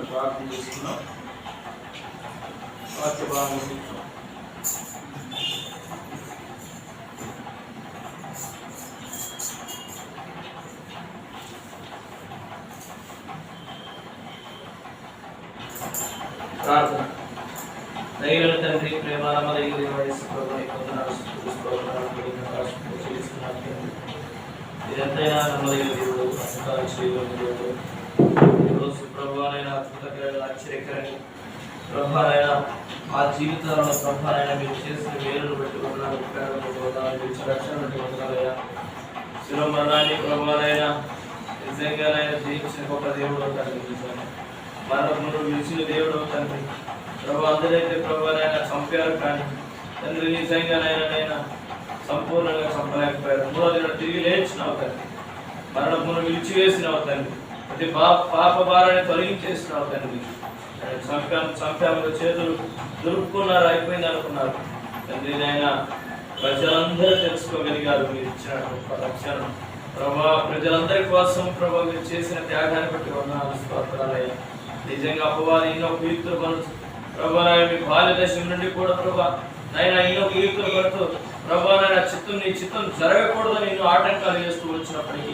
ప్రార్థన చేసుకున్నాం. వాక్య భాగం ప్రార్థన. దైవ తండ్రి ప్రేమ ఎంతైనా నమ్మదగిన దేవుడు, అసలు చేయగలిగిన దేవుడు. ఈరోజు ప్రభువైన అద్భుతకరమైన ఆశ్చర్యకరంగా ప్రభానైనా ఆ జీవితాలను ప్రభానైనా మీరు చేసిన వేరును బట్టి వందనాలు, రక్షణ బట్టి వందనాలయ్యా. శిలో మరణాన్ని ప్రభానైనా నిజంగానైనా జయించిన గొప్ప దేవుడు తండ్రి, మరణమును విడిచిన దేవుడు తండ్రి. ప్రభు అందరైతే ప్రభానైనా చంపారు, కానీ తండ్రి నిజంగానైనా సంపూర్ణంగా చంపలేకపోయారు. మూడో దిన తిరిగి లేచినావు తండ్రి, మరణమును విడిచివేసినావు తండ్రి, ప్రతి పాప భారాన్ని తొలగించేసినావు తండ్రి. చంపాముల చేతులు దొరుకుకున్నారు, అయిపోయింది అనుకున్నారు తండ్రి. నాయన ప్రజలందరూ తెలుసుకోగలిగారు మీరు ఇచ్చిన గొప్ప రక్షణ. ప్రభా ప్రజలందరి కోసం ప్రభా మీరు చేసిన త్యాగాన్ని బట్టి వందనాలు, స్తోత్రాలయ్యా. నిజంగా అపవాది ఎన్నో కీర్తులు పడుతూ ప్రభా మీ బాల్య దశ నుండి కూడా ప్రభా నైనా ఎన్నో కీర్తులు పడుతూ ప్రభా నాయన నీ చిత్తం జరగకూడదని ఎన్నో ఆటంకాలు చేస్తూ వచ్చినప్పటికీ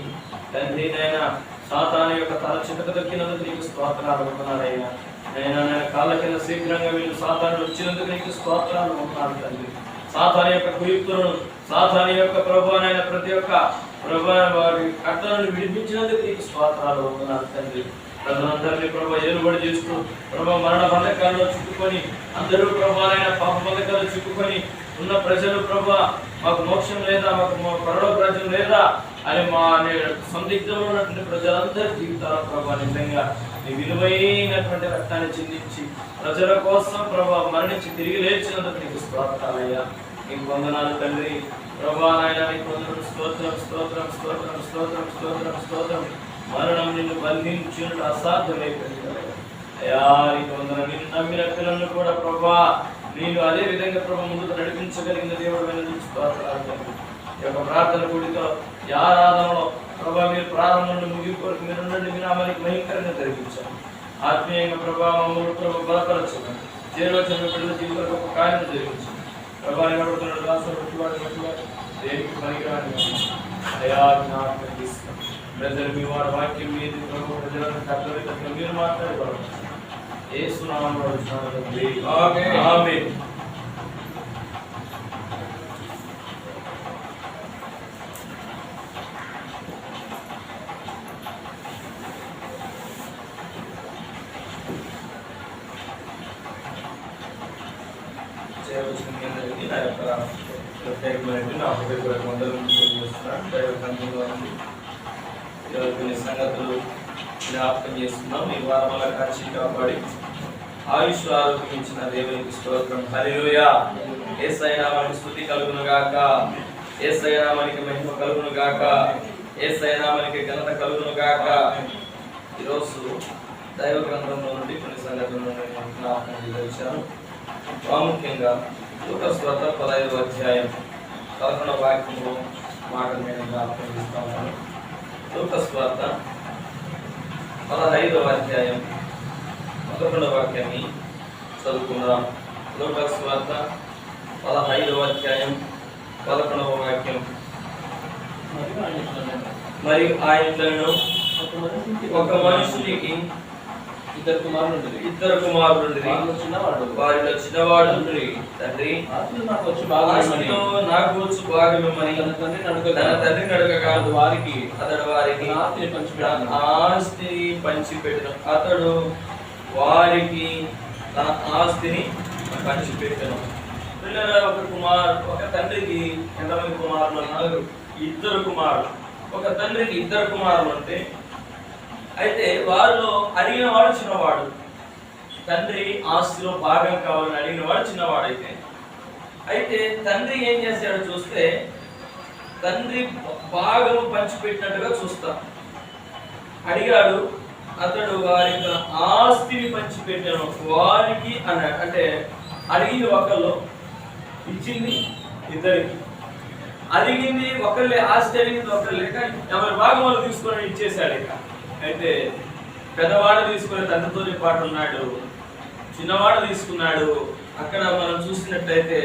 తండ్రి నైనా సాతాను యొక్క తల చితక దొక్కినందుకు నీకు స్తోత్రాలు వందనాలయ్యా. నైనా కాళ్ళ కింద శీఘ్రంగా వీళ్ళు సాతాను వచ్చినందుకు నీకు స్తోత్రాలు వందనాలు తండ్రి. సాతాను యొక్క కుయుక్తులను, సాతాను యొక్క ప్రభానైనా ప్రతి ఒక్క ప్రభా వారి కర్తలను విడిపించినందుకు నీకు స్తోత్రాలు వందనాలు తండ్రి. ప్రజలందరినీ ప్రభా ఏలుబడి చేస్తూ ప్రభా మరణ బంధకాల్లో చిక్కుకొని అందరూ ప్రభానైనా పాప బంధకాలు చిక్కుకొని ఉన్న ప్రజలు ప్రభా మాకు మోక్షం లేదా, మాకు పరలోక రాజ్యం లేదా అని మా సందిగ్ధంలో ఉన్నటువంటి ప్రజలందరి జీవితాల ప్రభా నిజంగా నీ విలువైనటువంటి రక్తాన్ని చిందించి ప్రజల కోసం ప్రభా మరణించి తిరిగి లేచినందుకు నీకు స్తోత్రాలయ్యా. నీకు వందనాలు తండ్రి. ప్రభా నాయన నీకు వందనాలు, స్తోత్రం స్తోత్రం స్తోత్రం స్తోత్రం స్తోత్రం స్తోత్రం. మరణం నిన్ను బంధించినట్టు అసాధ్యమైపోయింది అయ్యా. నీకు వందనాలు. నిన్ను నమ్మిన పిల్లలను కూడా ప్రభా నేను అదే విధంగా ప్రభు ముందుకు నడిపించగలిగిన దేవుడు స్తోత్రాలు తండ్రి. ఈ యొక్క ప్రార్థన కూడితో ఈ ఆరాధనలో ప్రభా మీరు ప్రారంభం నుండి ముగింపు వరకు మీరు ఉండండి. మీ నామానికి భయంకరంగా జరిగించారు. ఆత్మీయంగా ప్రభావములు ప్రభు బలపరచండి. చేరవచ్చిన బిడ్డల జీవితంలో గొప్ప కార్యం జరిగించండి. ప్రభాని కడుగుతున్నాడు దాసులు బట్టివాడు దేనికి పనికిరాని అయా జ్ఞాపకం తీసుకుని ప్రజలు మీ వారి వాక్యం మీద ప్రభు ప్రజలను కర్తవ్య మీరు మాట్లాడగలరు. యేసు నామములో ఆమేన్ ఆమేన్. సంగతులు జ్ఞాపకం చేస్తున్నాం. ఈ వారముల కాచి కాపాడి ఆయుష్ ఆరోగ్యం ఇచ్చిన దేవునికి స్తోత్రం. హల్లెలూయా. యేసయ్య నామమునకు స్తుతి కలుగును గాక, యేసయ్య నామమునకు మహిమ కలుగును గాక, యేసయ్య నామమునకు ఘనత కలుగును గాక. ఈరోజు దైవ గ్రంథంలో నుండి కొన్ని సంగతులను జ్ఞాపకం చేశాను. ప్రాముఖ్యంగా లూకాసు సువార్త 15వ అధ్యాయం 11వ వాక్యంలో మాటలు నేను జ్ఞాపకం చేస్తాను. లూకాసు సువార్త 15వ అధ్యాయం 11వ వాక్యాన్ని చదువుకుందాం. లూకాసు సువార్త 15వ అధ్యాయం 11వ వాక్యం. మరి ఆ ఇంట్లోనూ ఒక మనుషునికి ఇద్దరు కుమారులు వారిలో చిన్నవాడు తండ్రి నాకు వచ్చు భాగమని తన తండ్రిని అడగగా అతడు వారికి ఆస్తిని పంచిపెట్టిన అతడు వారికి తన ఆస్తిని పంచిపెట్టను. ఒక తండ్రికి ఎంతమంది కుమారులు ఉన్నారు? 2 కుమారులు. ఒక తండ్రికి 2 కుమారులు ఉంటే అయితే వారిలో అడిగిన వాడు చిన్నవాడు. తండ్రి ఆస్తిలో భాగం కావాలని అడిగిన వాడు చిన్నవాడైతే అయితే తండ్రి ఏం చేశాడో చూస్తే తండ్రి భాగము పంచిపెట్టినట్టుగా చూస్తాం. అడిగాడు, అతడు వారి ఆస్తిని పంచిపెట్టాను వారికి అన్నాడు. అంటే అడిగింది ఒకళ్ళు, ఇచ్చింది 2కి. అడిగింది ఒకళ్ళే, ఆస్తి అడిగింది ఒకళ్ళే, కానీ ఎవరి భాగం వాళ్ళు తీసుకొని ఇచ్చేసాడు. ఇక అయితే పెద్దవాడు తీసుకునే తండ్రితో పాటు ఉన్నాడు, చిన్నవాడు తీసుకున్నాడు. అక్కడ మనం చూసినట్లయితే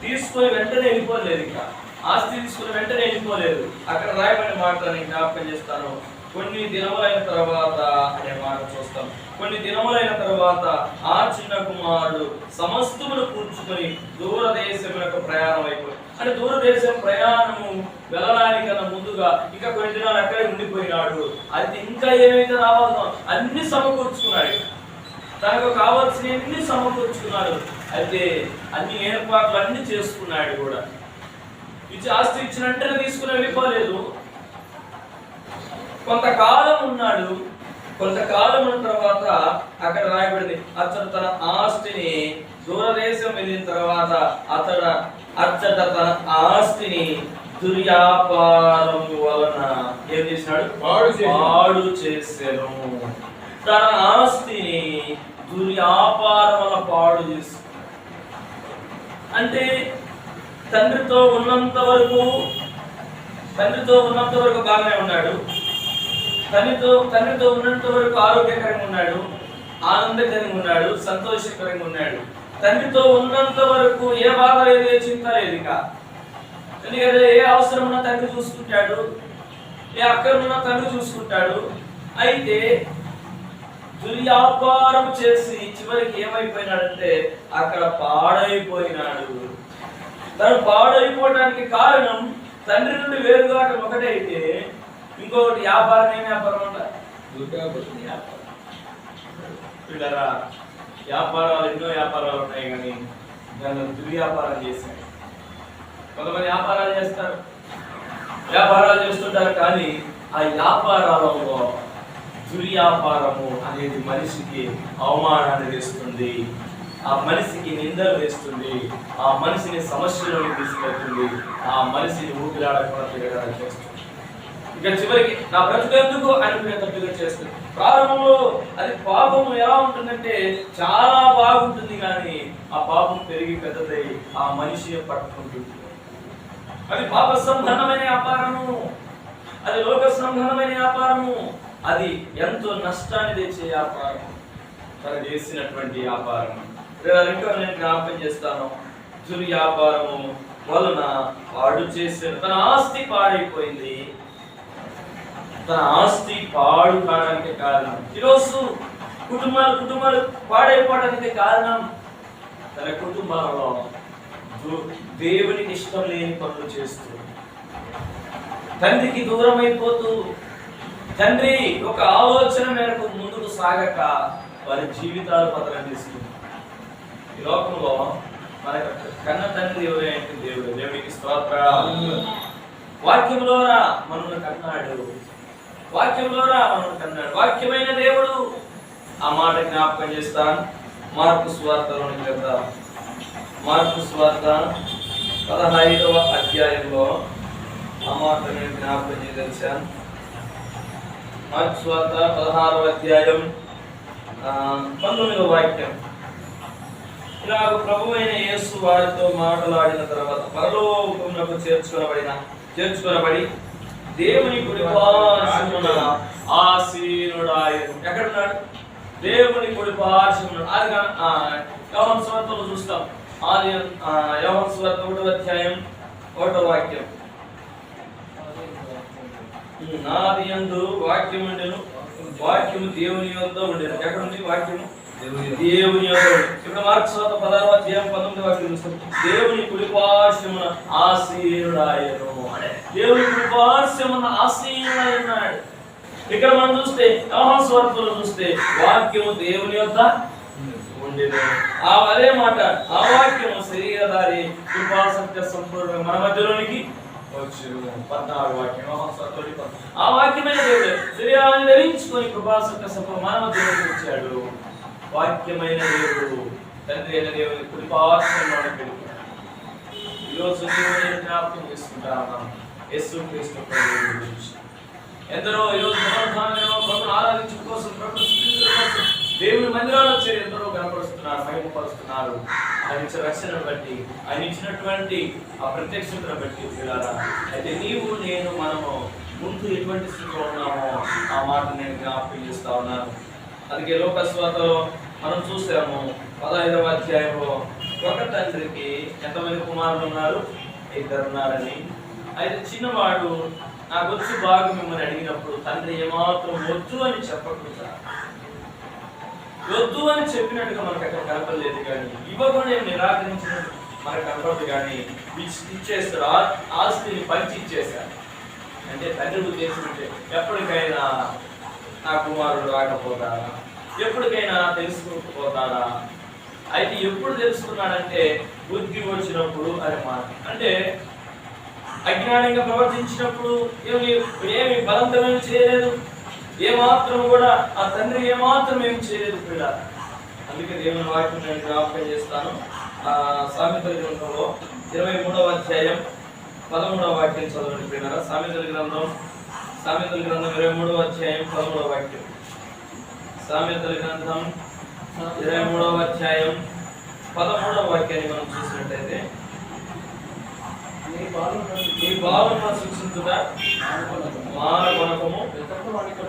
తీసుకొని వెంటనే వెళ్ళిపోలేదు. ఇక ఆస్తి తీసుకుని వెంటనే వెళ్ళిపోలేదు. అక్కడ రాయబడిన మాట నేను జ్ఞాపకం చేస్తాను. కొన్ని దినములైన తర్వాత అనే మాట చూస్తాం. కొన్ని దినములైన తర్వాత ఆ చిన్న కుమారుడు సమస్తమును కూర్చుకొని దూరదేశములకు ప్రయాణం అయిపోయి, అంటే దూరదేశం ప్రయాణము వెళ్ళడానికన్నా ముందుగా ఇక కొన్ని దినాలు అక్కడే ఉండిపోయినాడు. అది ఇంకా ఏమైతే రావాలో అన్ని సమకూర్చుకున్నాడు. తనకు కావాల్సినవన్నీ సమకూర్చుకున్నాడు. అయితే అన్ని ఏర్పాట్లు అన్ని చేసుకున్నాడు కూడా. ఇచ్చి ఆస్తి ఇచ్చిన వెంటనే తీసుకుని వెళ్ళిపోలేదు. కొంతకాలం ఉన్నాడు. కొంతకాలం ఉన్న తర్వాత అక్కడ రాయబడింది, అతడు తన ఆస్తిని దూరదేశం వెళ్ళిన తర్వాత అతడు తన ఆస్తిని దుర్వ్యాపారం వలన ఏం చేసినాడు? పాడు చేశాను. తన ఆస్తిని దుర్వ్యాపారం వల్ల పాడు చేసి, అంటే తండ్రితో ఉన్నంత వరకు బాగానే ఉన్నాడు. తండ్రితో ఉన్నంత వరకు ఆరోగ్యకరంగా ఉన్నాడు, ఆనందకరంగా ఉన్నాడు, సంతోషకరంగా ఉన్నాడు. తండ్రితో ఉన్నంత వరకు ఏ బాధ లేదు, ఏ చింత లేదు. ఇక ఎందుకంటే ఏ అవసరం ఉన్నా తండ్రి చూసుకుంటాడు, ఏ అక్కర ఉన్నా తండ్రి చూసుకుంటాడు. అయితే దుర్వ్యాపారం చేసి చివరికి ఏమైపోయినాడంటే అక్కడ పాడైపోయినాడు. తను పాడైపోవడానికి కారణం తండ్రి నుండి వేరుగాటం ఒకటే. అయితే ఇంకొకటి వ్యాపారం, ఏం వ్యాపారం అంట? పిల్లరా, వ్యాపారాలు ఎన్నో వ్యాపారాలు ఉన్నాయి, కానీ దాన్ని దుర్వ్యాపారం చేశాడు. కొంతమంది వ్యాపారాలు చేస్తుంటారు, కానీ ఆ వ్యాపారాలలో దుర్వ్యాపారము అనేది మనిషికి అవమానాన్ని వేస్తుంది, ఆ మనిషికి నిందలు వేస్తుంది, ఆ మనిషిని సమస్యలోకి తీసుకెళ్తుంది, ఆ మనిషిని ఊపిరాడకుండా తిరగడానికి చేస్తుంది. ఇక చివరికి నా బ్రతుకెందుకు అనుకునేటట్టుగా చేస్తుంది. ప్రారంభంలో అది పాపం ఎలా ఉంటుందంటే చాలా బాగుంటుంది, కానీ ఆ పాపం పెరిగి పెద్దదై ఆ మనిషిని పట్టుకుంటుంది. అది పాప సంబంధమైన వ్యాపారము, అది లోక సంబంధమైన వ్యాపారము, అది ఎంతో నష్టాన్ని తెచ్చే వ్యాపారం, తను చేసినటువంటి వ్యాపారం. ఇంకా నేను జ్ఞాపకం చేస్తాను, దుర్వ్యాపారము వలన పాడు చేసిన తన ఆస్తి పాడైపోయింది. తన ఆస్తి పాడు కావడానికి కారణం, ఈరోజు కుటుంబాలు పాడైపోవడానికి కారణం, తన కుటుంబాలలో దేవునికి ఇష్టం లేని పనులు చేస్తూ, తండ్రికి దూరం అయిపోతూ, తండ్రి ఒక ఆలోచన మేరకు ముందుకు సాగక వారి జీవితాలు పతనం చేస్తుంది. ఈ లోకంలో మనకు కన్న తండ్రి ఎవరైతే దేవుడికి స్తోత్రం. వాక్యంలోరా మనల్ని కన్నాడు, వాక్యమైన దేవుడు. ఆ మాట జ్ఞాపకం చేస్తాను. మార్కు సువార్తలోని గ్రంథ, మార్కు సువార్త 15వ అధ్యాయంలో ఆ మాట నేను జ్ఞాపకం చేయదలిచాను. మార్కు సువార్త 16వ అధ్యాయం 19వ వాక్యం. ఇలాగ ప్రభువైన యేసు వారితో మాట్లాడిన తర్వాత పరలోకమునకు చేర్చుకొనబడి దేవుని కుడి పార్శ్వమున ఆసీనుడాయెను. ఎక్కడున్నాడు? దేవుని కుడి పార్శ్వమున. అది యోహాను సువార్తలో చూస్తాం. యోహాను సువార్త 1వ అధ్యాయం 1వ వాక్యం. నాది యందు వాక్యం ఉండెను, వాక్యము దేవుని యొద్ద ఉండెను. ఎక్కడ ఉంది వాక్యము? దేవుని యొద్ద. ఇప్పుడు మార్కు సువార్త 16వ అధ్యాయం 19వ వాక్యం చూస్తాం. దేవుని కుడి పార్శ్వమున ఆసీనుడాయెను. అంటే దేవుని కుడి పార్శ్వమున ఆసీనుడైనాడు. ఇక్కడ మనం చూస్తే యోహాను సువార్తలో చూస్తే వాక్యము దేవుని యొద్ద ఉండేది. అదే మాట, ఆ వాక్యము శరీరధారి కృపా సత్య సంపూర్ణ మన మధ్యలోనికి వచ్చును. 14 వాక్యం. ఆ వాక్యమైన దేవుడు శరీరాన్ని ధరించుకొని కృపా సత్య సంపూర్ణ మన మధ్యలోనికి వచ్చాడు. వాక్యమైన దేవుడు తండ్రి అయిన దేవుని కృపాసనంలోకి వెళ్ళిపోయాడు. ఈరోజు నేను జ్ఞాపకం చేసుకుంటా ఉన్నాను యేసు క్రీస్తు ప్రభువు గురించి. ఎందరో ఈరోజు ప్రభువును ఆరాధించడం కోసం, ప్రభువును స్తుతించడం కోసం దేవుని మందిరాలు వచ్చే ఎందరో కనపరుస్తున్నారు, మహిమపరుస్తున్నారు. ఆయన ఇచ్చిన రక్షణను బట్టి, ఆయన ఇచ్చినటువంటి ఆ ప్రత్యక్షతను బట్టి పిల్లారా. అయితే నీవు నేను మనము ముందు ఎటువంటి స్థితిలో ఉన్నామో ఆ మాట నేను జ్ఞాపకం చేస్తా ఉన్నాను. అందుకే లోకస్వార్తలో మనం చూసాము 15వ అధ్యాయంలో ఒక తండ్రికి ఎంతమంది కుమారులు ఉన్నారు? 2 ఉన్నారని. అయితే చిన్నవాడు నాకు వచ్చి బాగా మిమ్మల్ని అడిగినప్పుడు తండ్రి ఏమాత్రం వద్దు అని చెప్పకుండా, వద్దు అని చెప్పినట్టుగా మనకు అక్కడ కనపడలేదు. కానీ ఇవ్వకుండా నిరాకరించినట్టు మనకు కనపడదు. కానీ ఇచ్చేస్తారు, ఆస్తిని పంచి ఇచ్చేశారు. అంటే తండ్రి ఉద్దేశం అంటే ఎప్పటికైనా నా కుమారుడు రాకపోతాడా, ఎప్పటికైనా తెలుసుకోకపోతాడా? అయితే ఎప్పుడు తెలుసుకున్నాడంటే బుద్ధి వచ్చినప్పుడు అని మాట. అంటే అజ్ఞానంగా ప్రవర్తించినప్పుడు ఏమి బలవంతమేమి చేయలేదు, ఏమాత్రం కూడా ఆ తండ్రి ఏమాత్రం ఏమి చేయలేదు కూడా. అందుకే దేవుని వాక్యం నేను జ్ఞాపకం చేస్తాను. సామెతల గ్రంథంలో 23వ అధ్యాయం 13వ వాక్యం చదవండి పిల్లరా. సామెతల గ్రంథం 23వ అధ్యాయం 13వ వాక్యం. సామెతల గ్రంథం 23వ అధ్యాయం 13వ వాక్యాన్ని మనం చూసినట్లయితే, నీ బాలును శిక్షించుగా మానకొనకము,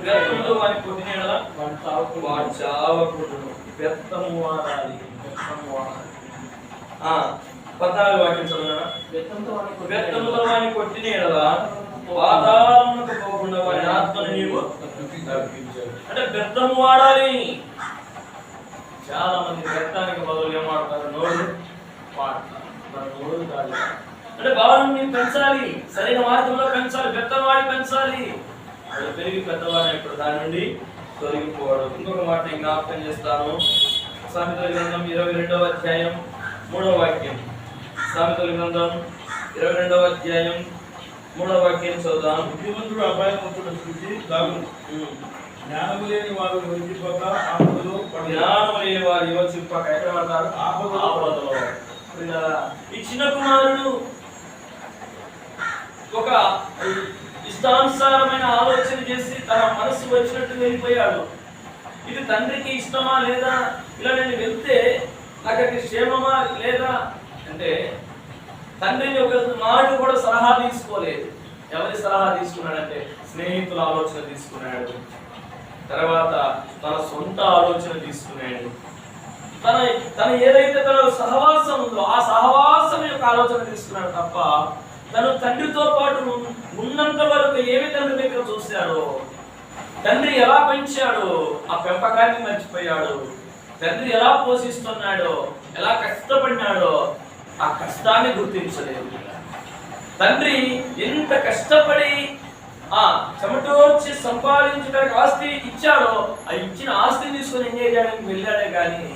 వ్యర్థముతో వాని కొట్టిన యెడల వాడు చావకూడదు. వ్యర్థము వాడాలి. 14వ వాక్యం చదవనా. వ్యర్థముతో వాని కొట్టిన యెడల పాతాళమునకు పోకుండా వాని ఆత్మను నీవు తప్పించావు. అంటే వ్యర్థము వాడాలి. చాలా మంది వ్యర్థానికి బదులు ఏం వాడతారు? నోరు వాడతారు. నోరు కాదు. అంటే బాలుని పెంచాలి, సరైన మార్గంలో పెంచాలి, పెద్దవాడి పెంచాలి. అది పెరిగి పెద్దవాడిని ఇప్పుడు దాని నుండి తొలగిపోవడం. ఇంకొక మాట నేను జ్ఞాపకం చేస్తాను. సామెతల గ్రంథం 22వ అధ్యాయం 3వ వాక్యం. సామెతల గ్రంథం 22వ అధ్యాయం 3వ వాక్యం చదువుదాం. బుద్ధిమంతుడు అపాయవంతుడు చూసి దాగును, జ్ఞానము లేని వారు యోచింపక ఆపదలో పడతారు. జ్ఞానము లేని వారు యోచింపక ఎక్కడ పడతారు? ఆపదలో. ఈ చిన్న కుమారుడు ఒక ఇష్టానుసారమైన ఆలోచన చేసి తన మనసు వచ్చినట్టు వెళ్ళిపోయాడు. ఇది తండ్రికి ఇష్టమా లేదా, ఇలా నేను వెళ్తే నాకు అక్కడ క్షేమమా లేదా అంటే తండ్రిని ఒక మాట కూడా సలహా తీసుకోలేదు. ఎవరి సలహా తీసుకున్నాడంటే స్నేహితుల ఆలోచన తీసుకున్నాడు. తర్వాత తన సొంత ఆలోచన తీసుకున్నాడు. తన ఏదైతే తన సహవాసం ఉందో ఆ సహవాసం యొక్క ఆలోచన తీసుకున్నాడు తప్ప తను తండ్రితో పాటు ఉన్నంత వరకు ఏమి తండ్రి దగ్గర చూశాడో, తండ్రి ఎలా పెంచాడో ఆ పెంపకాన్ని మర్చిపోయాడు. తండ్రి ఎలా పోషిస్తున్నాడో, ఎలా కష్టపడినాడో ఆ కష్టాన్ని గుర్తించలేదు. తండ్రి ఎంత కష్టపడి చెమటోర్చి సంపాదించడానికి ఆస్తి ఇచ్చాడో ఆ ఇచ్చిన ఆస్తిని తీసుకొని ఎంజాయ్ చేయడానికి వెళ్ళాడే కానీ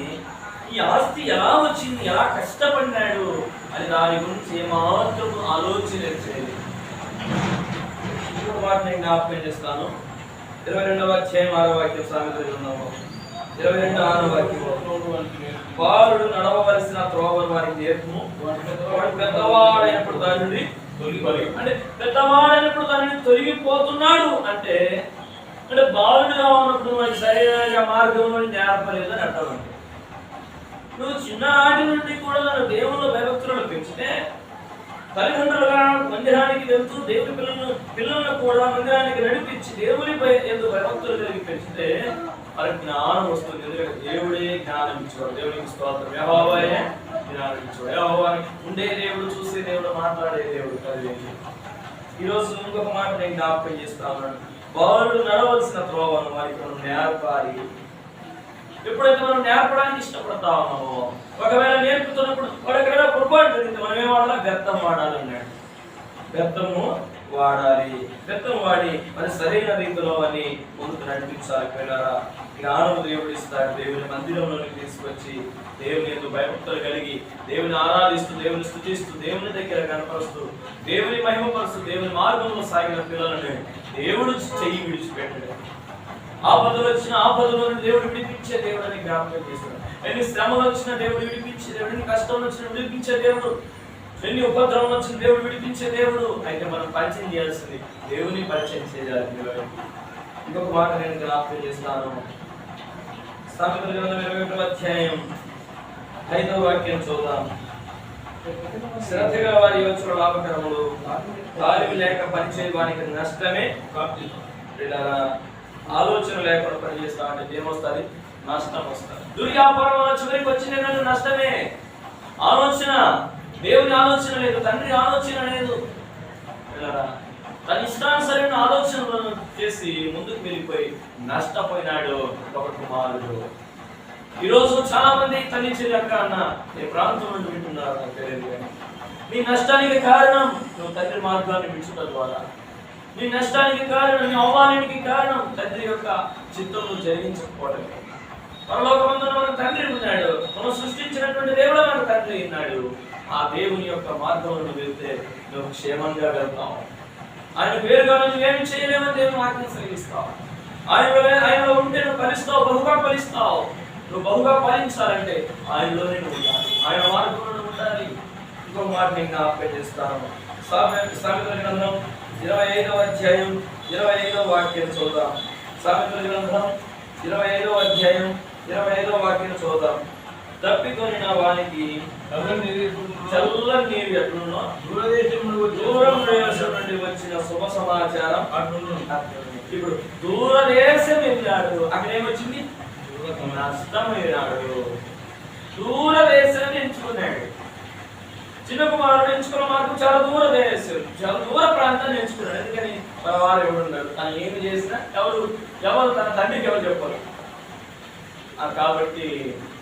ఈ ఆస్తి ఎలా వచ్చింది, ఎలా కష్టపడినాడు అని దాని గురించి ఏమాత్రం ఆలోచన చేయలేదు. ఇంకొక మాట నేను జ్ఞాపకం చేస్తాను. 22వ అధ్యాయం 6వ వాక్యం. సామెతల గ్రంథంలో 22వ వాక్యం. బాలుడు నడవవలసిన త్రోవను వారికి నేర్పుము, పెద్దవాడైనప్పుడు దాని నుండి అంటే పెద్దవాడైనప్పుడు దానిని తొలగిపోతున్నాడు. అంటే బాలుడుగా ఉన్నప్పుడు మనకి సరైన మార్గంలో నేర్పలేదు అని అంటారు. నువ్వు చిన్ననాటి నుండి కూడా నన్ను దేవుళ్ళ భయభక్తులను పెంచితే, తల్లిదండ్రులుగా మందిరానికి వెళ్తూ దేవుని పిల్లలను కూడా మందిరానికి నడిపించి దేవుని ఎందుకు భయభక్తులు కలిగి పెంచితే వాళ్ళకి జ్ఞానం వస్తుంది. ఎందుకంటే దేవుడే జ్ఞానం ఇచ్చేవాడు. దేవునికి స్తోత్రం. యెహోవాయే జ్ఞానం ఇచ్చేవాడు. యెహోవాకి ఉండే దేవుడు, చూసే దేవుడు, మాట్లాడే దేవుడు కలిగి. ఈరోజు ఇంకొక మాట నేను జ్ఞాపకం చేస్తాను. బాలుడు నడవలసిన త్రోవను వారికి మనం నేర్పాలి. ఎప్పుడైతే మనం నేర్పడానికి ఇష్టపడతా ఉన్నామో, ఒకవేళ నేర్పుతున్నప్పుడు ఒకవేళ పొరపాటు జరిగితే మనం ఏం వాడాలి? బెత్తం వాడాలన్నాడు. బెత్తము వాడాలి. బెత్తం వాడి మరి సరైన రీతిలో అని ముందుకు నడిపించాలి. పిల్లరా జ్ఞానము దేవుడు ఇస్తాడు. దేవుని మందిరంలోకి తీసుకొచ్చి దేవుని యందు భయభక్తులు కలిగి దేవుని ఆరాధిస్తూ, దేవుని స్తుతిస్తూ, దేవుని దగ్గర కనపరుస్తూ, దేవుని మహిమపరుస్తూ, దేవుని మార్గంలో సాగిన పిల్లలను దేవుడు చెయ్యి విడిచిపెట్టాడు. ఆపదలు వచ్చిన ఆపదలో దేవుడు విడిపించే దేవుడు అని జ్ఞాపకం చేశాడు. ఎన్ని శ్రమలు వచ్చిన దేవుడు విడిపించే దేవుడు, ఎన్ని కష్టం వచ్చిన విడిపించే దేవుడు, ఎన్ని ఉపద్రవం వచ్చిన దేవుడు విడిపించే దేవుడు. అయితే మనం పరిచయం చేయాల్సింది దేవుని పరిచయం చేయాలి. ఇంకొక మాట నేను జ్ఞాపకం చేస్తాను. సామెతల గ్రంథం 21వ అధ్యాయం 5వ వాక్యం చూద్దాం. శ్రద్ధగా వారి యోచన లాభకరములు, తాలిమి లేక పనిచేయ వానికి నష్టమే. ఆలోచన లేకుండా పనిచేస్తా అంటే ఏమొస్తుంది? నష్టం వస్తుంది. దుర్వ్యాపారం చివరికి వచ్చిన నష్టమే. ఆలోచన, దేవుని ఆలోచన లేదు, తండ్రి ఆలోచన లేదు. తన ఇష్టానుసరైన ఆలోచనలను చేసి ముందుకు వెళ్ళిపోయి నష్టపోయినాడు ఒక కుమారుడు. ఈరోజు చాలా మంది తల్లి చెల్లెక్క అన్న ఏ ప్రాంతం నుండి వింటున్నారు నాకు తెలియదు కానీ, నీ నష్టానికి కారణం నువ్వు తండ్రి మార్గాన్ని విడుచుట ద్వారా, నీ నష్టానికి కారణం, నీ అవమానానికి కారణం తండ్రి యొక్క చిత్తంలో జరిగించకపోవడమే. పరలోకమందున మన తండ్రి ఉన్నాడు, మనం సృష్టించినటువంటి దేవుడు మన తండ్రి ఉన్నాడు. ఆ దేవుని యొక్క మార్గంలో వెళ్తే నువ్వు క్షేమంగా వెళ్తావు. ఆయన పేరుగా నువ్వేమి చేయలేమని దేవుని వాక్యం సెలవిస్తావు. ఆయనలో ఉంటే నువ్వు ఫలిస్తావు, బహుగా ఫలిస్తావు. నువ్వు బహుగా ఫలించాలంటే ఆయనలోనే నువ్వు ఉండాలి, ఆయన మార్గంలో ఉండాలి. ఇంకొక మాట నేను జ్ఞాపకం చేస్తాను. సామెతల గ్రంథం 25వ అధ్యాయం 25వ వాక్యం చూద్దాం. సామెతల గ్రంథం 25వ అధ్యాయం 25వ వాక్యం చూద్దాం. తప్పికొని నా వానికి చల్లని నీరు ఎట్లున్నో, దూరం దేశం నుండి వచ్చిన శుభ సమాచారం అట్లున్నో. ఇప్పుడు దూరదేశం వెళ్ళాడు, అక్కడ ఏమొచ్చింది? నష్టమైనాడు. దూరదేశాన్ని ఎంచుకున్నాడు. చిన్న కుమారుడు ఎంచుకున్న మార్గం చాలా దూర దేశం, చాలా దూర ప్రాంతాన్ని ఎంచుకున్నాడు. ఎందుకని మన వారు ఎవరు ఉన్నారు, తను ఏమి చేసినా ఎవరు తన తండ్రికి ఎవరు చెప్పారు. కాబట్టి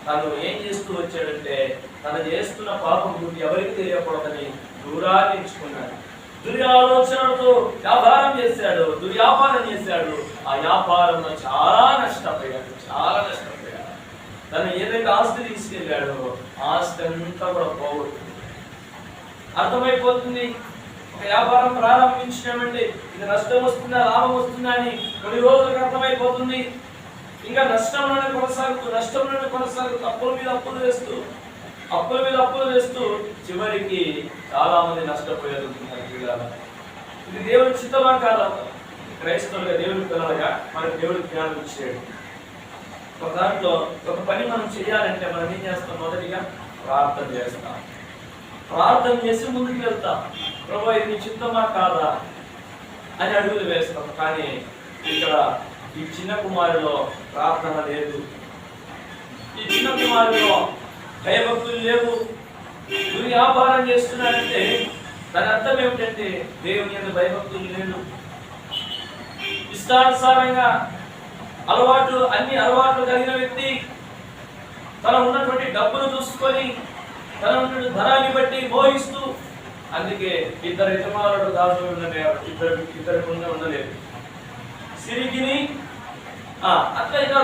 తను ఏం చేస్తూ వచ్చాడంటే, తను చేస్తున్న పాపం గురించి ఎవరికి తెలియకూడదని దూరాన్ని ఎంచుకున్నాడు. దుర్యాలోచనలతో వ్యాపారం చేశాడు, దుర్వ్యాపారం చేశాడు. ఆ వ్యాపారంలో చాలా నష్టపోయాడు. తను ఏదైతే ఆస్తి తీసుకెళ్ళాడో ఆస్తి అంతా కూడా పోగొట్టింది. అర్థమైపోతుంది, ఒక వ్యాపారం ప్రారంభించినామంటే ఇది నష్టం వస్తుందా లాభం వస్తుందా అని కొన్ని రోజులకు అర్థమైపోతుంది. ఇంకా నష్టంలోనే కొనసాగుతూ అప్పుల మీద అప్పులు వేస్తూ చివరికి చాలా మంది నష్టపోయారు. ఇది దేవుని చిత్తమా కాదా? క్రైస్తవులుగా దేవుని పిల్లలుగా మనకు దేవుడి జ్ఞానం ఇచ్చాడు. ఒక దాంట్లో ఒక పని మనం చేయాలంటే మనం ఏం చేస్తాం? మొదటిగా ప్రార్థన చేస్తాం. ప్రార్థన చేసి ముందుకు వెళ్తాం. ప్రభువా ఇది నీ చిత్తమా కాదా అని అడుగులు వేస్తాం. కానీ ఇక్కడ ఈ చిన్న కుమారులో ప్రార్థన లేదు, ఈ చిన్న కుమారులో భయభక్తులు లేవు. దుర్వ్యాపారం చేస్తున్నాడంటే దాని అర్థం ఏమిటంటే దేవుని యొక్క భయభక్తులు లేదు. ఇష్టానుసారంగా అన్ని అలవాట్లు కలిగిన వ్యక్తి తన ఉన్నటువంటి డబ్బును చూసుకొని తన ఉన్నటువంటి ధనాన్ని బట్టి మోహిస్తూ, అందుకే ఇద్దరు యజమానులు దాసులు ఉన్నది, ఇద్దరికి ఉండలేదు. సిరిగిని అట్లా ఇలా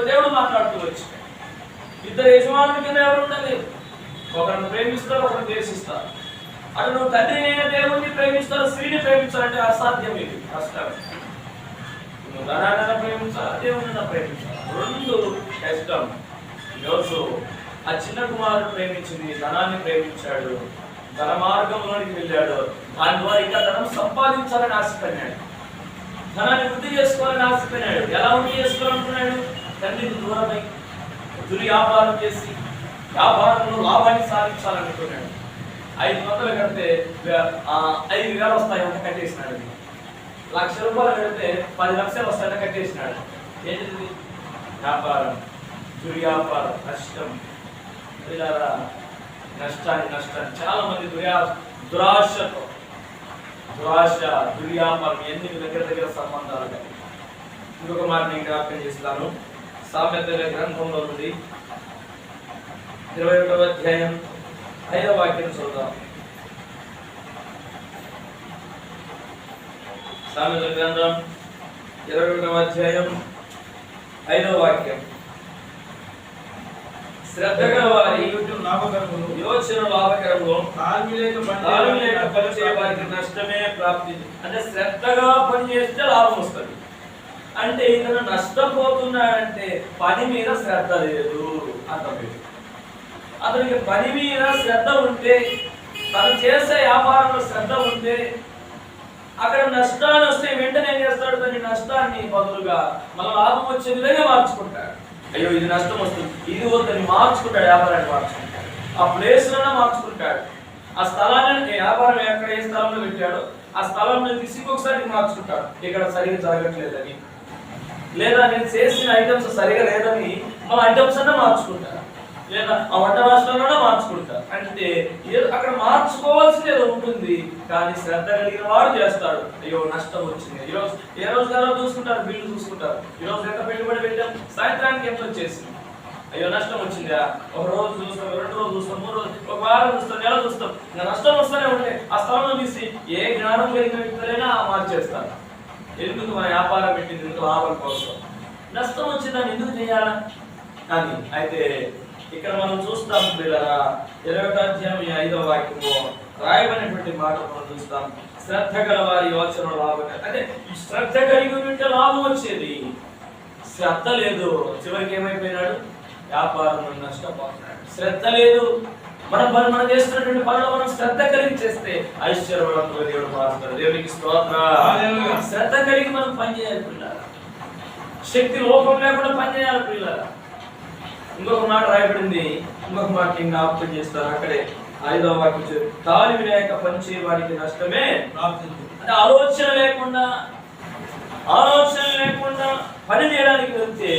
దేవుడు మాట్లాడుతూ వచ్చి ఇద్దరు యజమానుల కింద ఎవరు ఉండలేదు. ఒకరిని ప్రేమిస్తారు, ఒకరిని ద్వేషిస్తారు. అటు నువ్వు తండ్రిని దేవుడిని ప్రేమిస్తారు, స్త్రీని ప్రేమించాలంటే అసాధ్యం. ఇది కష్టం. నువ్వు ధనాన్ని ప్రేమించాలి, దేవుడిని ప్రేమించాలి, రెండు కష్టం. ఈరోజు ఆ చిన్న కుమారుడు ప్రేమించింది, ధనాన్ని ప్రేమించాడు, ధన మార్గంలోనికి వెళ్ళాడు. దాని ద్వారా ఇంకా ధనం సంపాదించాలని ఆశపడినాడు, ధనాన్ని వృద్ధి చేసుకోవాలని ఆశపడినాడు. ఎలా వృద్ధి చేసుకోవాలనుకున్నాడు? తండ్రికి దూరమై దుర్వ్యాపారం చేసి వ్యాపారంలో లాభాన్ని సాధించాలనుకున్నాడు. 500 కడితే 5,000 వస్తాయంటే కట్టేసినాడు. 1,00,000 రూపాయలు కడితే 10 లక్షలు వస్తాయంటే కట్టేసినాడు. ఏంటిది? వ్యాపారం, దుర్వ్యాపారం, నష్టం. నష్టాన్ని చాలా మంది దురాశ, దుర్వ్యాపారం ఎన్ని దగ్గర సంబంధాలు. ఇంకొక మాట నేను జ్ఞాపకం చేస్తాను. సామెతల గ్రంథంలో నుండి 21వ అధ్యాయం 5వ వాక్యం చూద్దాం. సామెతల గ్రంథం 21వ అధ్యాయం 5వ వాక్యం, శ్రద్ధ గల వారి యోచన లాభకరము, తాళమి లేక పనిచే వారికి నష్టమే ప్రాప్తి. అంటే శ్రద్ధగా పని చేస్తే లాభం వస్తుంది. అంటే ఇతను నష్టపోతున్నాడంటే పని మీద శ్రద్ధ లేదు అర్థం. అతనికి పని మీద శ్రద్ధ ఉంటే, తను చేసే వ్యాపారంలో శ్రద్ధ ఉంటే, అక్కడ నష్టాలు వస్తే వెంటనే ఏం చేస్తాడు? దాని నష్టాన్ని బదులుగా మన లాభం వచ్చే విధంగా మార్చుకుంటాడు. అయ్యో ఇది నష్టం వస్తుంది, ఇది వద్దని మార్చుకుంటాడు, వ్యాపారాన్ని మార్చుకుంటాడు, ఆ ప్లేస్లోనే మార్చుకుంటాడు. ఆ స్థలాన్ని వ్యాపారం ఎక్కడ ఏ స్థలంలో పెట్టాడో ఆ స్థలంలో తీసి ఇంకొకసారి మార్చుకుంటాడు. ఇక్కడ సరిగ్గా జరగట్లేదని, లేదా నేను చేసిన ఐటమ్స్ సరిగా లేదని మన ఐటమ్స్ అన్నా మార్చుకుంటారు, లేదా ఆ వంట రాష్ట్రంలోనే మార్చుకుంటారు. అంటే అక్కడ మార్చుకోవాల్సింది ఏదో ఉంటుంది, కానీ శ్రద్ధ కలిగిన వాడు చేస్తాడు. అయ్యో నష్టం వచ్చింది, ఈరోజు ఏ రోజు కదా చూసుకుంటారు, బిల్లు చూసుకుంటారు, ఈరోజు ఎంత పెట్టుబడి పెట్టాం, సాయంత్రానికి ఎంత వచ్చేసింది, అయ్యో నష్టం వచ్చిందా, ఒక రోజు చూస్తాం, 2 రోజులు చూస్తాం, 3 రోజులు, ఒక వారం చూస్తాం, నెల చూస్తాం, ఇంకా నష్టం వస్తూనే ఉంటే ఆ స్థలంలో తీసి ఏ జ్ఞానం కలిగిన వ్యక్తులైనా మార్చేస్తారు. ఎందుకు? మన వ్యాపారం పెట్టింది ఎందుకు? లాభం కోసం. నష్టం వచ్చిందని ఎందుకు చేయాలా అని. అయితే ఇక్కడ మనం చూస్తాం పిల్లరా, 21వ అధ్యాయం 5వ వాక్యము రాయబడినటువంటి మాట మనం చూస్తాం. శ్రద్ధ గల వారి యోచన లాభం. అంటే శ్రద్ధ కలిగి ఉంటే లాభం వచ్చేది, శ్రద్ధ లేదు, చివరికి ఏమైపోయినాడు? వ్యాపారం నష్టపోతున్నాడు. శ్రద్ధ లేదు. మనం చేస్తున్నటువంటి పనులు మనం శ్రద్ధ కలిగి చేస్తే ఐశ్వర్యవంతులుగా దేవుడు మారుతాడు. దేవునికి స్తోత్రం. శ్రద్ధ కలిగి మనం పని చేయాలి పిల్లరా, శక్తి లోపం లేకుండా పని చేయాలి పిల్లరా. ఇంకొక మాట రాయబడింది, ఇంకొక మాట జ్ఞాపకం చేస్తారు అక్కడే 5వ వాక్యం, తాళమి లేక పనిచే వారికి నష్టమే. అంటే ఆలోచన లేకుండా పని చేయడానికి వెళ్తే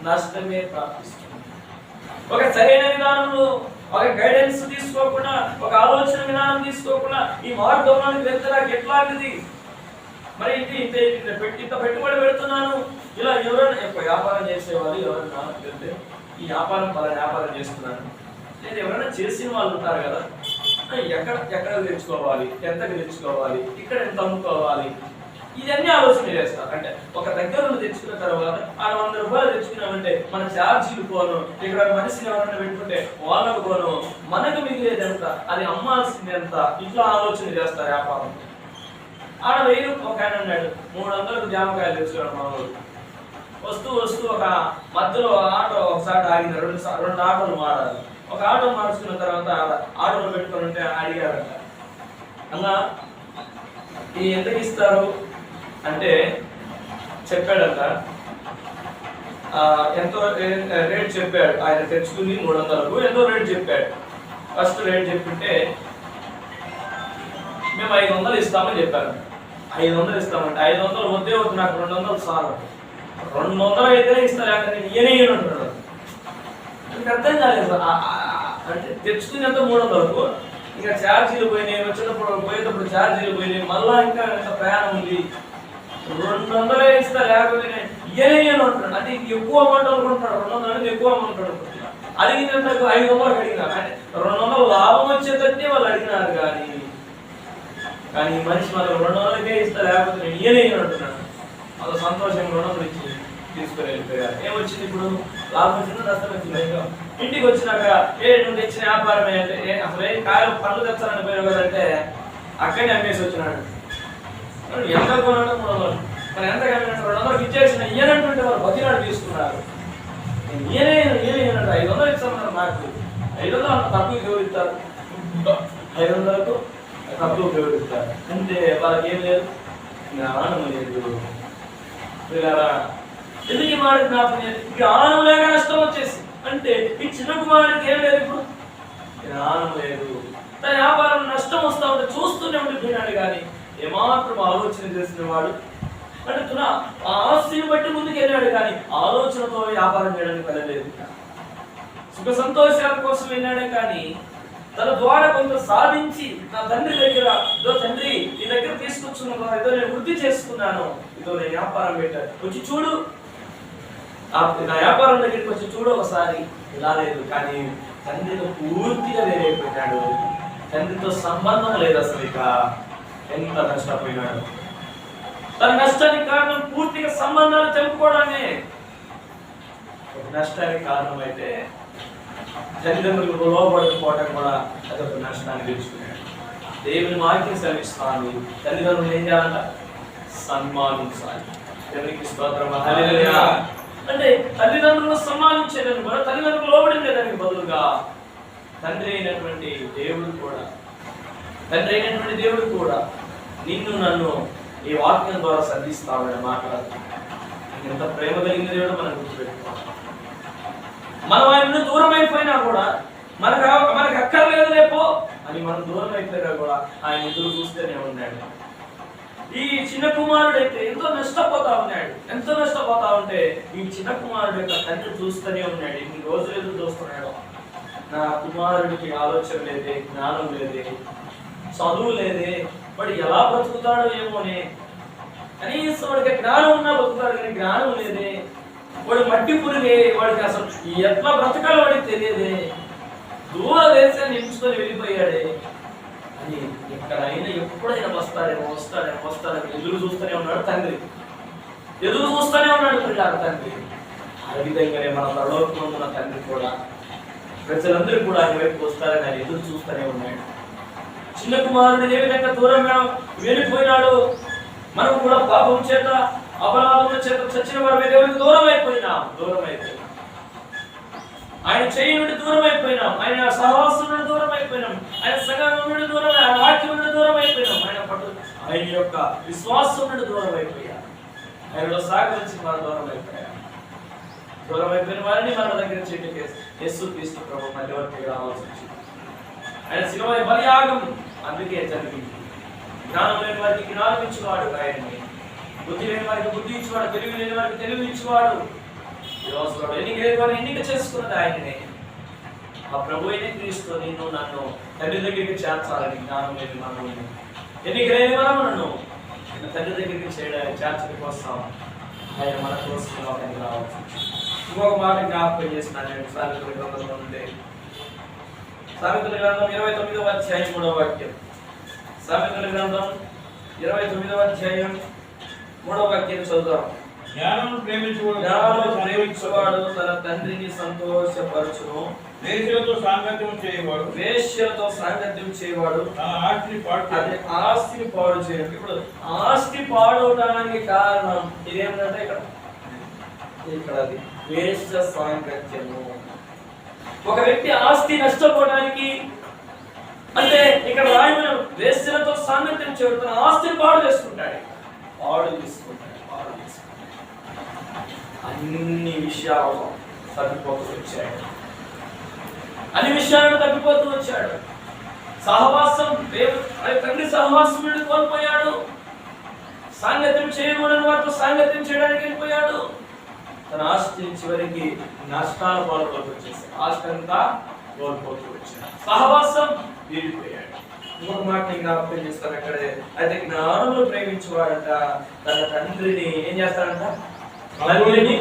నష్టమే ప్రాప్తిస్తుంది. ఒక సరైన విధానంలో ఒక గైడెన్స్ తీసుకోకుండా, ఒక ఆలోచన విధానం తీసుకోకుండా ఈ మార్గంలోకి వెళ్తే నాకు ఎట్లాంటిది? మరి ఇంత పెట్టుబడి పెడుతున్నాను, ఇలా ఎవరైనా వ్యాపారం చేసేవాళ్ళు ఎవరైనా వెళ్తే ఈ వ్యాపారం వ్యాపారం చేస్తున్నాను, లేదా ఎవరైనా చేసిన వాళ్ళు ఉంటారు కదా, ఎక్కడ తెచ్చుకోవాలి, ఎంతకు తెచ్చుకోవాలి, ఇక్కడ ఎంత అమ్ముకోవాలి, ఇవన్నీ ఆలోచన చేస్తారు. అంటే ఒక దగ్గర తెచ్చుకున్న తర్వాత 100 రూపాయలు తెచ్చుకున్నామంటే మన ఛార్జీలు పోను, ఇక్కడ మనిషిని ఎవరైనా పెట్టుకుంటే వాళ్ళకు పోను, మనకు మిగిలేది ఎంత, అది అమ్మాల్సింది ఎంత, ఇట్లా ఆలోచన చేస్తారు వ్యాపారం. ఆడ 1000 ఒక ఆయన అన్నాడు, 300కు జామకాయలు తెచ్చుకోవడం మనలో. వస్తూ ఒక మధ్యలో ఆటో ఒకసారి ఆగింది, 2 ఆటోలు మారాలి. ఒక ఆటో మార్చుకున్న తర్వాత ఆటోలో పెట్టుకొని ఉంటే అడిగారంట, అన్నా ఈ ఎంతకి ఇస్తారు అంటే చెప్పాడంట. ఎంతో రేట్ చెప్పాడు, ఆయన తెచ్చుకుని 300కు ఎంతో రేట్ చెప్పాడు. ఫస్ట్ రేట్ చెప్పింటే మేము 500 ఇస్తామని చెప్పారు. 500 ఇస్తామంటే 500 వద్దే వద్దు, నాకు 200 చాలు, 200 అయితేనే ఇస్తారు, నేను ఈయనే అంటున్నాడు. నాకు అర్థం కాలేదు. అంటే తెచ్చుకునేంత 300కు ఇంకా ఛార్జీలు పోయినాయి, వచ్చేటప్పుడు పోయేటప్పుడు ఛార్జీలు పోయినాయి, మళ్ళా ఇంకా ఎంత ప్రయాణం ఉంది, 200 ఇస్తా, లేకపోతే ఈయన అంటున్నాడు. అంటే ఎక్కువ అమౌంట్ అనుకుంటున్నాడు, 200 అనేది ఎక్కువ అమౌంట్ అనుకుంటున్నాడు. అడిగినంత 500 అడిగినారు, అంటే 200 లాభం వచ్చేటట్టే వాళ్ళు అడిగినారు. కానీ మనిషి మాత్రం 200కే ఇస్తా, లేకపోతే నేను ఈయన అంటున్నాడు. అలా సంతోషం 200 ఇచ్చి తీసుకుని వెళ్ళిపోయారు. ఏమొచ్చింది ఇప్పుడు? లాభం వచ్చిందో నష్టం వచ్చింది? ఇంటికి వచ్చినాక నువ్వు తెచ్చిన వ్యాపారమే అంటే అసలు కాయలు పండ్లు తెచ్చాలని పోయిన కదంటే అక్కడే అమ్మేసి వచ్చినాడు. ఎంత కొన్నాడు? 300. మరి ఎంత కమ్మినట్టు 200కి ఇచ్చేసిన ఈయనంటుంటే వాళ్ళు బతినాడు తీసుకున్నారు. ఈయనే 500 ఇస్తామన్నారు. నాకు 500 అంత తక్కువ గౌరవిస్తారు, 500కు తక్కువ గౌరవిస్తారు. అంటే వాళ్ళకి ఏం లేదు, జ్ఞానం లేదు. ఎందుకు ఈ మాట జ్ఞాపకం? జ్ఞానం లేక నష్టం వచ్చేసి అంటే ఈ చిన్న కుమారుడికి ఏం లేదు, ఇప్పుడు జ్ఞానం లేదు. తన వ్యాపారం నష్టం వస్తా ఉంటే చూస్తూనే ఉండిపోయినాడు. కానీ ఏమాత్రం ఆలోచన చేసిన వాడు అంటే తన ఆస్తిని బట్టి ముందుకు వెళ్ళాడు, కానీ ఆలోచనతో వ్యాపారం చేయడానికి వెళ్ళలేదు. సుఖ సంతోషాల కోసం వెళ్ళాడే, కానీ తన ద్వారా కొంత సాధించి నా తండ్రి దగ్గర, ఇదో తండ్రి నీ దగ్గర తీసుకొచ్చుకున్నా, ఏదో నేను వృద్ధి చేసుకున్నాను, ఇదో నేను వ్యాపారం పెట్టాను, వచ్చి చూడు, నా వ్యాపారం దగ్గరికి వచ్చి చూడు ఒకసారి. ఇలా లేదు. కానీ తండ్రితో పూర్తిగా వేరైపోయినాడు, తండ్రితో సంబంధం లేదు అసలు. ఇక ఎంత నష్టపోయినాడు. తన నష్టానికి కారణం పూర్తిగా సంబంధాలు తెంపుకోవడమే. ఒక నష్టానికి కారణమైతే తల్లిదండ్రులకు లోబడకపోవటం కూడా అదొక నష్టాన్ని తెలుసుకున్నాడు. దేవుని వాక్యం సెలవిస్తాను, తల్లిదండ్రులు ఏం చేయాలంట? సన్మానించాలి. దేవునికి స్తోత్రం. హల్లెలూయా. అంటే తల్లిదండ్రులను సన్మానించేదని కూడా తల్లిదండ్రులు లోబడిందేదానికి బదులుగా తండ్రి అయినటువంటి దేవుడు కూడా నిన్ను నన్ను ఈ వాక్యం ద్వారా సంధిస్తామని మాట్లాడుతున్నాడు. ఎంత ప్రేమ కలిగిన దేవుడు మనం గుర్తుపెట్టుకోవాలి. మనం ఆయన దూరం అయిపోయినా కూడా మనకు అక్కర్లేదు లేపో అని మనం దూరం అయిపోయినా కూడా ఆయన ఎదురు చూస్తూనే ఉన్నాడు. ఈ చిన్న కుమారుడైతే ఎంతో నష్టపోతా ఉంటే ఈ చిన్న కుమారుడు యొక్క తండ్రి చూస్తూనే ఉన్నాడు. ఇన్ని రోజులు ఎదురు చూస్తున్నాడు. నా కుమారుడికి ఆలోచన లేదే, జ్ఞానం లేదే, చదువు లేదే, వాడు ఎలా బ్రతుకుతాడో ఏమోనే, కనీసం వాడికి జ్ఞానం ఉన్నా బ్రతుకుతాడు కానీ జ్ఞానం లేదే, వాడు మట్టి పురుగే, వాడికి అసలు ఎట్లా బ్రతకాలో వాడికి తెలియదే, దూర దేశాన్ని ఎంచుకొని వెళ్ళిపోయాడే అని ఎక్కడైనా ఎప్పుడైనా వస్తాడేమో ఎదురు చూస్తూనే ఉన్నాడు తండ్రి. పిల్లల తండ్రి. ఆ విధంగానే మన పరలోకంలో ఉన్న తండ్రి కూడా ప్రజలందరూ కూడా ఆయన వైపు వస్తారని ఆయన ఎదురు చూస్తూనే ఉన్నాడు. చిన్న కుమారుడు ఏ విధంగా దూరంగా వెళ్ళిపోయినాడు, మనం కూడా పాపం చేత అపరాధముల చేత చచ్చిన వారి దేవునికి దూరం అయిపోయినాం. ఆయన చేయి నుండి దూరం అయిపోయినాం, ఆయన సహవాసం నుండి దూరం అయిపోయినాం, ఆయన సంఘం నుండి దూరం, ఆయన వాక్యం నుండి దూరం అయిపోయినాం, ఆయన యొక్క విశ్వాసం నుండి దూరం అయిపోయాం, ఆయనలో సహకరించి మనం దూరం అయిపోయిన వారిని మన దగ్గర చేయడానికి యేసుక్రీస్తు ప్రభువు మధ్యవర్తిగా రావాల్సి వచ్చింది. ఆయన శిలువ బలియాగం అందుకే జరిగింది. జ్ఞానం లేని వారికి జ్ఞానం ఇచ్చేవాడు ఆయన్ని, బుద్ధి లేని వారికి బుద్ధి ఇచ్చేవాడు, తెలివి లేని వారికి తెలివి ఇచ్చేవాడు, ఎన్నిక లేని వారిని ఎన్నిక చేసుకున్నది ఆయననే. ఆ ప్రభు అయిన క్రీస్తు నిన్ను నన్ను తండ్రి దగ్గరికి చేర్చాలని, జ్ఞానం లేని మనల్ని, ఎన్నిక లేని మనములను తండ్రి దగ్గరికి చేర్చడం కోసం ఆయన మన కోసం ఒకరికి రావచ్చు. ఇంకొక మాట జ్ఞాపకం చేస్తున్నాను నేను. సామెతల గ్రంథంలో ఉండే సామెతల గ్రంథం 29వ అధ్యాయం 3వ వాక్యం. సామెతల గ్రంథం 29వ అధ్యాయం 3వ వాక్యం చదువుతాం. జ్ఞానమును ప్రేమించువాడు తన తండ్రిని సంతోషపరచును, వేశ్యలతో సాంగత్యం చేయవాడు ఆస్తిని పాడు చేయడు. ఇప్పుడు ఆస్తి పాడవడానికి కారణం ఇదేంటంటే ఇక్కడ అది వేశ్య సాంగత్యము. ఒక వ్యక్తి ఆస్తి నష్టపోవడానికి అంటే ఇక్కడ రాయమైన వేశ్యలతో సాంగత్యం చేయడం, తన ఆస్తిని పాడు చేసుకుంటాడు. అన్ని విషయాలను తప్పిపోతూ వచ్చాడు. సహవాసం తండ్రి సహవాసం నుండి కోల్పోయాడు. సాంగత్యం చేయకూడని వారితో సాంగత్యం చేయడానికి వెళ్ళిపోయాడు. తన ఆస్తి చివరికి నష్టాల పాల్గొల్పు వచ్చేసాడు. ఆస్తి అంతా కోల్పోతూ వచ్చాడు. సహవాసం వీడిపోయాడు. ఇంకొక మాట జ్ఞాపకం చేస్తాను అక్కడే. అయితే జ్ఞానమును ప్రేమించేవాడంట తన తండ్రిని ఏం చేస్తాడంట? తండ్రిని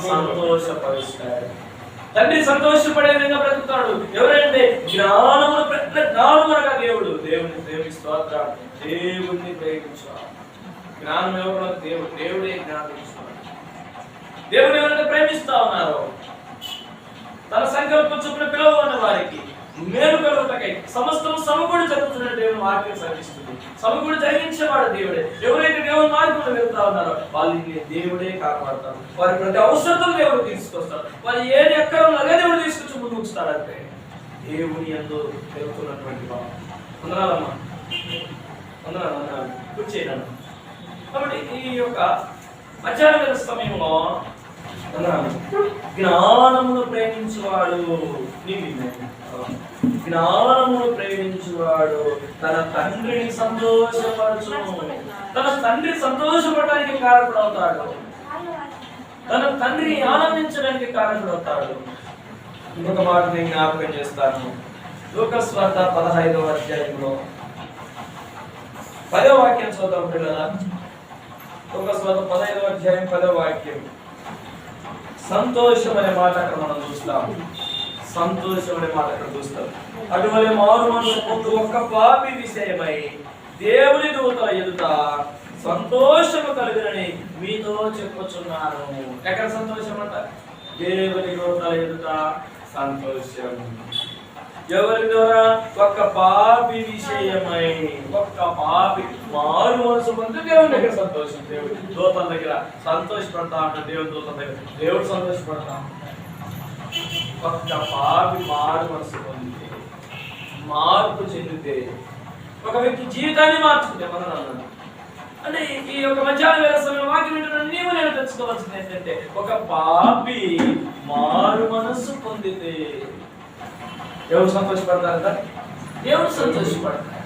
సంతోషపరుస్తాడు. తండ్రి సంతోషపడే విధంగా బ్రతుకుతాడు. ఎవరంటే జ్ఞానము అనగా దేవుడిని ప్రేమిస్తూ దేవుడిని ప్రేమించాలి. జ్ఞానం ఎవరు? దేవుడే జ్ఞానం ఇస్తున్నాడు. దేవుడు ఎవరైతే ప్రేమిస్తా ఉన్నారో తన సంకల్పం చొప్పున పిలవన్న వారికి మేలు కలుగుటకై సమస్తము సమకూడి జరుగుతున్న దేవుని వాక్యం సాగిస్తుంది. సమకూడి జరిగించేవాడు దేవుడే. ఎవరైతే దేవుని మార్గంలో వెళ్తా ఉన్నారో వాళ్ళని దేవుడే కాపాడుతారు. వారి ప్రతి అవసరతలు దేవుడు తీసుకొస్తాడు. వారు ఏది ఎక్కడ అలాగే దేవుడు తీసుకొచ్చి ముందు ఉంచుతాడంటే దేవుని యందు పెరుగుతున్నటువంటి వందనాలమ్మా, వందనాలు కూర్చేయను. కాబట్టి ఈ యొక్క మధ్యాహ్న సమయంలో జ్ఞానమును ప్రేమించువాడు తన తండ్రిని సంతోషపరచును. తన తండ్రి సంతోషపడడానికి కారణపడవుతాడు. తన తండ్రిని ఆనందించడానికి కారణపడవుతాడు. ఇంకొక మాట నేను జ్ఞాపకం చేస్తాను. లూకాసు వార్త 15వ అధ్యాయంలో 10వ వాక్యం చదువుతాం పిల్లలా. లూకాసు వార్త 15వ అధ్యాయం 10వ వాక్యం. సంతోషం అనే మాట అక్కడ మనం చూస్తాం. అటువలే మారు మనసు పొందు ఒక్క పాపి విషయమై దేవుని దూతల ఎదుట సంతోషము కలుగునని మీతో చెప్పుచున్నాను. ఎక్కడ సంతోషం అంట? దేవుని దూతల ఎదుట సంతోషం. ఎవరి ద్వారా? ఒక్క పాపి విషయమై, ఒక్క పాపి మారు మనసు పొందితే దేవుని దగ్గర సంతోషం. దేవుడి దూతల దగ్గర సంతోషపడతా ఉంటాడు. దేవుని దూతల దగ్గర దేవుడు సంతోషపడతా ఉంటాడు. ఒక్క పాపి మారు మనసు పొందితే, మార్పు చెందితే, ఒక వ్యక్తి జీవితాన్ని మార్చుకుంటే మనం అన్నాడు అంటే ఈ యొక్క మధ్యాహ్న వేళ సమయంలో వాక్యం వింటున్న నీవు నేను తెచ్చుకోవాల్సింది ఏంటంటే, ఒక పాపి మారు మనస్సు పొందితే ఎవరు సంతోషపడతారంట? దేవుడు సంతోషపడతాడు.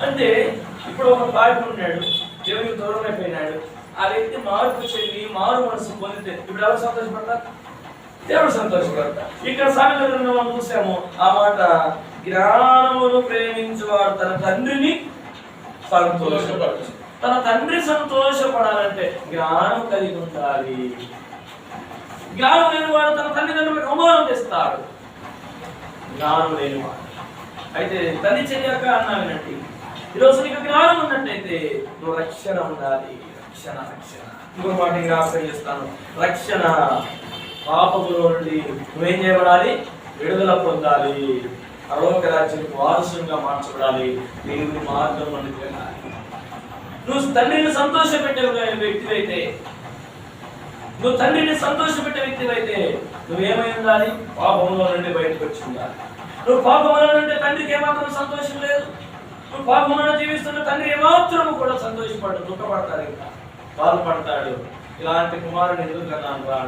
అంటే ఇప్పుడు ఒక పాపి ఉన్నాడు, దేవునికి దూరం అయిపోయినాడు. ఆ వ్యక్తి మార్పు చెంది మారు మనసు పొందితే ఇప్పుడు ఎవరు సంతోషపడతారు? దేవుడు సంతోషపడతాడు. ఇక్కడ సామెతలలో మనం చూసాము ఆ మాట, జ్ఞానమును ప్రేమించువాడు తన తండ్రిని సంతోషపరచు. తన తండ్రి సంతోషపడాలంటే జ్ఞానం కలిగి ఉండాలి. జ్ఞానం లేని వాడు తన తల్లిదండ్రులకు అవమానం చేస్తాడు. జ్ఞానం లేనివాడు అయితే తల్లి చెయ్యక అన్నా వినండి. ఈరోజు నీకు జ్ఞానం ఉన్నట్టయితే నువ్వు రక్షణ ఉండాలి. రక్షణ రక్షణ ఇంకో మాట జ్ఞాపకం చేస్తాను. రక్షణ పాపములో నుండి నువ్వేం చేయబడాలి? విడుదల పొందాలి. పరలోక రాజ్యానికి వారసుగా మార్చబడాలి. దేవుని మార్గం నుండి వెళ్ళాలి. నువ్వు తండ్రిని సంతోషపెట్టే వ్యక్తివైతే, నువ్వు తండ్రిని సంతోషపెట్టే వ్యక్తివైతే నువ్వేమై ఉండాలి? పాపంలో నుండి బయటకు వచ్చి ఉండాలి. నువ్వు పాపంలో నుండి తండ్రికి ఏమాత్రం సంతోషం లేదు. నువ్వు పాపంలో జీవిస్తున్న తండ్రి ఏమాత్రం కూడా సంతోషపడు, దుఃఖపడతాడు, ఇంకా బాధపడతాడు. ఇలాంటి కుమారుని ఎందుకు అన్నాను రా?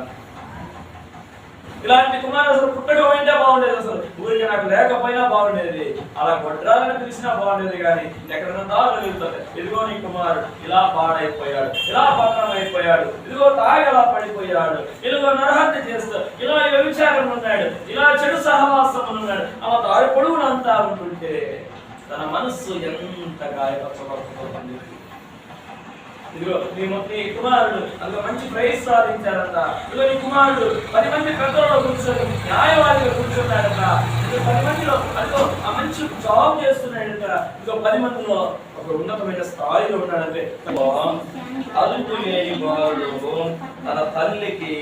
ఇలాంటి కుమారుడు అసలు పుట్టకపోయింటే బాగుండేది. అసలు ఊరికి నాకు లేకపోయినా బాగుండేది. అలా కొట్టాలని పిలిచినా బాగుండేది. కానీ ఎక్కడైనా దారులు వెళ్తుంది. ఇదిగో నీ కుమారుడు ఇలా పాడైపోయాడు, ఇలా పక్కన అయిపోయాడు, ఇదిగో తాగి అలా పడిపోయాడు, ఇదిగో నరహత్య చేస్తూ, ఇలా వ్యభిచారం ఉన్నాడు, ఇలా చెడు సహవాసం ఉన్నాడు. అలా దారి పొడుగునంతా ఉంటుంటే తన మనస్సు ఎంత గాయపరచబడుతుంది. ఇదిగో నీ కుమారుడు అందులో మంచి ప్రైజ్ సాధించారంట. ఇదిగో నీ కుమారుడు 10 మంది పెద్దలలో కూర్చొని న్యాయవాదిగా కూర్చున్నాడంట. ఇదిగో 10 మందిలో అదిగో ఆ మంచి జాబ్ చేస్తున్నాడంట. ఇదిగో 10 మందిలో ఒక ఉన్నతమైన స్థాయిలో ఉన్నాడంటే అదుపు లేని వాడు తన తల్లికి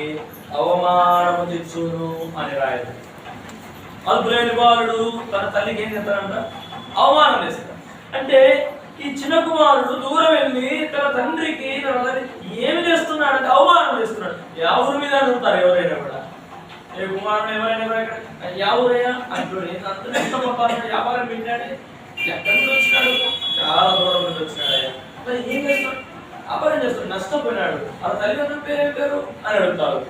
అవమానము తెచ్చును అని రాయదు. అదుపు లేని వాడు తన తల్లికి ఏం చేస్తాడంట? అవమానం చేస్తాడు. అంటే ఈ చిన్న కుమారుడు దూరం వెళ్ళి తన తండ్రికి ఏమి చేస్తున్నాడంటే అవమానం చేస్తున్నాడు. ఎవరి మీద అడుగుతారు ఎవరైనా కూడా. ఏ కుమారుడు ఎవరైనా కూడా ఎవరయ్యా అంటాడు. అంత ఇష్టపడతాడు, వ్యాపారం పెట్టాడు, ఎక్కడి నుంచి వచ్చినాడు? చాలా దూరం నుంచి వచ్చినాడయ్యా. మరి ఏం చేస్తాడు? వ్యాపారం చేస్తాడు, నష్టపోయినాడు. ఆ తల్లిదండ్రుల పేరు ఏం పేరు అని అడుగుతారు.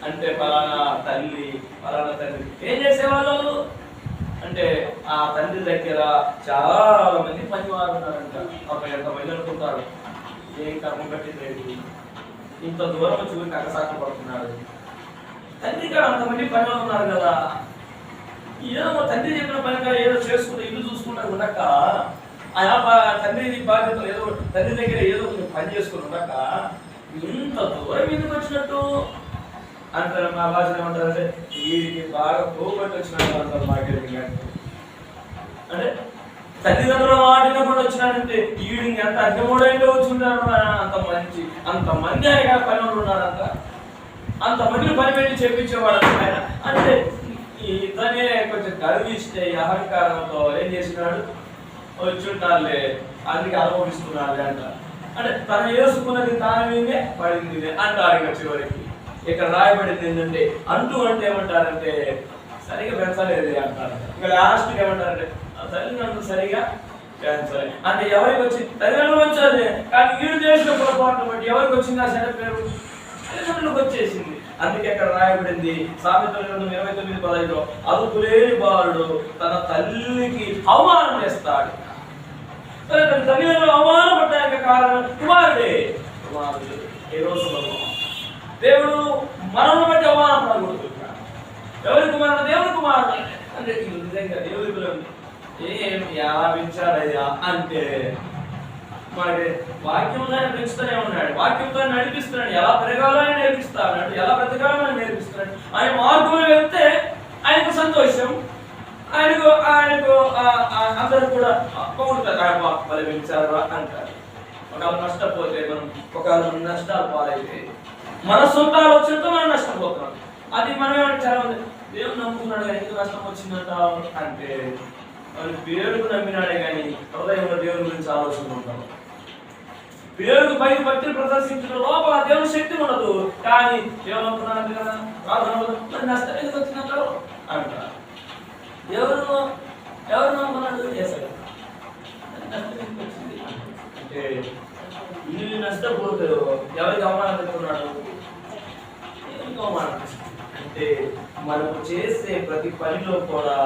అంటే ఫలానా తల్లి ఫలానా తండ్రి ఏం చేసేవాళ్ళు అంటే ఆ తండ్రి దగ్గర చాలా మంది పనివారు ఉన్నారంట. ఎంతమంది అనుకుంటారు? ఏం కర్మ కట్టింది, ఇంత దూరం చూసి అకసాక పడుతున్నాడు. తండ్రి కాడ అంతమంది పని ఉన్నారు కదా, ఏదో తండ్రి చెప్పిన పని కాదు, ఏదో చేసుకుంటూ ఇల్లు చూసుకుంటా ఉండక తండ్రి బాధ్యత ఏదో తండ్రి దగ్గర ఏదో పని చేసుకుని ఉండక ఇంత దూరం ఎందుకు వచ్చినట్టు అంటారు. మా భాషలో ఏమంటారంటే వీడికి బాగా పోగొట్టి వచ్చినట్టు అంటారు. మాకెళ్ళి అంటే తల్లిదండ్రుల వాటినప్పుడు వచ్చినాడంటే వీడి ఎంత అడ్డమూడైతే వచ్చుంటారు. అంతమంది ఆయన పని వాళ్ళు ఉన్నారంట. అంతమందిని పని పెట్టి చేపించేవాడు ఆయన. అంటే ఇతనే కొంచెం గర్విస్తే అహంకారంతో ఏం చేసినాడు? వచ్చుంటారులే, అందుకే అనుభవిస్తున్నాడు అంట. అంటే తను వేసుకున్నది తాను మీదే పడింది అంటారు. ఇక చివరికి ఇక్కడ రాయబడింది ఏంటంటే అంటూ అంటే ఏమంటారంటే సరిగా పెంచలేదు అంటారు. ఇక లాస్ట్ ఏమంటారంటే తల్లిదండ్రులు సరిగా పెంచలేదు అంటే ఎవరికి వచ్చి తల్లిదండ్రులు వచ్చేది. కానీ వీడు చేసిన పొరపాటు బట్టి ఎవరికి వచ్చింది ఆ చెడ్డ పేరు? తల్లిదండ్రులకు వచ్చేసింది. అందుకే ఇక్కడ రాయబడింది సామెతల గ్రంథం 29:15 అదుపు లేని బాలుడు తన తల్లికి అవమానం చేస్తాడు. తల్లిదండ్రులు అవమానం పట్టడానికి కారణం కుమారుడే. కుమారుడు ఏ రోజుల్లో దేవుడు మనల్ని బట్టి అవమానం పడకూడదు. ఎవరి కుమారుడు? దేవుడి కుమారుడు. అంటే నిజంగా దేవుడి పిల్లలు ఏం యాపించాడయ్యా అంటే మనకి వాక్యంలో పెంచుతూనే ఉన్నాడు, వాక్యంతో నడిపిస్తున్నాడు. ఎలా పెరగాలో ఆయన నేర్పిస్తాడు, ఎలా బ్రతకాలో ఆయన నేర్పిస్తున్నాడు. ఆయన మార్గంలో వెళ్తే ఆయనకు సంతోషం, ఆయనకు అందరూ కూడా పొగుడుతారు. బలి పెంచారు అంటారు. ఒకవేళ నష్టపోతే మనం ఒకవేళ నష్టాలు పాలైతే మన సొంత ఆలోచనతో మనం నష్టపోతున్నాం. అది మనమే చాలా ఉంది దేవుడు నమ్ముకున్నాడు కానీ ఎందుకు నష్టం వచ్చిందంట అంటే వాళ్ళు పేరుకు నమ్మినాడే కానీ హృదయంలో దేవుని గురించి ఆలోచన ఉంటాం. పేరుకు పై భక్తిని ప్రదర్శించిన లోపల దేవుని శక్తి ఉండదు. కానీ దేవుడు నమ్ముకున్నాడు కదా ప్రార్థన నష్టం ఎందుకు వచ్చిందంటారు అంటారు. ఎవరు నమ్ముకున్నాడు? నష్టం ఎందుకు వచ్చింది అంటే ఇల్లు నష్టపోతాడు. ఎవరికి అవమానం పెట్టుకున్నాడు? దేవునికి అవమానం. అంటే మనము చేసే ప్రతి పనిలో కూడా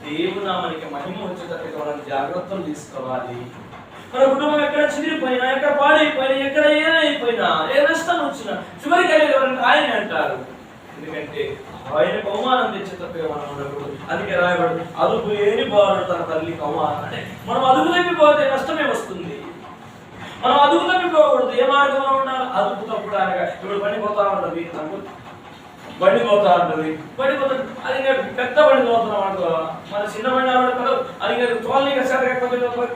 దేవుని నామానికి మహిమ వచ్చేటట్టుగా మనం జాగ్రత్తలు తీసుకోవాలి. మన కుటుంబం ఎక్కడ చిదిరిపోయినా, ఎక్కడ పాడైపోయినా, ఎక్కడ ఏదైపోయినా, ఏ నష్టం వచ్చినా చివరికి ఎవరైనా ఆయన అంటారు. ఎందుకంటే ఆయనకు అవమానం తెచ్చేటట్టుగా మనం ఉండకూడదు. అందుకే రాయబడి అదుపు ఏని బాడు తన తల్లికి అవమానం. అంటే మనం అదుపు తప్పిపోతే నష్టమే వస్తుంది. మనం అదుపు తప్పిపోకూడదు. ఏ మార్గంలో ఉండాలి? అదుపు తప్పుడు అనగా ఇప్పుడు పడిపోతా ఉంటుంది, బండి పోతా ఉంటుంది, పడిపోతుంది. అది పెద్ద బండి పోతున్నాం అనుకో, మన చిన్న బండి ఆడతారు, అది తోలనీగా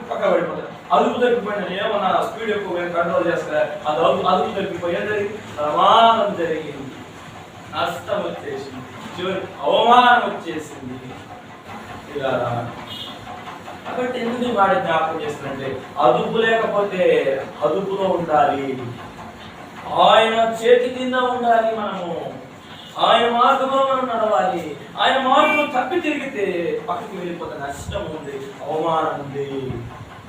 పక్క పడిపోతారు. అదుపు తప్పిపోయిన ఏమన్నా స్పీడ్ ఎక్కువ కంట్రోల్ చేస్తారు, అది అదుపు తప్పిపోయి ప్రమాదం జరిగింది, నష్టం వచ్చేసింది, చివరి అవమానం వచ్చేసింది. ఇలా కాబట్టి ఎందుకు వాడి జ్ఞాపకం చేస్తుందంటే అదుపు లేకపోతే అదుపులో ఉండాలి. ఆయన చేతి కింద ఉండాలి. మనము ఆయన మార్గంలో మనం నడవాలి. ఆయన మార్గం తప్పి తిరిగితే పక్కకి వెళ్ళిపోతే నష్టం ఉంది, అవమానం ఉంది.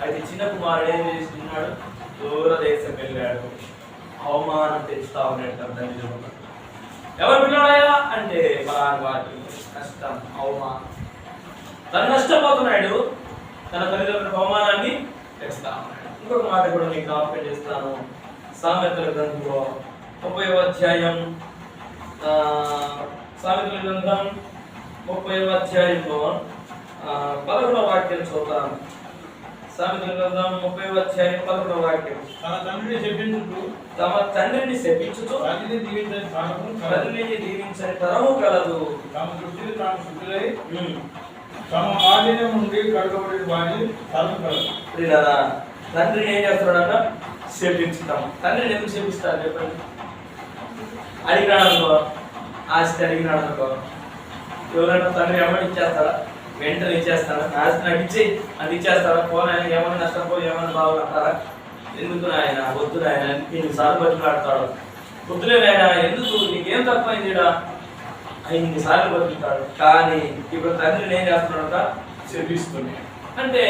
అయితే చిన్న కుమారుడు ఏం చేస్తున్నాడు? దూరదేశం వెళ్ళాడు, అవమానం తెస్తా ఉన్నాడు తల్లిదండ్రులు. ఎవరు పిల్లడాయా అంటే పలానా వాటి నష్టం, అవమానం. తను నష్టపోతున్నాడు, తన తల్లిదండ్రుల అవమానాన్ని తెస్తా ఉన్నాడు. ఇంకొక మాట కూడా మీకు జ్ఞాపకం చేస్తాను. సామెతల గ్రంథంలో 30వ అధ్యాయం, సామెతల గ్రంథం 30వ అధ్యాయంలో 11వ వాక్యం చూద్దాం. సామెతల గ్రంథం 30వ అధ్యాయం 11వ వాక్యం. తమ తండ్రిని శపించుచు తల్లిని దీవించని తరము కలదు. తమ దృష్టిని తాము శుద్ధులై తమ మాలిన్యం నుండి కడగబడిన వారి తరం కలదు. తండ్రిని ఏం చేస్తున్నాడట? శపించుతాం. తండ్రిని ఎందుకు శపిస్తారు చెప్పండి? అడిగినాడు అనుకో, ఆస్తి అడిగినాడు అనుకో, ఎవరైనా తండ్రి ఏమన్నా ఇచ్చేస్తారా? వెంటనే ఇచ్చేస్తారా? ఆస్తి నాకు ఇచ్చేయి అది ఇచ్చేస్తారా? పోనీ ఏమన్నా నష్టపోయి ఏమన్నా బాగుంటారా? ఎందుకు నాయన వద్దు నాయన ఇన్నిసార్లు బతుకులాడతాడు. వద్దులే నాయన ఎందుకు, నీకేం తప్పైందిడా ఆయన ఇన్నిసార్లు బతుకుతాడు. కానీ ఇప్పుడు తండ్రిని ఏం చేస్తున్నాడట? శపిస్తున్నాడు. అంటే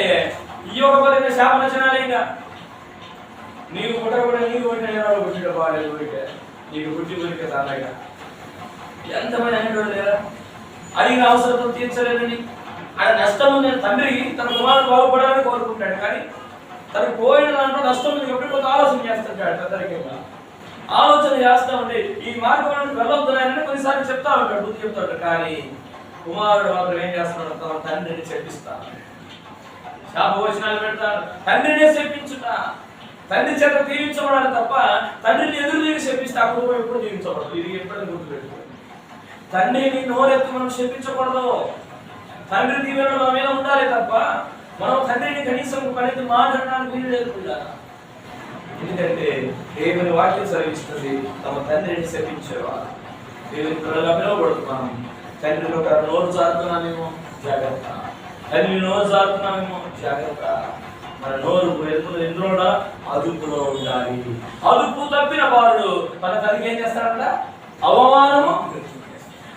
ఈ యొక్క పరంగా శాపనచనాలే. ఇంకా నీకు పుట్టకుండా నీకు పుట్టిన పుట్టిన బాగాలేదు ఊరికే, నీకు పుట్టి ఊరికే తానగా ఎంతమంది అనేవాడు లేదా? అడిగిన అవసరం తీర్చలేదని ఆయన నష్టం నేను తండ్రి తన కుమారుడు బాగుపడాలని కోరుకుంటాడు. కానీ తనకు పోయిన దాంట్లో నష్టం ఎప్పుడు కొంత ఆలోచన చేస్తుంటాడు. పెద్దరికంగా ఆలోచన చేస్తా ఉంటే ఈ మార్గం వెళ్ళొద్దునాయని కొన్నిసార్లు చెప్తా ఉంటాడు, బుద్ధి చెప్తాడు. కానీ కుమారుడు మాత్రం ఏం చేస్తున్నాడు? తన తండ్రిని చెప్పిస్తాడు, శాపవచనాలు పెడతాడు. తండ్రినే చెప్పించుట, తండ్రి చేత దీవించబడాలి తప్ప తండ్రిని ఎదురు తిరిగి శపిస్తే ఆ కుటుంబం ఎప్పుడు దీవించబడదు. ఇది ఎప్పుడైనా గుర్తుపెట్టుకోండి. తండ్రిని నోరెత్తి మనం శపించకూడదు. తండ్రి దీవెనలు మన మీద ఉండాలి తప్ప మనం తండ్రిని కనీసం పనికి మాట్లాడడానికి వీలు లేకుండా. ఎందుకంటే దేవుని వాక్యం సెలవిస్తుంది, తమ తండ్రిని శపించేవారు దేవుని పిల్లలుగా పిలువబడుతున్నాం. తండ్రిని ఒక నోరు జారుతున్నామేమో జాగ్రత్త, తండ్రిని నోరు జారుతున్నామేమో జాగ్రత్త. మన నోరు ఎందులో అదుపులో ఉండాలి. అదుపు తప్పిన వాడు మన తల్లికి ఏం చేస్తాడంట? అవమానము.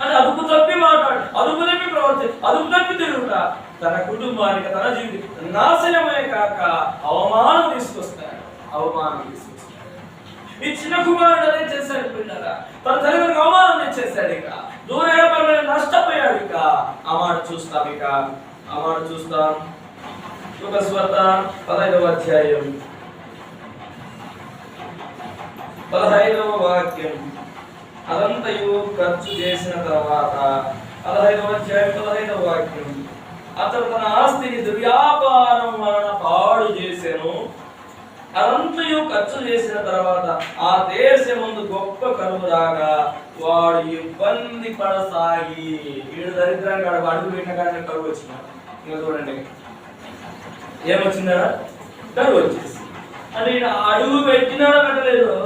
అంటే అదుపు తప్పి మాట్లాడు, అదుపు తప్పి ప్రవర్తి, అదుపు తప్పి తిరుగుట తన కుటుంబానికి, తన జీవితం నాశనమే కాక అవమానం తీసుకొస్తాడు. ఈ చిన్న కుమారుడు అదే చేశాడు పిల్లరా. తన తల్లిదండ్రులకు అవమానం తెచ్చేసాడు. ఇక దూరేపరమైన నష్టపోయాడు. ఇక ఆ మాట చూస్తాం. లుకాసువార్త 15వ అధ్యాయం 15వ వాక్యం. అదంతయు ఖర్చు చేసిన తర్వాత 15వ అధ్యాయం 15వ వాక్యం. అతడు తన ఆస్తిని దుర్వ్యాపారం వలన పాడు చేసెను. అదంతయు ఖర్చు చేసిన తర్వాత ఆ దేశమందు గొప్ప కరువు రాగా వాడు ఇబ్బంది పడసాగి. వీడు దరిద్రంగా అడుగు పెట్టిన కానీ కరువు వచ్చినాడు. ఇంకా చూడండి ఏమొచ్చిందా? కరువు వచ్చేసి. అంటే ఈయన అడుగు పెట్టినాడో పెట్టలేదు,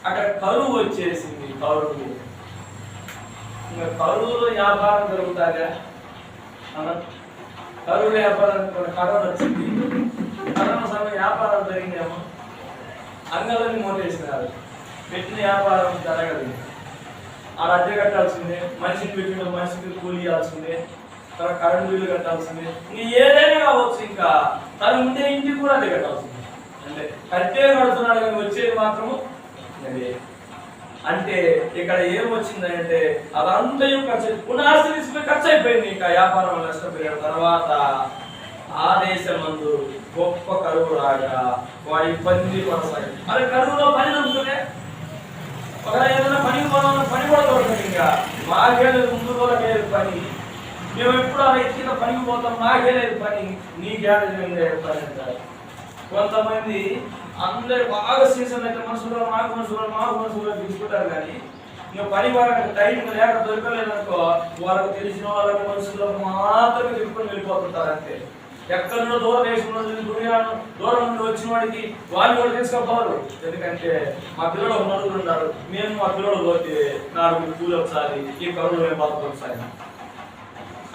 అక్కడ కరువు వచ్చేసింది. కరువు, ఇంకా కరువులో వ్యాపారం జరుగుతాగా, కరువు వ్యాపారం కరోనా వచ్చింది. కరోనా సమయం వ్యాపారం జరిగిందేమో, అంగళ్ళని మూటేసినారు. పెట్టిన వ్యాపారం జరగదు. ఆ అద్దె కట్టాల్సిందే, మనిషిని పెట్టిన మనిషికి కూలి ఇవ్వాల్సిందే, తర్వాత కరెంట్ బిల్లు కట్టాల్సిందే, ఇంక ఏదైనా కావచ్చు. ఇంకా తను ఉండే ఇంటికి కూడా అదే కట్టాల్సిందే. అంటే కట్టే కడుతున్నాడు కానీ వచ్చేది మాత్రము అదే. అంటే ఇక్కడ ఏం వచ్చిందంటే అదంతా ఖర్చు, పునాస్తి తీసుకుని ఖర్చు అయిపోయింది. ఇంకా వ్యాపారం నష్టపోయాడు. తర్వాత ఆ దేశమందు గొప్ప కరువు రాగా వాడి ఇబ్బంది కొనసాగింది. మరి కరువులో పని దొరుకుతుందే, ఒకవేళ ఏదైనా పని పోదామన్న పని కూడా దొరకదు. ఇంకా మాకే ముందు కూడా లేదు పని, మేము ఎప్పుడు అలా ఎత్తిన పనికి పోతాం, మాకే లేదు పని, నీకేదే పని అంటారు. కొంతమంది అందరు బాగా సీజన్ అయితే మనుషులు మాకు తీసుకుంటారు. కానీ ఇంకా పని వాళ్ళకి టైం లేక దొరకలేదనుకో, వాళ్ళకి తెలిసిన వాళ్ళకి మనుషులకు మాత్రమే తిప్పుకొని వెళ్ళిపోతుంటారు. అంతే. ఎక్కడో దూరం దేశంలో దూరం నుండి వచ్చిన వాడికి వాళ్ళు కూడా తీసుకోపోరు. ఎందుకంటే మా పిల్లలు నలుగురు ఉన్నారు, మేము మా పిల్లలు పోతే 4 కూలి ఒకసారి, ఈ కరువులు మేము బతుకు ఒకసారి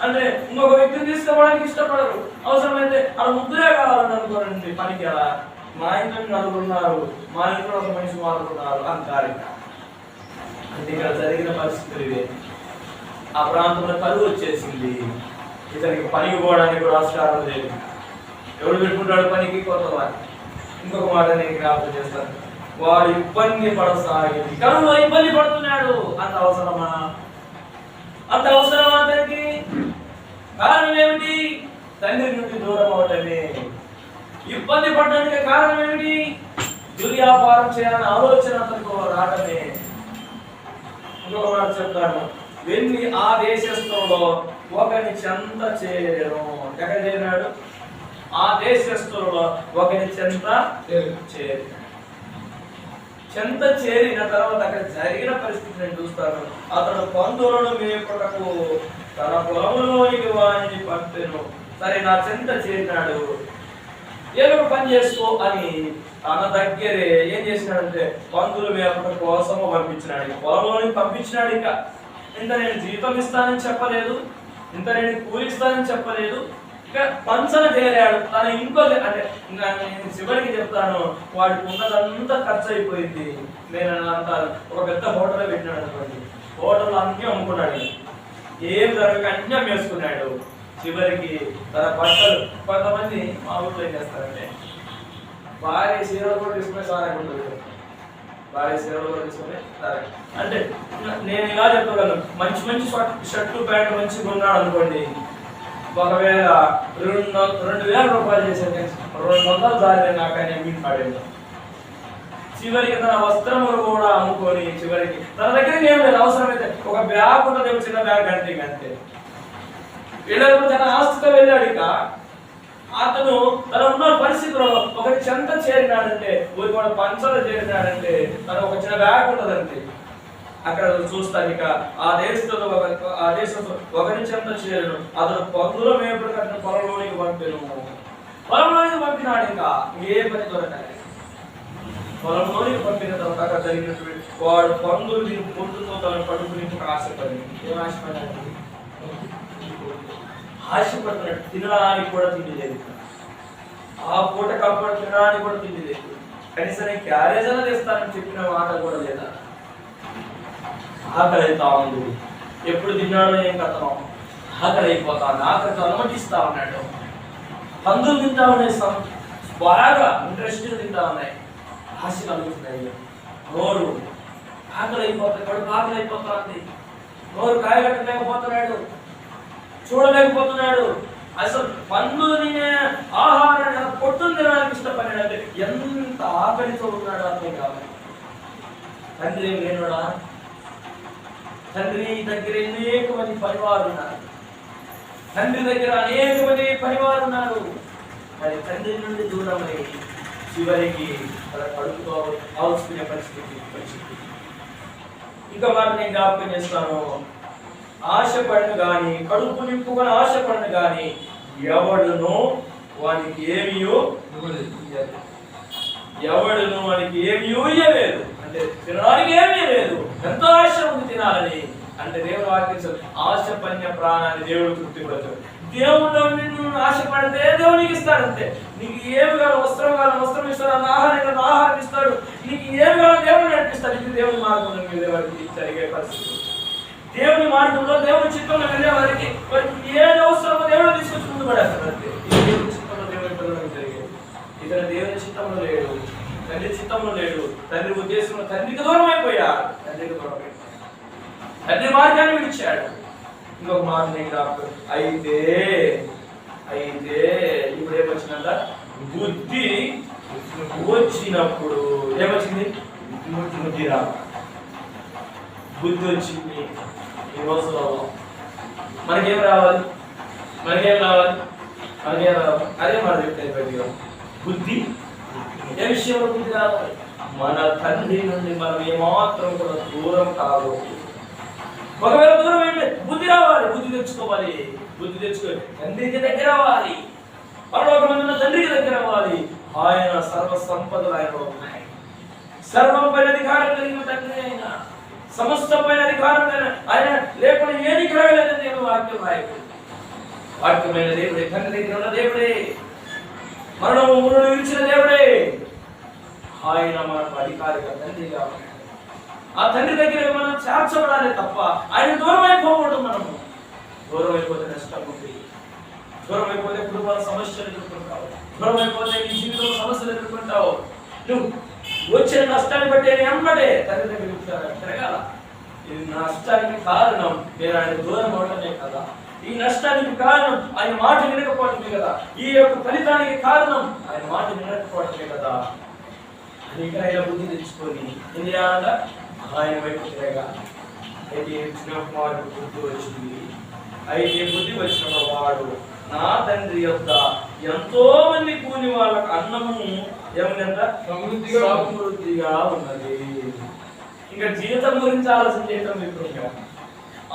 అంటే ఇంకొక వ్యక్తిని తీసుకోవడానికి ఇష్టపడరు. అవసరమైతే అలా ముగ్గురే కావాలని అనుకోరండి పనికి. అలా మా ఇంట్లో 4 ఉన్నారు, మా ఇంట్లో ఒక మనిషి మారుతున్నారు అంటారు. అంటే ఇక్కడ జరిగిన పరిస్థితులు ఇవే. ఆ ప్రాంతంలో కరువు వచ్చేసింది. ఇతనికి పనికి పోవడానికి కూడా ఆస్కారం లేదు. ఎవడు పెట్టుకుంటాడు పనికి? కొత్తవాడు. ఇంకొక మాట నేను జ్ఞాపకం చేస్తాను, వాడు ఇబ్బంది పడసాగింది. కరువులో ఇబ్బంది పడుతున్నాడు. అంత అవసరమా? అంత అవసరమా అతనికి? కారణం ఏమిటి? తండ్రి నుండి దూరం అవటమే. ఇబ్బంది పడడానికి కారణం ఏమిటి? దుర్వ్యాపారం చేయాలని ఆలోచన అతనికి రావడమే. ఇంకొక మాట చెప్తాను, వెళ్ళి ఆ దేశస్థులలో ఒకరిని చెంత చేరను. ఎక్కడ చేరినాడు? ఆ దేశస్థులలో ఒకరిని చెంత చేరి చెంత చేరిన తర్వాత అక్కడ జరిగిన పరిస్థితి నేను చూస్తాను. అతడు పందులను మేపుటకు తన పొలంలోనికి వాడిని పంపెను. సరే, నా చెంత చేరినాడు, ఏదో ఒక పని చేసుకో అని తన దగ్గరే ఏం చేసినాడంటే పందులు మేపటం కోసము పంపించినాడు. పొలంలోనికి పంపించినాడు. ఇంత నేను జీతం ఇస్తానని చెప్పలేదు, ఇంత నేను కూలి ఇస్తానని చెప్పలేదు. ఇక పంచన చేరాడు. తన ఇంకో అంటే నేను చివరికి చెప్తాను, వాడికి ఉన్నదంతా ఖర్చు అయిపోయింది. నేను అంతా ఒక పెద్ద హోటల్ పెట్టినాడు అనుకోండి, హోటల్ అన్నీ అమ్ముకున్నాడు. ఏం జరగక అన్నీ అమ్మేసుకున్నాడు. చివరికి తన బట్టలు, కొంతమంది మా ఊళ్ళో ఏం చేస్తారంటే భార్య చీరలు కూడా తీసుకునే సారకుంటుంది. భార్య చీరలు కూడా తీసుకునే సారే అంటే నేను ఇలా చెప్పగలను, మంచి మంచి షర్టు ప్యాంటు మంచిగా ఉన్నాడు అనుకోండి, ఒకవేళ 2,000 రూపాయలు చేసే 200 జారీ నాకనే మీ పడేది. చివరికి తన వస్త్రములు కూడా అమ్ముకొని చివరికి తన దగ్గర ఏం లేదు. అవసరమైతే ఒక బ్యాగ్ ఉంటుంది, చిన్న బ్యాగ్ అంతే. వీళ్ళకు తన ఆస్తితో వెళ్ళాడు. ఇక అతను తన ఉన్న పరిస్థితిలో ఒకటి చెంత చేరినాడంటే, ఒక పంచలు చేరినాడంటే, తను ఒక చిన్న బ్యాగ్ ఉంటుందంటే అక్కడ చూస్తాను. ఇక ఆ దేశంలో ఒకరి చెంత చేరను. అతను పందుల మేపుడు కట్టిన పొలంలోనికి పంపాను. పొలంలోనికి పంపినాడు. ఇంకా ఏ పని దొరకాలి. పొలంలోనికి పంపిన తర్వాత అక్కడ జరిగినటువంటి వాడు పందులు దీని పొందుతో తను పడుకుని ఆశపడి ఏం ఆశపడ్డాడు? ఆశపడుతున్నాడు. తినడానికి కూడా తిండి లేదు. ఆ పూట కప్పుడు తినడానికి కూడా తిండి లేదు. కనీసం క్యారేజ్ అలా తెస్తానని చెప్పిన మాట కూడా లేదా. ఆకలి అవుతా ఉంది. ఎప్పుడు తిన్నాడో ఏం కథనం, ఆకలి అయిపోతాను, ఆకలితో అనుమతిస్తా ఉన్నాడు. పందులు తింటా ఉన్నాయి, బాగా ఇంట్రెస్ట్గా తింటా ఉన్నాయి, ఆశ కలుగుతున్నాయి. నోరు ఆకలి అయిపోతుంది, కడుపు ఆకలి అయిపోతుంది. నోరు కాయగట్టలేకపోతున్నాడు, చూడలేకపోతున్నాడు. అసలు పందులు తినే ఆహారాన్ని పొట్టును తినడానికి ఇష్టపడినాడంటే ఎంత ఆకలితో ఉన్నాడు అర్థం కావాలి. తండ్రి ఏం లేనుడా? తండ్రి దగ్గర అనేక మంది పనివారు ఉన్నారు. తండ్రి దగ్గర అనేక మంది పనివారు ఉన్నారు. మరి తండ్రి నుండి దూరమై చివరికి తన కడుపుతో ఆలోచుకునే పరిస్థితి. ఇంకా వారిని నేను జ్ఞాపకం చేస్తాను, ఆశపడను గాని, కడుపు నింపుకొని ఆశపడను గాని ఎవడును వానికి ఏమియో ఇవ్వలేదు. ఎవడును వానికి ఏమియో ఇవ్వలేదు. అంటే తినడానికి ఏమీ లేదు, ఎంతో ఆశ ఉంది తినాలని. అంటే దేవుడు వాక్యం ఆశ పన్య ప్రాణాన్ని దేవుడు తృప్తిపరచాడు. దేవుడు నిన్ను ఆశపడితే దేవునికి ఇస్తాడంతే. నీకు ఏమి కాదు, వస్త్రం ఇస్తాడు, ఆహారం ఇస్తాడు. నీకు ఏమి కాదు దేవుడు నడిపిస్తాడు. ఇది దేవుని మార్గంలో మీద వారికి జరిగే పరిస్థితి. దేవుని మార్గంలో దేవుని చిత్తంలో వెళ్ళే వారికి ఏది అవసరమో దేవుడు తీసుకొచ్చి ముందు పడేస్తాడు అంతే. ఇది దేవుని చిత్తంలో దేవుని పిల్లలకు జరిగేది. ఇతను దేవుని చిత్తంలో లేడు, తండ్రి చిత్తంలో లేడు, తండ్రి ఉద్దేశంలో తండ్రికి దూరం అయిపోయాడు. తండ్రి మార్గాన్ని విడిచాడు. ఇంకొక మాట అయితే ఇప్పుడు ఏమొచ్చిందంట, బుద్ధి వచ్చినప్పుడు ఏమొచ్చింది, బుద్ధి రా, బుద్ధి వచ్చింది. ఈ రోజులో మనకేం రావాలి, మనకేం రావాలి? అదే మాట చెప్తాను. బుద్ధి ఏ విషయంలో బుద్ధి రావాలి? మన తండ్రి నుండి మనం ఏమాత్రం కూడా దూరం కాకూడదు. ఒకవేళ దూరం ఏంటి, బుద్ధి రావాలి, బుద్ధి తెచ్చుకోవాలి. తండ్రికి దగ్గర అవ్వాలి, పరలోకమందున్న తండ్రికి దగ్గర అవ్వాలి. ఆయన సర్వ సంపదలు ఆయనలో ఉన్నాయి. సర్వం పైన అధికారం కలిగిన తండ్రి ఆయన, సమస్తం పైన అధికారం ఆయన లేకుండా ఏది కలగలేదని నేను వాక్యమైన దేవుడే, తండ్రి దగ్గర ఉన్న దేవుడే, మరణము మునులు విడిచిన దేవుడే. ఆయన మనకు అధికారిగా తండ్రిగా ఉన్నాడు. ఆ తండ్రి దగ్గర మనం చేర్చబడాలి తప్ప ఆయన దూరం అయిపోకూడదు. మనము దూరం అయిపోతే నష్టం ఉంది. దూరం అయిపోతే కుటుంబాల సమస్యలు ఎదుర్కొంటావు, దూరం అయిపోతే నీ జీవితంలో సమస్యలు ఎదుర్కొంటావు. నువ్వు వచ్చిన నష్టాన్ని బట్టి వెంబడే తండ్రి దగ్గర తిరగాల. ఈ నష్టానికి కారణం నేను ఆయన దూరం అవడమే కదా, ఈ నష్టానికి కారణం ఆయన మాట వినకపోవటమే కదా, ఈ యొక్క ఫలితానికి కారణం ఆయన మాట వినకపోవటమే కదా. ఇంకా ఆయన బుద్ధి తెచ్చుకొని ఏం చేయాలంట, ఆయన వైపు తిరగాలి. అయితే చిన్నకుమారుడు బుద్ధి వచ్చింది. అయితే బుద్ధి వచ్చిన వాడు నా తండ్రి యొక్క ఎంతో మంది కూలి వాళ్ళకు అన్నము ఏమైందంట, సమృద్ధిగా ఉన్నది. ఇంకా జీవితం గురించి ఆలోచన చేయటం విప్రమ్యం,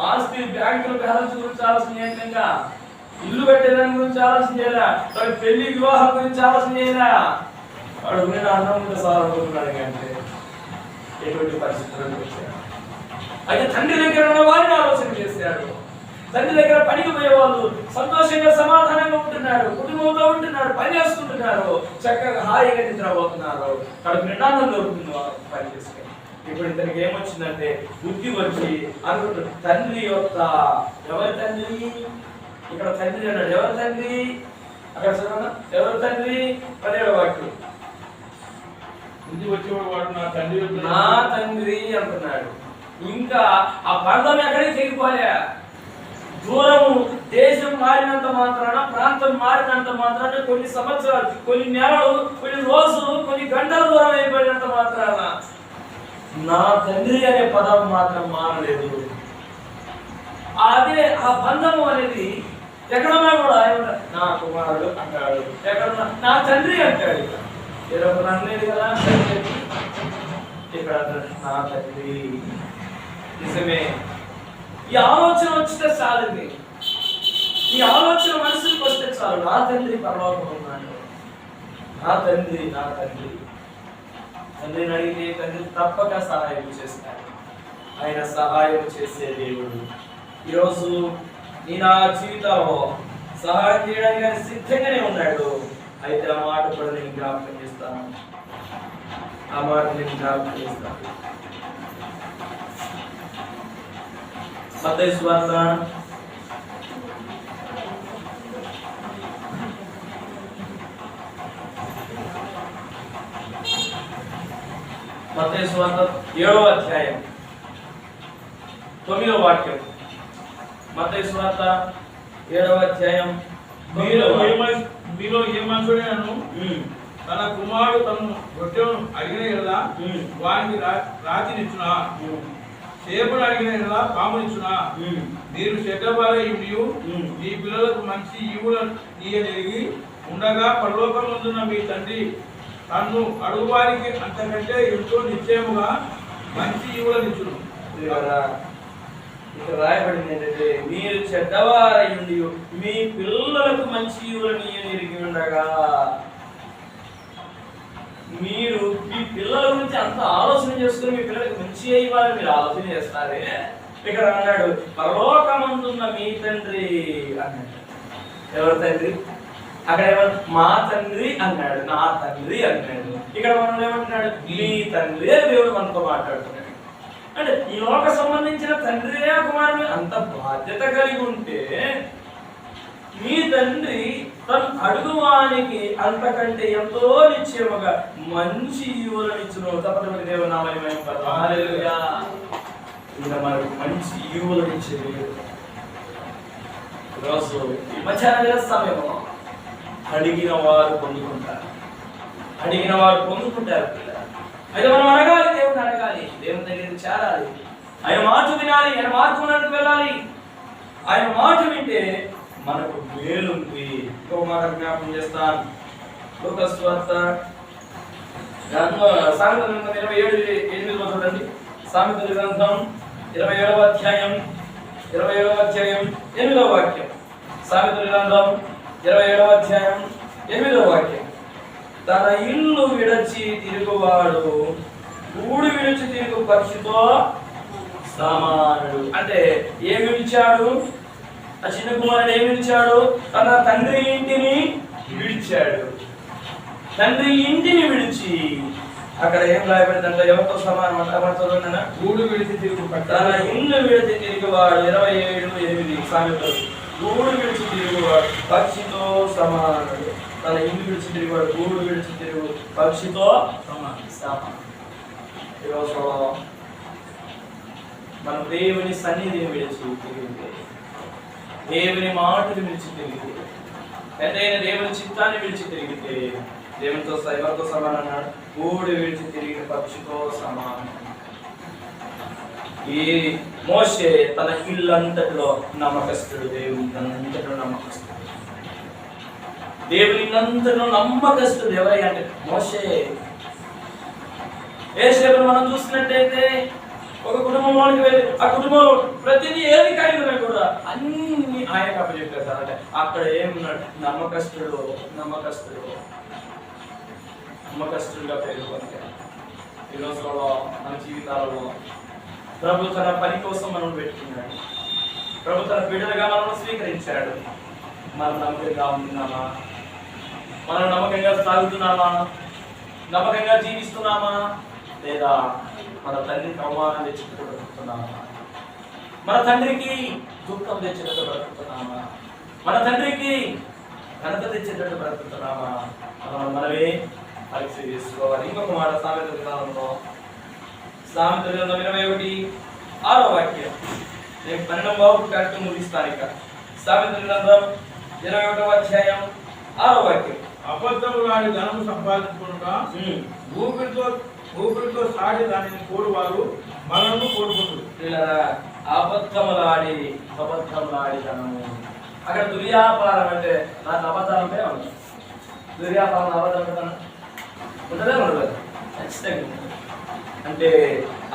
ఆస్తి బ్యాంకుల బ్యాలెన్స్ గురించి ఆలోచన చేయటంగా, ఇల్లు కట్టేదాని గురించి ఆలోచన చేయరా, పెళ్లి వివాహం గురించి ఆలోచన చేయరా. వాడు నేను అన్నం మీద సాగుతున్నాడు అంటే ఎటువంటి పరిస్థితులను వచ్చాడు. అయితే తండ్రి దగ్గర ఉన్న వారిని ఆలోచన చేశాడు. తండ్రి దగ్గర పనికి పోయే వాళ్ళు సంతోషంగా సమాధానంగా ఉంటున్నారు, కుటుంబంలో ఉంటున్నారు, పని చేసుకుంటున్నారు, చక్కగా హాయిగా నిద్రపోతున్నారు, కడుపు నిండానం దొరుకుతుంది వాళ్ళు పని చేసుకుని. ఇప్పుడు ఇతనికి ఏమొచ్చిందంటే బుద్ధి వచ్చి అనుకుంటాడు తండ్రి యొక్క, ఎవరి తండ్రి ఇక్కడ తండ్రి అన్నాడు, ఎవరి తండ్రి అక్కడ చదవనా, ఎవరి తండ్రి 17వ వాక్యం, బుద్ధి వచ్చేవాడు నా తండ్రి అంటున్నాడు. ఇంకా ఆ బంధం ఎక్కడికి తెగిపోలే. దూరము, దేశం మారినంత మాత్రాన, ప్రాంతం మారినంత మాత్రాన, కొన్ని సంవత్సరాలు, కొన్ని నెలలు, కొన్ని రోజులు, కొన్ని గంటల దూరం అయిపోయినంత మాత్రాన నా తండ్రి అనే పదం మాత్రం మారలేదు. అదే ఆ బంధము అనేది ఎక్కడన్నా కూడా నా కుమారుడు అంటాడు, ఎక్కడన్నా నా తండ్రి అంటాడు. అనేది కదా ఇక్కడ నా తండ్రి. నిజమే, ఈ ఆలోచన వచ్చితే చాలండి. ఈ ఆలోచన మనసుకి వస్తే చాలు, నా తండ్రి పరలోకంలో ఉన్నాడు, నా తండ్రి తండ్రిని అడిగితే తండ్రి తప్పక సహాయం చేస్తాడు. ఆయన సహాయం చేసే దేవుడు. ఈరోజు నీ నా జీవితంలో సహాయం చేయడానికి ఆయన సిద్ధంగానే ఉన్నాడు. అయితే ఆ మాట కూడా నేను జ్ఞాపకం చేస్తాను, ఆ మాట నేను జ్ఞాపకం చేస్తాను. మత్తయి సువార్త 7వ అధ్యాయం 9వ వాక్యం. మత్తయి సువార్త 7వ అధ్యాయం, మీలో ఏ మనుషుడైనను తన కుమారుడు తను రొట్టెను అడిగిన కదా వానికి రాతినిచ్చునా, చేపలు అడిగిన కదా పామునిచ్చునా? మీరు చెడ్డవారయుండియు మీ పిల్లలకు మంచి ఈవులను ఇయ్యగలిగి ఉండగా పరలోకమందున్న మీ తండ్రి తన్ను అడుగువారికి అంతకంటే ఎంతో నిశ్చయముగా మంచి ఈవులనిచ్చును. ఇక్కడ రాయబడింది ఏంటంటే, మీరు చెడ్డవారయుండి మీ పిల్లలకు మంచి ఈవులను ఇయ్యగలిగి ఉండగా, మీరు మీ పిల్లల గురించి గురించి అంత ఆలోచన చేసుకుని మీ పిల్లలకి మంచి ఇవ్వాలని మీరు ఆలోచన చేస్తారే. ఇక్కడ అన్నాడు పరలోకమందున్న మీ తండ్రి అన్నాడు. ఎవరు తండ్రి? అక్కడ ఎవరు? మా తండ్రి అన్నాడు, నా తండ్రి అన్నాడు. ఇక్కడ మనం ఏమంటున్నాడు? మీ తండ్రి అని దేవుడు మనతో మాట్లాడుతున్నాడు. అంటే ఈ లోక సంబంధించిన తండ్రి కుమారుడు అంత బాధ్యత కలిగి ఉంటే మీ తండ్రి తన అడుగువానికి అంతకంటే ఎంతో నిశ్చయముగా మంచి ఈవులను ఇచ్చును. తప్పని దేవుని నామమున మహిమ. హల్లెలూయా. ఈయన మనకు మంచి ఈవులను ఇచ్చేది. ఈరోజు ఈ మధ్యాహ్న సమయంలో అడిగిన వారు పొందుకుంటారు. అడిగిన వారు పొందుకుంటారు. అయితే మనం అడగాలి, దేవుని అడగాలి, దేవుని దగ్గరికి చేరాలి, ఆయన మాట వినాలి, ఆయన మార్గంలోకి వెళ్ళాలి. ఆయన మాట వింటే మనకు మేలుంది. ఇంకో మాట జ్ఞాపకం చేస్తాను. లూకాసు సువార్త సామెతల గ్రంథం 27:8 చూడండి. సామెతల గ్రంథం 27వ అధ్యాయం 8వ వాక్యం. సామెతల గ్రంథం 27వ అధ్యాయం 8వ వాక్యం. తన ఇల్లు విడచి తిరుగువాడు గూడు విడిచి తిరుగు పక్షితో సమానుడు. అంటే ఏమి విడిచాడు? ఆ చిన్న కుమారుడు ఏమి విడిచాడు? తన తండ్రి ఇంటిని విడిచాడు. తండ్రి ఇంటిని విడిచి అక్కడ ఏం రాయబడిందంటే ఎవరితో సమానం అంటారా? గూడు విడిచి తిరుగు. తన ఇల్లు విడిచి తిరుగువాడు 27:8 సామెతలు. గూడు విడిచి తిరుగువాడు పక్షితో సమానుడు. తన ఇల్లు విడిచి తిరుగువాడు గూడు విడిచి తిరుగు పక్షితో సమానం. ఈరోజు మనం దేవుని సన్నిధిని విడిచి తిరిగితే, దేవుని మాటను విడిచి తిరిగితే, పెద్దయిన దేవుని చిత్తాన్ని విడిచి తిరిగితే దేవునితో ఎవరితో సమానం అన్నాడు? గూడు విడిచి తిరిగిన పక్షితో సమానం. ఈ మోషే తన ఇల్లంతటిలో నమ్మకస్తుడు. దేవుని అంతటిలో నమ్మకస్తుడు. దేవుని అంతటిలో నమ్మకస్తుడు ఎవరై అంటే మోషే. యేసేపును మనం చూసినట్టయితే ఒక కుటుంబంలోనికి వెళ్ళి ఆ కుటుంబంలో ప్రతిదీ ఏది కలిగినా కూడా అన్ని ఆయన అప్పచెప్పారు. అంటే అక్కడ ఏమున్నాడు? నమ్మకస్తుడుగా పేర్కొంటారు. ఈ రోజులలో మన జీవితాలలో ప్రభు తన పని కోసం మనం పెట్టుకున్నాడు. ప్రభు తన బిడ్డలుగా మనం స్వీకరించాడు. మనం నమ్మకంగా ఉంటున్నామా? మనం నమ్మకంగా సాగుతున్నామా? నమ్మకంగా జీవిస్తున్నామా? లేదా మన తండ్రికి అవమానం తెచ్చినట్టు బ్రతుకుతున్నామా? మన తండ్రికి దుఃఖం తెచ్చినట్టు బ్రతుకుతున్నామా? మన తండ్రికి ఘనత తెచ్చేటట్టు బ్రతుకుతున్నామా? మనమే పరీక్ష చేసుకోవాలి. ఇంకొక మాట సామెతల గ్రంథంలో, సామెతల గ్రంథం 21:6 వాక్యం. నేను 12వ కార్యక్రమం ముగిస్తాను. ఇక సామెతల గ్రంథం 21వ అధ్యాయం 6వ వాక్యం. అబద్ధములాడి ధనము సంపాదించుకునుట ఊపిరితో సాడి దానిని కోరువారు మనము కోరుకుంటారు. అబద్ధములాడి ధనము. అక్కడ దుర్వ్యాపారం అంటే నాకు అబద్ధాలపై ఉంది. దుర్వ్యాపారం అబద్ధం ఉంటుందే ఉండదు, ఖచ్చితంగా ఉంటుంది. అంటే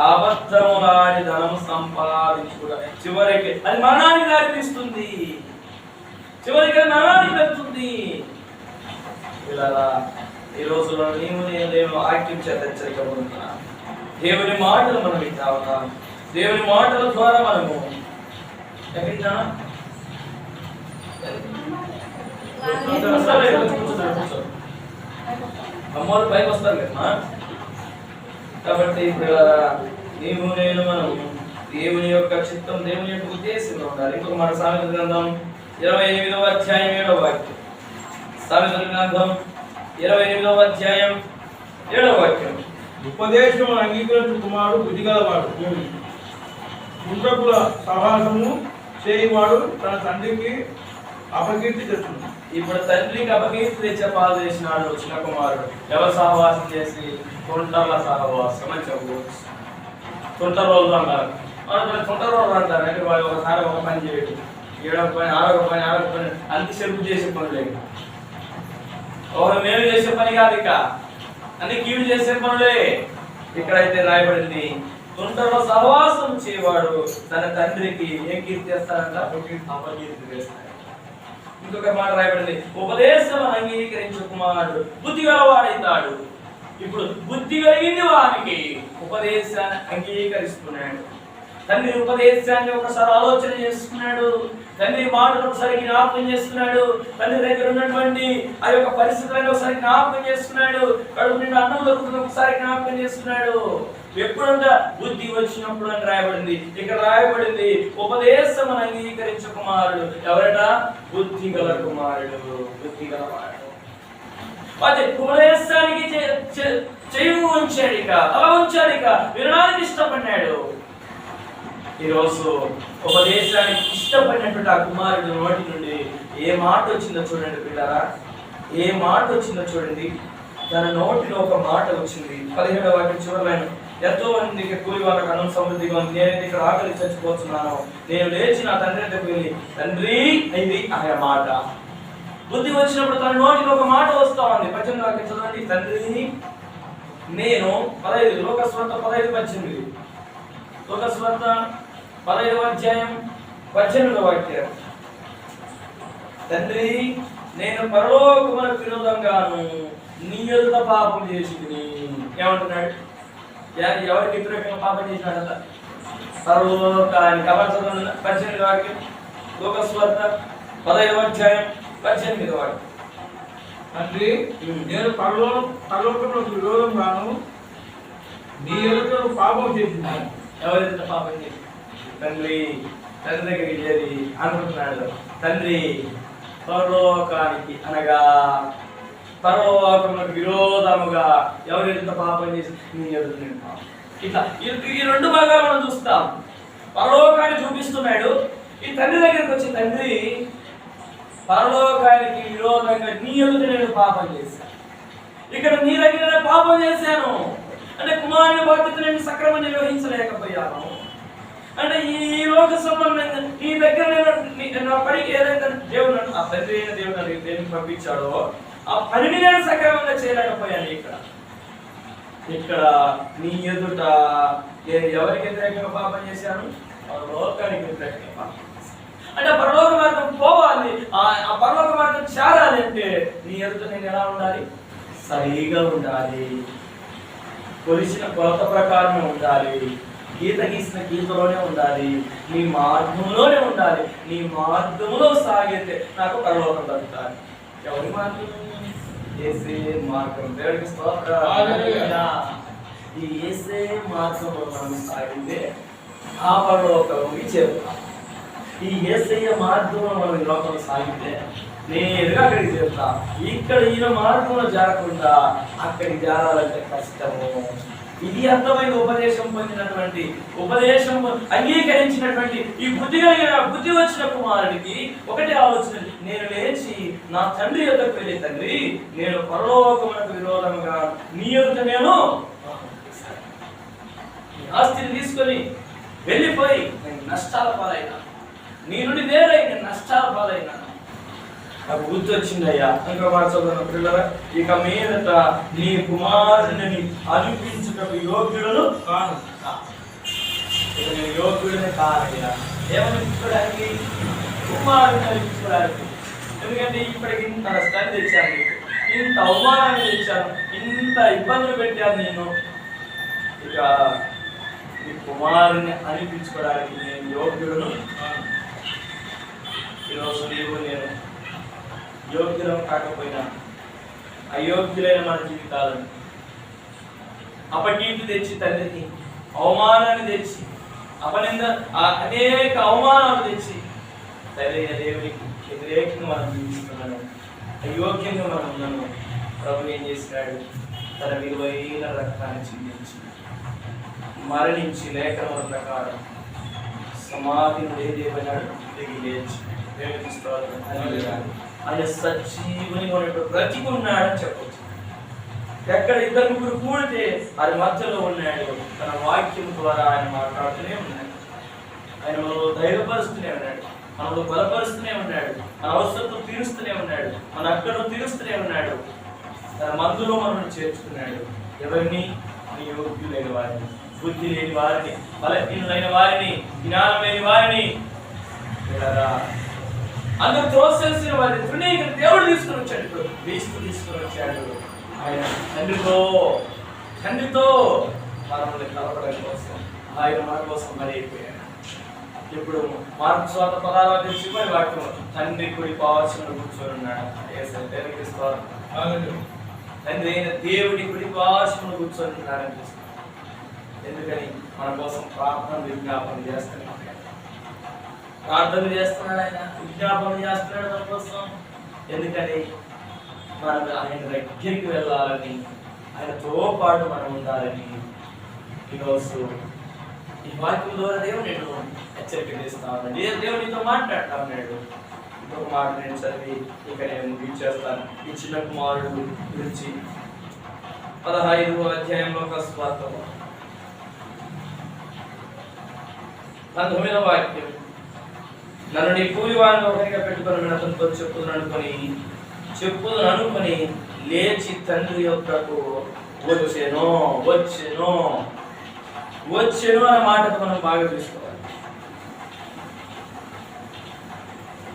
అబద్ధములాడి ధనము సంపాదించుకుంటా చివరికి అది మరణానికి దారితీస్తుంది. చివరికి మరణానికి వెళ్తుంది. ఇలా ఈ రోజుల్లో నేను వాక్యం చేత హెచ్చరిక పొందుతున్నాను. దేవుని మాటలు మనం వింటా ఉన్నాం. దేవుని మాటల ద్వారా మనము అమ్మోరు పైకి వస్తారు కదా. కాబట్టి ఇప్పుడు మనం దేవుని యొక్క చిత్తం, దేవుని యొక్క ఉద్దేశంలో ఉండాలి. ఇంకొక మన సామెతల గ్రంథం 28వ అధ్యాయం 7వ వాక్యం. సామెతల గ్రంథం 28వ అధ్యాయం 7వ వాక్యం. ఉపదేశం అంగీకరించు కుమారుడు బుద్ధిగలవాడు, కుండ్రకుల సహవాసము చేయవాడు తన తండ్రికి అపకీర్తి తెచ్చును. ఇప్పుడు తండ్రికి అపకీర్తి తెచ్చే పాలు చేసినాడు చిన్న కుమారుడు. ఎవరు సహవాసం చేసి? తుంటర్ల సహవాసం అని చెప్పవచ్చు. తుంటర్ రోజులు అంటారు. తుంటర్ రోజులు అంటారు అంటే వాళ్ళు ఒకసారి ఒక పని చేయడు, 7వ పని 6వ పని అంత చెరుపు చేసే పని లేదు. ఒకరు మేలు చేసే పని కాదు, ఇక అన్ని కీడు చేసే పనులే. ఇక్కడైతే రాయబడింది తుంటలో సహవాసం చేయవాడు తన తండ్రికి ఏం కీర్తి చేస్తాడంట? అపకీర్తి చేస్తాడు. ఇంకొక మాట రాయబడింది ఉపదేశం అంగీకరించు కుమారుడు బుద్ధి గలవాడైతాడు. ఇప్పుడు బుద్ధి కలిగింది వారికి ఉపదేశాన్ని అంగీకరిస్తున్నాడు. తండ్రి ఉపదేశాన్ని ఒకసారి ఆలోచన చేసుకున్నాడు. తండ్రి మాటలు ఒకసారి జ్ఞాపకం చేసుకున్నాడు. తండ్రి దగ్గర ఉన్నటువంటి ఆ యొక్క పరిస్థితులను ఒకసారి జ్ఞాపకం చేసుకున్నాడు. కడుపు నిండా అన్నం దొరుకుతుంది ఒకసారి జ్ఞాపకం చేసుకున్నాడు. ఎప్పుడంతా బుద్ధి వచ్చినప్పుడు అని రాయబడింది. ఇక్కడ రాయబడింది ఉపదేశం అంగీకరించే కుమారుడు ఎవరట? బుద్ధి గల కుమారుడు. బుద్ధి గలవాడు. అదే ఉపదేశానికి చెయ్యి ఉంచాడు, ఇక తల ఉంచాడు, ఇక వినడానికి ఇష్టపడ్డాడు. ఈరోజు ఉపదేశానికి ఇష్టపడినటువంటి ఆ కుమారుడు నోటి నుండి ఏ మాట వచ్చిందో చూడండి పిల్లరా, ఏ మాట వచ్చిందో చూడండి. తన నోటిలో ఒక మాట వచ్చింది. 17వ వాక్యం చివరిలో, ఎంతో మందికి కూలి వాళ్ళకి అన్నం సమృద్ధిగా ఉంది, నేనైతే ఇక్కడ ఆకలి చచ్చిపోతున్నాను, నేను లేచి నా తండ్రి దగ్గరికి వెళ్ళి తండ్రి ఇది ఆయన మాట. బుద్ధి వచ్చినప్పుడు తన నోటిలో ఒక మాట వస్తా ఉంది. 18వ వాక్యం చదవండి. తండ్రి నేను 15 లోకస్వార్త 15:18 లోకస్వార్త 15వ అధ్యాయం 18వ వాక్యం. తండ్రి నేను పరలోకమునకు విరోధంగాను నీ ఎదుట పాపం చేసింది. ఏమంటున్నాడు? ఎవరికి వ్యతిరేకంగా పాపం చేసినాడట? పరలోకానికి. 18వ వాక్యం లోకస్వార్త 15వ అధ్యాయం 18వ వాక్యం. తండ్రి నేను పరలోకంలో విరోధంగాను నీ ఎదుట పాపం చేసినాను. ఎవరైతే పాపం చేసి తండ్రి దగ్గరికి చేరి అనుకుంటున్నాడు, తండ్రి పరలోకానికి అనగా పరలోకములకు విరోధముగా ఎవరైతే పాపం చేసి నీ ఎదుట నేను పాపం. ఇట్లా ఈ రెండు భాగాలు మనం చూస్తాం. పరలోకాన్ని చూపిస్తున్నాడు. ఈ తండ్రి దగ్గరికి వచ్చి తండ్రి పరలోకానికి విరోధంగా నీ ఎదుట నేను పాపం చేశాను, ఇక్కడ నీ దగ్గర పాపం చేశాను అంటే కుమారుని బాధ్యత నేను సక్రమంగా నిర్వహించలేకపోయాను అంటే ఈ లోక సంబంధంగా నీ దగ్గర నేను నా పనికి ఏదైతే దేవుడు ఆ తండ్రి అయిన దేవుడు నాకు దేనికి పంపించాడో ఆ పనిని నేను సక్రమంగా చేయలేకపోయాను. ఇక్కడ నీ ఎదుట నేను ఎవరికి వ్యతిరేకంగా పాపం చేశాను? పరలోకానికి వ్యతిరేకంగా పాపం చేశాను. అంటే పరలోక మార్గం పోవాలి, ఆ పరలోక మార్గం చేరాలి అంటే నీ ఎదుట నేను ఎలా ఉండాలి? సరిగా ఉండాలి, కొలిసిన కొలత ప్రకారమే ఉండాలి, గీత గీసిన గీతలోనే ఉండాలి, నీ మార్గంలోనే ఉండాలి. నీ మార్గంలో సాగితే నాకు పరలోకం దొరుకుతాది. ఎవరి మార్గం? యేసే మార్గం. దేవుడికి స్తోత్రం. ఈ యేసే మార్గంలో మనం సాగితే ఆ పరలోకానికి చేరుతాం. ఈ యేసయ్య మార్గంలో మనం ఈ లోకంలో సాగితే నేరుగా అక్కడికి చేరుతాం. ఇక్కడ ఈయన మార్గంలో జారకుండా అక్కడికి జారాలంటే కష్టము. ఇది అర్థమైన ఉపదేశం పొందినటువంటి ఉపదేశం అంగీకరించినటువంటి ఈ బుద్ధి వచ్చిన కుమారుడికి ఒకటే ఆలోచన, నేను లేచి నా తండ్రి యొద్దకు వెళ్ళి తండ్రి నేను పరలోకమునకు విరోధంగా నీ యొద్ద నేను ఆస్తిని తీసుకొని వెళ్ళిపోయి నేను నష్టాల పాలైనా, నీ నుండి వేరే నేను నష్టాల పాలైనా. నాకు బుద్ధి వచ్చిందయ్యా. ఇంకా మాట చదువుతున్న పిల్లల, ఇక మీదట నీ కుమారుని అనిపించుటకు యోగ్యులను కాను. ఇక నేను యోగ్యుడిని కానయ్యా. ఏమనిపించుకోవడానికి? కుమారుని అనిపించుకోవడానికి. ఎందుకంటే ఇప్పటికి ఇంత నష్టాన్ని తెచ్చాను, ఇంత అవమానాన్ని తెచ్చాను, ఇంత ఇబ్బందులు పెట్టాను నేను. ఇక నీ కుమారుని అనిపించుకోవడానికి నేను యోగ్యులను కాను. ఈరోజు నీవు నేను యోగ్యులం కాకపోయినా అయోగ్యులైన మన జీవితాలను అపకీర్తి తెచ్చి తండ్రికి అవమానాన్ని తెచ్చి అనేక అవమానాలు తెచ్చి తండ్రి దేవునికి వ్యతిరేకంగా మనం జీవిస్తున్నాను, అయోగ్యంగా మనం ఉన్నాము. ప్రభు ఏం చేసినాడు? తన విలువైన రక్తాన్ని చిందించి మరణించి లేఖనముల ప్రకారం సమాధి నుండి ఏం చేయబడినాడు? తిరిగి లేచి దేవునికి స్తోత్రం. ఆయన సజీవుని బ్రతికున్నాడని చెప్పవచ్చు. ఎక్కడ ఇద్దరు ముగ్గురు కూడితే ఆయన మధ్యలో ఉన్నాడు. తన వాక్యం ద్వారా ఆయన మాట్లాడుతూనే ఉన్నాడు. ఆయన మనలో ధైర్యపరుస్తూనే ఉన్నాడు, మనలో బలపరుస్తూనే ఉన్నాడు, మన అవసరతను తీరుస్తూనే ఉన్నాడు, మన అక్కడను తీరుస్తూనే ఉన్నాడు. తన మందులో మనల్ని చేర్చుకున్నాడు. ఎవరిని? యోగ్యులైన వారిని, బుద్ధి లేని వారిని, బలహీనులైన వారిని, జ్ఞానం లేని వారిని, అందరూ త్రోసేసిన వారిని తృణీకరి దేవుడు తీసుకుని వచ్చాడు. ఇప్పుడు క్రీస్తు తీసుకుని వచ్చాడు. ఆయన తండ్రితో మనల్ని కలపడం కోసం ఆయన మన కోసం మరి అయిపోయాడు. ఇప్పుడు మార్పు స్వాత 16 చివరి వాక్యం, తండ్రి కుడి పార్శ్వమున కూర్చొని ఉన్నాడు. తండ్రి అయిన దేవుడి కుడి పార్శ్వమున కూర్చొని ఉన్నాడు అనిపిస్తుంది. ఎందుకని మన కోసం ప్రార్థన విజ్ఞాపన చేస్తున్నాడు. ఆయన విజ్ఞాపన చేస్తున్నాడు మన కోసం. ఎందుకని మనం ఆయన దగ్గరికి వెళ్ళాలని, ఆయనతో పాటు మనం ఉండాలని ఈరోజు ఈ వాక్యం ద్వారా దేవుడు నేను హెచ్చరిక చేస్తా ఉన్నాడు. దేవుడు నీతో మాట్లాడుతా ఉన్నాడు. ఇంకొక మాట నేను చదివి ఇక నేను ముగించేస్తాను. ఈ చిన్న కుమారుడు గురించి 15వ అధ్యాయంలో సువార్త 19వ వాక్యం, నన్ను నీ కూలివాడిని ఒకరిగా పెట్టుకొని అతనితో చెప్పులను అనుకొని లేచి తండ్రి యొక్కకు వచ్చెను అనే మాటకు మనం బాగా చూసుకోవాలి.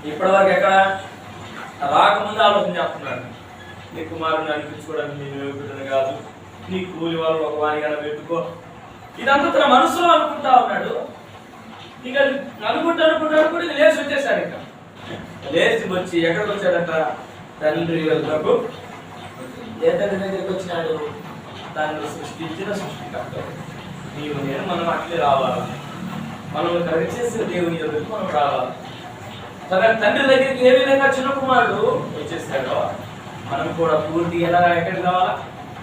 ఇప్పటివరకు ఎక్కడ రాకముందు ఆలోచన చేస్తున్నాడు. నీ కుమారుని అనిపించుకోవడానికి నేను యోగ్యుడని కాదు, నీ కూలి వాళ్ళు ఒక వారిగా పెట్టుకో, ఇదంతా తన మనసులో అనుకుంటా ఉన్నాడు. ఇక అనుకుంటాడు కూడా లేచి వచ్చేసాడు. ఇక లేచి వచ్చి ఎక్కడికి వచ్చాడంట? తండ్రి వద్దకు. ఏ తండ్రి దగ్గరికి వచ్చినాడు? దాన్ని సృష్టించిన సృష్టికర్త. నీవు నేను మనం అట్లే రావాలి. మనం కరెక్ట్ చేసిన దేవుని దగ్గరికి మనం రావాలి. తన తండ్రి దగ్గరికి ఏ విధంగా చిన్న కుమారుడు వచ్చేసాడో మనం కూడా పూర్తి ఎలా ఎక్కడికి రావాలా?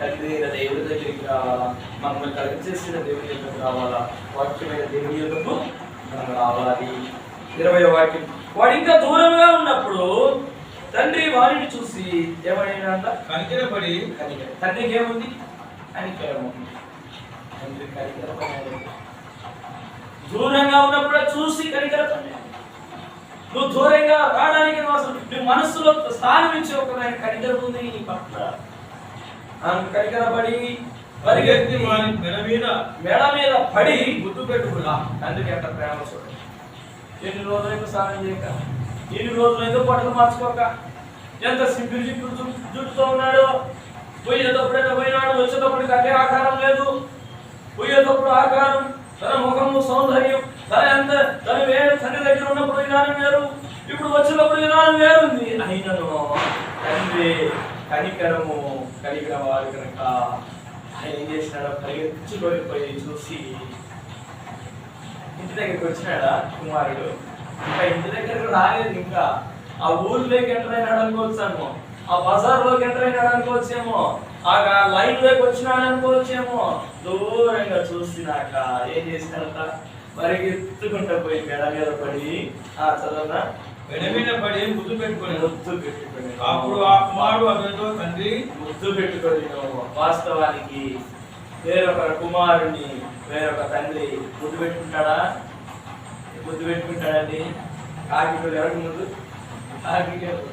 తండ్రి అయిన దేవుడి దగ్గరికి రావాలా. మనం కరెక్ట్ చేసిన దేవుని దగ్గరికి రావాలా. వాక్యమైన దేవుని యొద్దకు మనం రావాలి. 20వ వాక్యం, వాడు ఇంకా దూరంగా ఉన్నప్పుడు తండ్రి వారిని చూసి ఏమైనా కనికరపడి, తండ్రికి ఏముంది? కనికరము. తండ్రి కనికరపడి దూరంగా ఉన్నప్పుడు చూసి కనికరపడి, నువ్వు దూరంగా రావడానికి నువ్వు మనస్సులో స్థానం ఇచ్చి ఒక కనికరం ఉంది నీ పట్ల. కనికరపడి పరిగెత్తి వారి మెడ మీద పడి ముద్దు పెట్టుకున్నా. తండ్రికి ఎంత ప్రేమ చూడండి. ఎన్ని రోజులైతే స్నానం చేయక, ఎన్ని రోజులైతే బట్టలు మార్చుకోక, ఎంత సింపుల్ జుట్టుతో ఉన్నాడు. పోయేటప్పుడైతే పోయినాడు, వచ్చేటప్పటికి అదే ఆకారం లేదు. పోయేటప్పుడు ఆకారం, తన ముఖము సౌందర్యం, తన వేరు తండ్రి దగ్గర ఉన్నప్పుడు విధానం వేరు, ఇప్పుడు వచ్చేటప్పుడు విధానం వేరుంది. అయినను తండ్రి కనికరం వారు కనుక ఆయన ఏం చేసినాడో పరిగెత్తుకొని చూసి ఇంటి దగ్గరికి వచ్చినాడా కుమారుడు. ఇంకా ఇంటి దగ్గరకు రాలేదు. ఇంకా ఆ ఊర్లోకి ఎంటర్ అయినాడు అనుకోవచ్చేమో, ఆ బజార్లోకి ఎంటర్ అయినాడు అనుకోవచ్చేమో, ఆ లైన్ లోకి వచ్చినాడు అనుకోవచ్చేమో. దూరంగా చూసినాక ఏం చేసినాడంట? పరిగెత్తుకుంటూ పోయి మెడ మీద పడి, చదవనా, మెడ మీద పడి ముద్దు పెట్టుకొని అప్పుడు ఆ కుమారుడు అతనితో తండ్రి ముద్దు పెట్టుకొని. వాస్తవానికి వేరొక కుమారుడిని వేరొక తండ్రి ముద్దు పెట్టుకుంటాడా? ముద్దు పెట్టుకుంటాడండి. కాకికుడు ఎవరికి ముందు? కాకికే ముందు.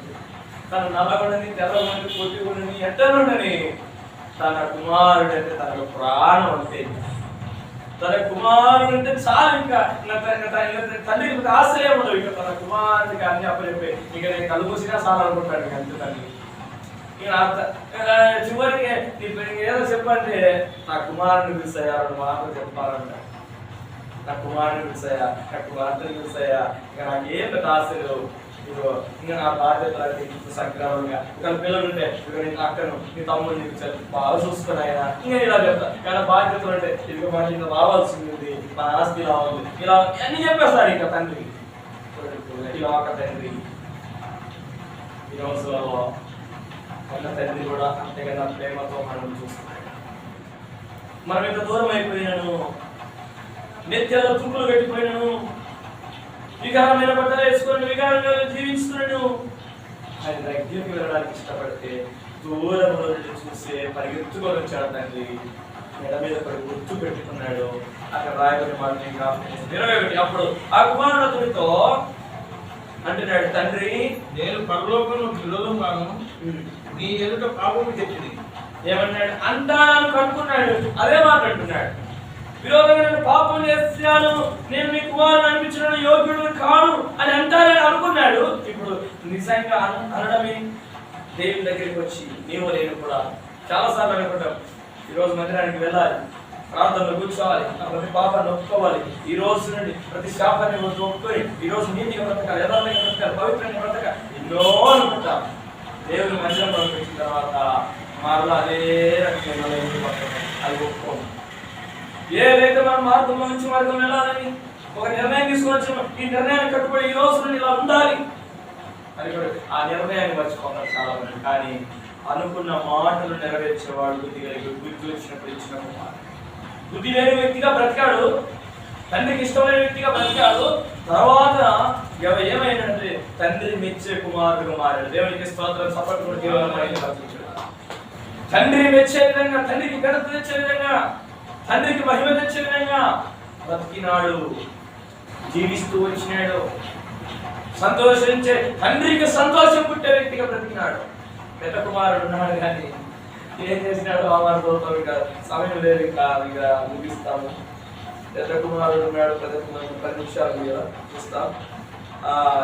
తను నల్లగొండని, తెల్లగొండని, పొట్టిగొండని, ఎట్టనుండని తన కుమారుడు అంటే తనకు ప్రాణం అంటే, తన కుమారుడు అంటే చాలు. ఇంకా తండ్రికి ఆశ్రయం ఉండదు. ఇక తన కుమారుడికి అన్ని అప్పచెప్పే, ఇక నేను కలుపుసినా చాలు అనుకుంటాడు. ఇక అంతే తండ్రి. చివరికి ఏదో చెప్పండి, నా కుమారుని పిలుస్తాయా, 2 మాటలు చెప్పాలంట. నా కుమారుని పిలుస్తాయా, నా కుమార్తెని పిలుస్తాయా, ఇక నాకేం పెద్ద ఆశ లేవు. ఇదిగో ఇంకా నా బాధ్యత సక్రమంగా, ఇక పిల్లలు ఉంటే ఇక నీ అక్కను, నీ తమ్ముడిని బాగా చూసుకుని ఆయన ఇంకా ఇలా చెప్తా. కానీ బాధ్యతలు అంటే ఇదిగో మన ఇంకా రావాల్సింది ఉంది, మన ఆస్తి రావాలి, ఇలా అన్ని చెప్పేస్తాడు. ఇంకా తండ్రి ఇలా ఒక తండ్రి ఈ రోజులలో కన్న తండ్రి కూడా అంతేగా ప్రేమతో మనం చూస్తున్నాడు. మనం ఇంత దూరం అయిపోయినాను, నిత్యాల్లో తుప్పులు పెట్టిపోయినాను, వికారమైన బట్టలు వేసుకొని వికారంగా జీవిస్తున్నాను. ఆయన దగ్గరికి వెళ్ళడానికి ఇష్టపడితే దూరంలో చూస్తే పరిగెత్తుకొని వచ్చాడు తండ్రి. మెడ మీద పడి గుర్తు పెట్టుకున్నాడు. అక్కడ రాయబడిన మాట 21. అప్పుడు ఆ కుమారుడు అతనితో అంటున్నాడు, తండ్రి నేను పరలోకంలో విరోధంగాను నీ ఎదుట పాపము తెచ్చింది. ఏమన్నాడు? అంటాను కనుక్కున్నాడు. అదే మాట అంటున్నాడు. విరోధంగా నేను పాపం చేస్తున్నాను, నేను నీ కుమారుని అనిపించడం యోగ్యుడు కాను అని అంటానని అనుకున్నాడు. ఇప్పుడు నిజంగా అనడమే దేవుని దగ్గరికి వచ్చి నీవు నేను కూడా చాలాసార్లు అనుకుంటాం ఈరోజు మందిరానికి వెళ్ళాలి, ప్రార్థనలో కూర్చోవాలి, నా ప్రతి పాపాన్ని ఒప్పుకోవాలి, ఈ రోజు నుండి ప్రతి శాపాన్ని ఒప్పుకొని ఈ రోజు నీతిగా బ్రతకాలి, యథార్థంగా బ్రతకాలి, పవిత్రంగా బ్రతకాలి, ఎన్నో అనుకుంటాం. దేవుని మందిరంలో వచ్చిన తర్వాత మరలా అదే రకంగా అది ఒప్పుకోము. ఏదైతే మనం మార్గంలో నుంచి మార్గం వెళ్ళాలని ఒక నిర్ణయం తీసుకుని వచ్చామో ఈ నిర్ణయాన్ని కట్టుబడి ఈ రోజు నుండి ఇలా ఉండాలి అని కూడా ఆ నిర్ణయాన్ని మర్చిపోతారు చాలా మంది. కానీ అనుకున్న మాటలు నెరవేర్చేవాడు బుద్ధి కలిగి బుద్ధి వచ్చినప్పుడు ఇచ్చిన కుమారుడు. బుద్ధి లేని వ్యక్తిగా బ్రతికాడు, తండ్రికి ఇష్టమైన వ్యక్తిగా బ్రతికాడు. తర్వాత ఏమైందంటే తండ్రి మెచ్చే కుమారుడుగా మారాడు. దేవునికి స్తోత్రం. సపట్లు తండ్రి మెచ్చే విధంగా, తండ్రికి ఘనత తెచ్చే విధంగా, తండ్రికి మహిమ తెచ్చే విధంగా బ్రతికినాడు, జీవిస్తూ వచ్చినాడు. సంతోషించే తండ్రికి సంతోషం పుట్టే వ్యక్తిగా బ్రతికినాడు. పెద్ద కుమారుడు ఉన్నాడు కానీ ఏం చేసినాడు ఆ వారితో సమయం లేదు, ఇంకా ముగిస్తాము. పెద్ద కుమారుడు ఉన్నాడు, పెద్ద కుమారుడు 10 నిమిషాలు కదా చూస్తాం.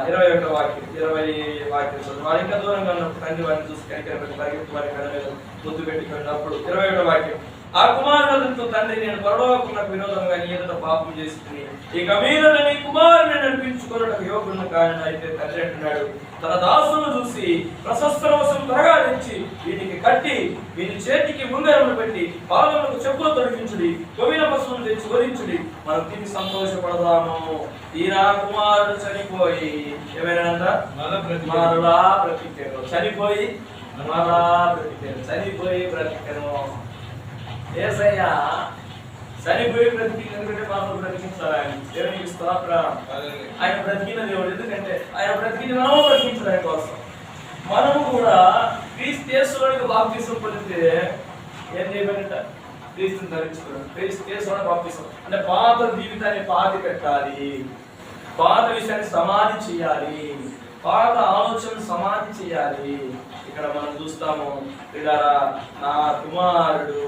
21వ వాక్యం చదువు. వారు ఇంకా దూరంగా ఉన్నప్పుడు తండ్రి వారిని చూసి కనికరపెట్టి పరిగెత్తి వారి కథ మీద ముద్దు పెట్టుకున్నప్పుడు 21వ వాక్యం, ఆ కుమారుడితో తండ్రి నేను పరలోకమునకు విరోధంగా నీ ఎదుట పాపం చేస్తుంది, ఇక మీద నీ కుమారుని నడిపించుకున్నట్టు యోగులను కానీ అయితే తండ్రి అంటున్నాడు, తన దాసులను చూసి ప్రశస్త వసం త్వరగా తెచ్చి వీటికి కట్టి వీటి చేతికి ఉంగరములు పెట్టి పాదములకు చెప్పులు తొలగించుడి, గోవిన పశువును తెచ్చి వరించుడి, మనం తిని సంతోషపడదాము. ఈయన కుమారుడు చనిపోయి ఏమైనా మరలా బ్రతికెను, చనిపోయి మరలా బ్రతికెను, చనిపోయి బ్రతికెను. ఏసయ్య చనిపోయి బ్రతికిందంటే మాత్రం బ్రతికించాలి. ఆయన దేవునికి స్తోత్రం. ఆయన బ్రతికిన దేవుడు. ఎందుకంటే ఆయన బ్రతికింది మనము బ్రతికించడానికి కోసం. మనము కూడా క్రీస్తు యేసులోనికి బాప్తిసం పొందితే ఏం చేయబడింట? క్రీస్తుని ధరించుకోవడం. క్రీస్తు యేసులోనే బాప్తిసం అంటే పాత జీవితాన్ని పాతి పెట్టాలి, పాత విషయాన్ని సమాధి చేయాలి, పాత ఆలోచన సమాధి చేయాలి. ఇక్కడ మనం చూస్తాము, పిల్లరా నా కుమారుడు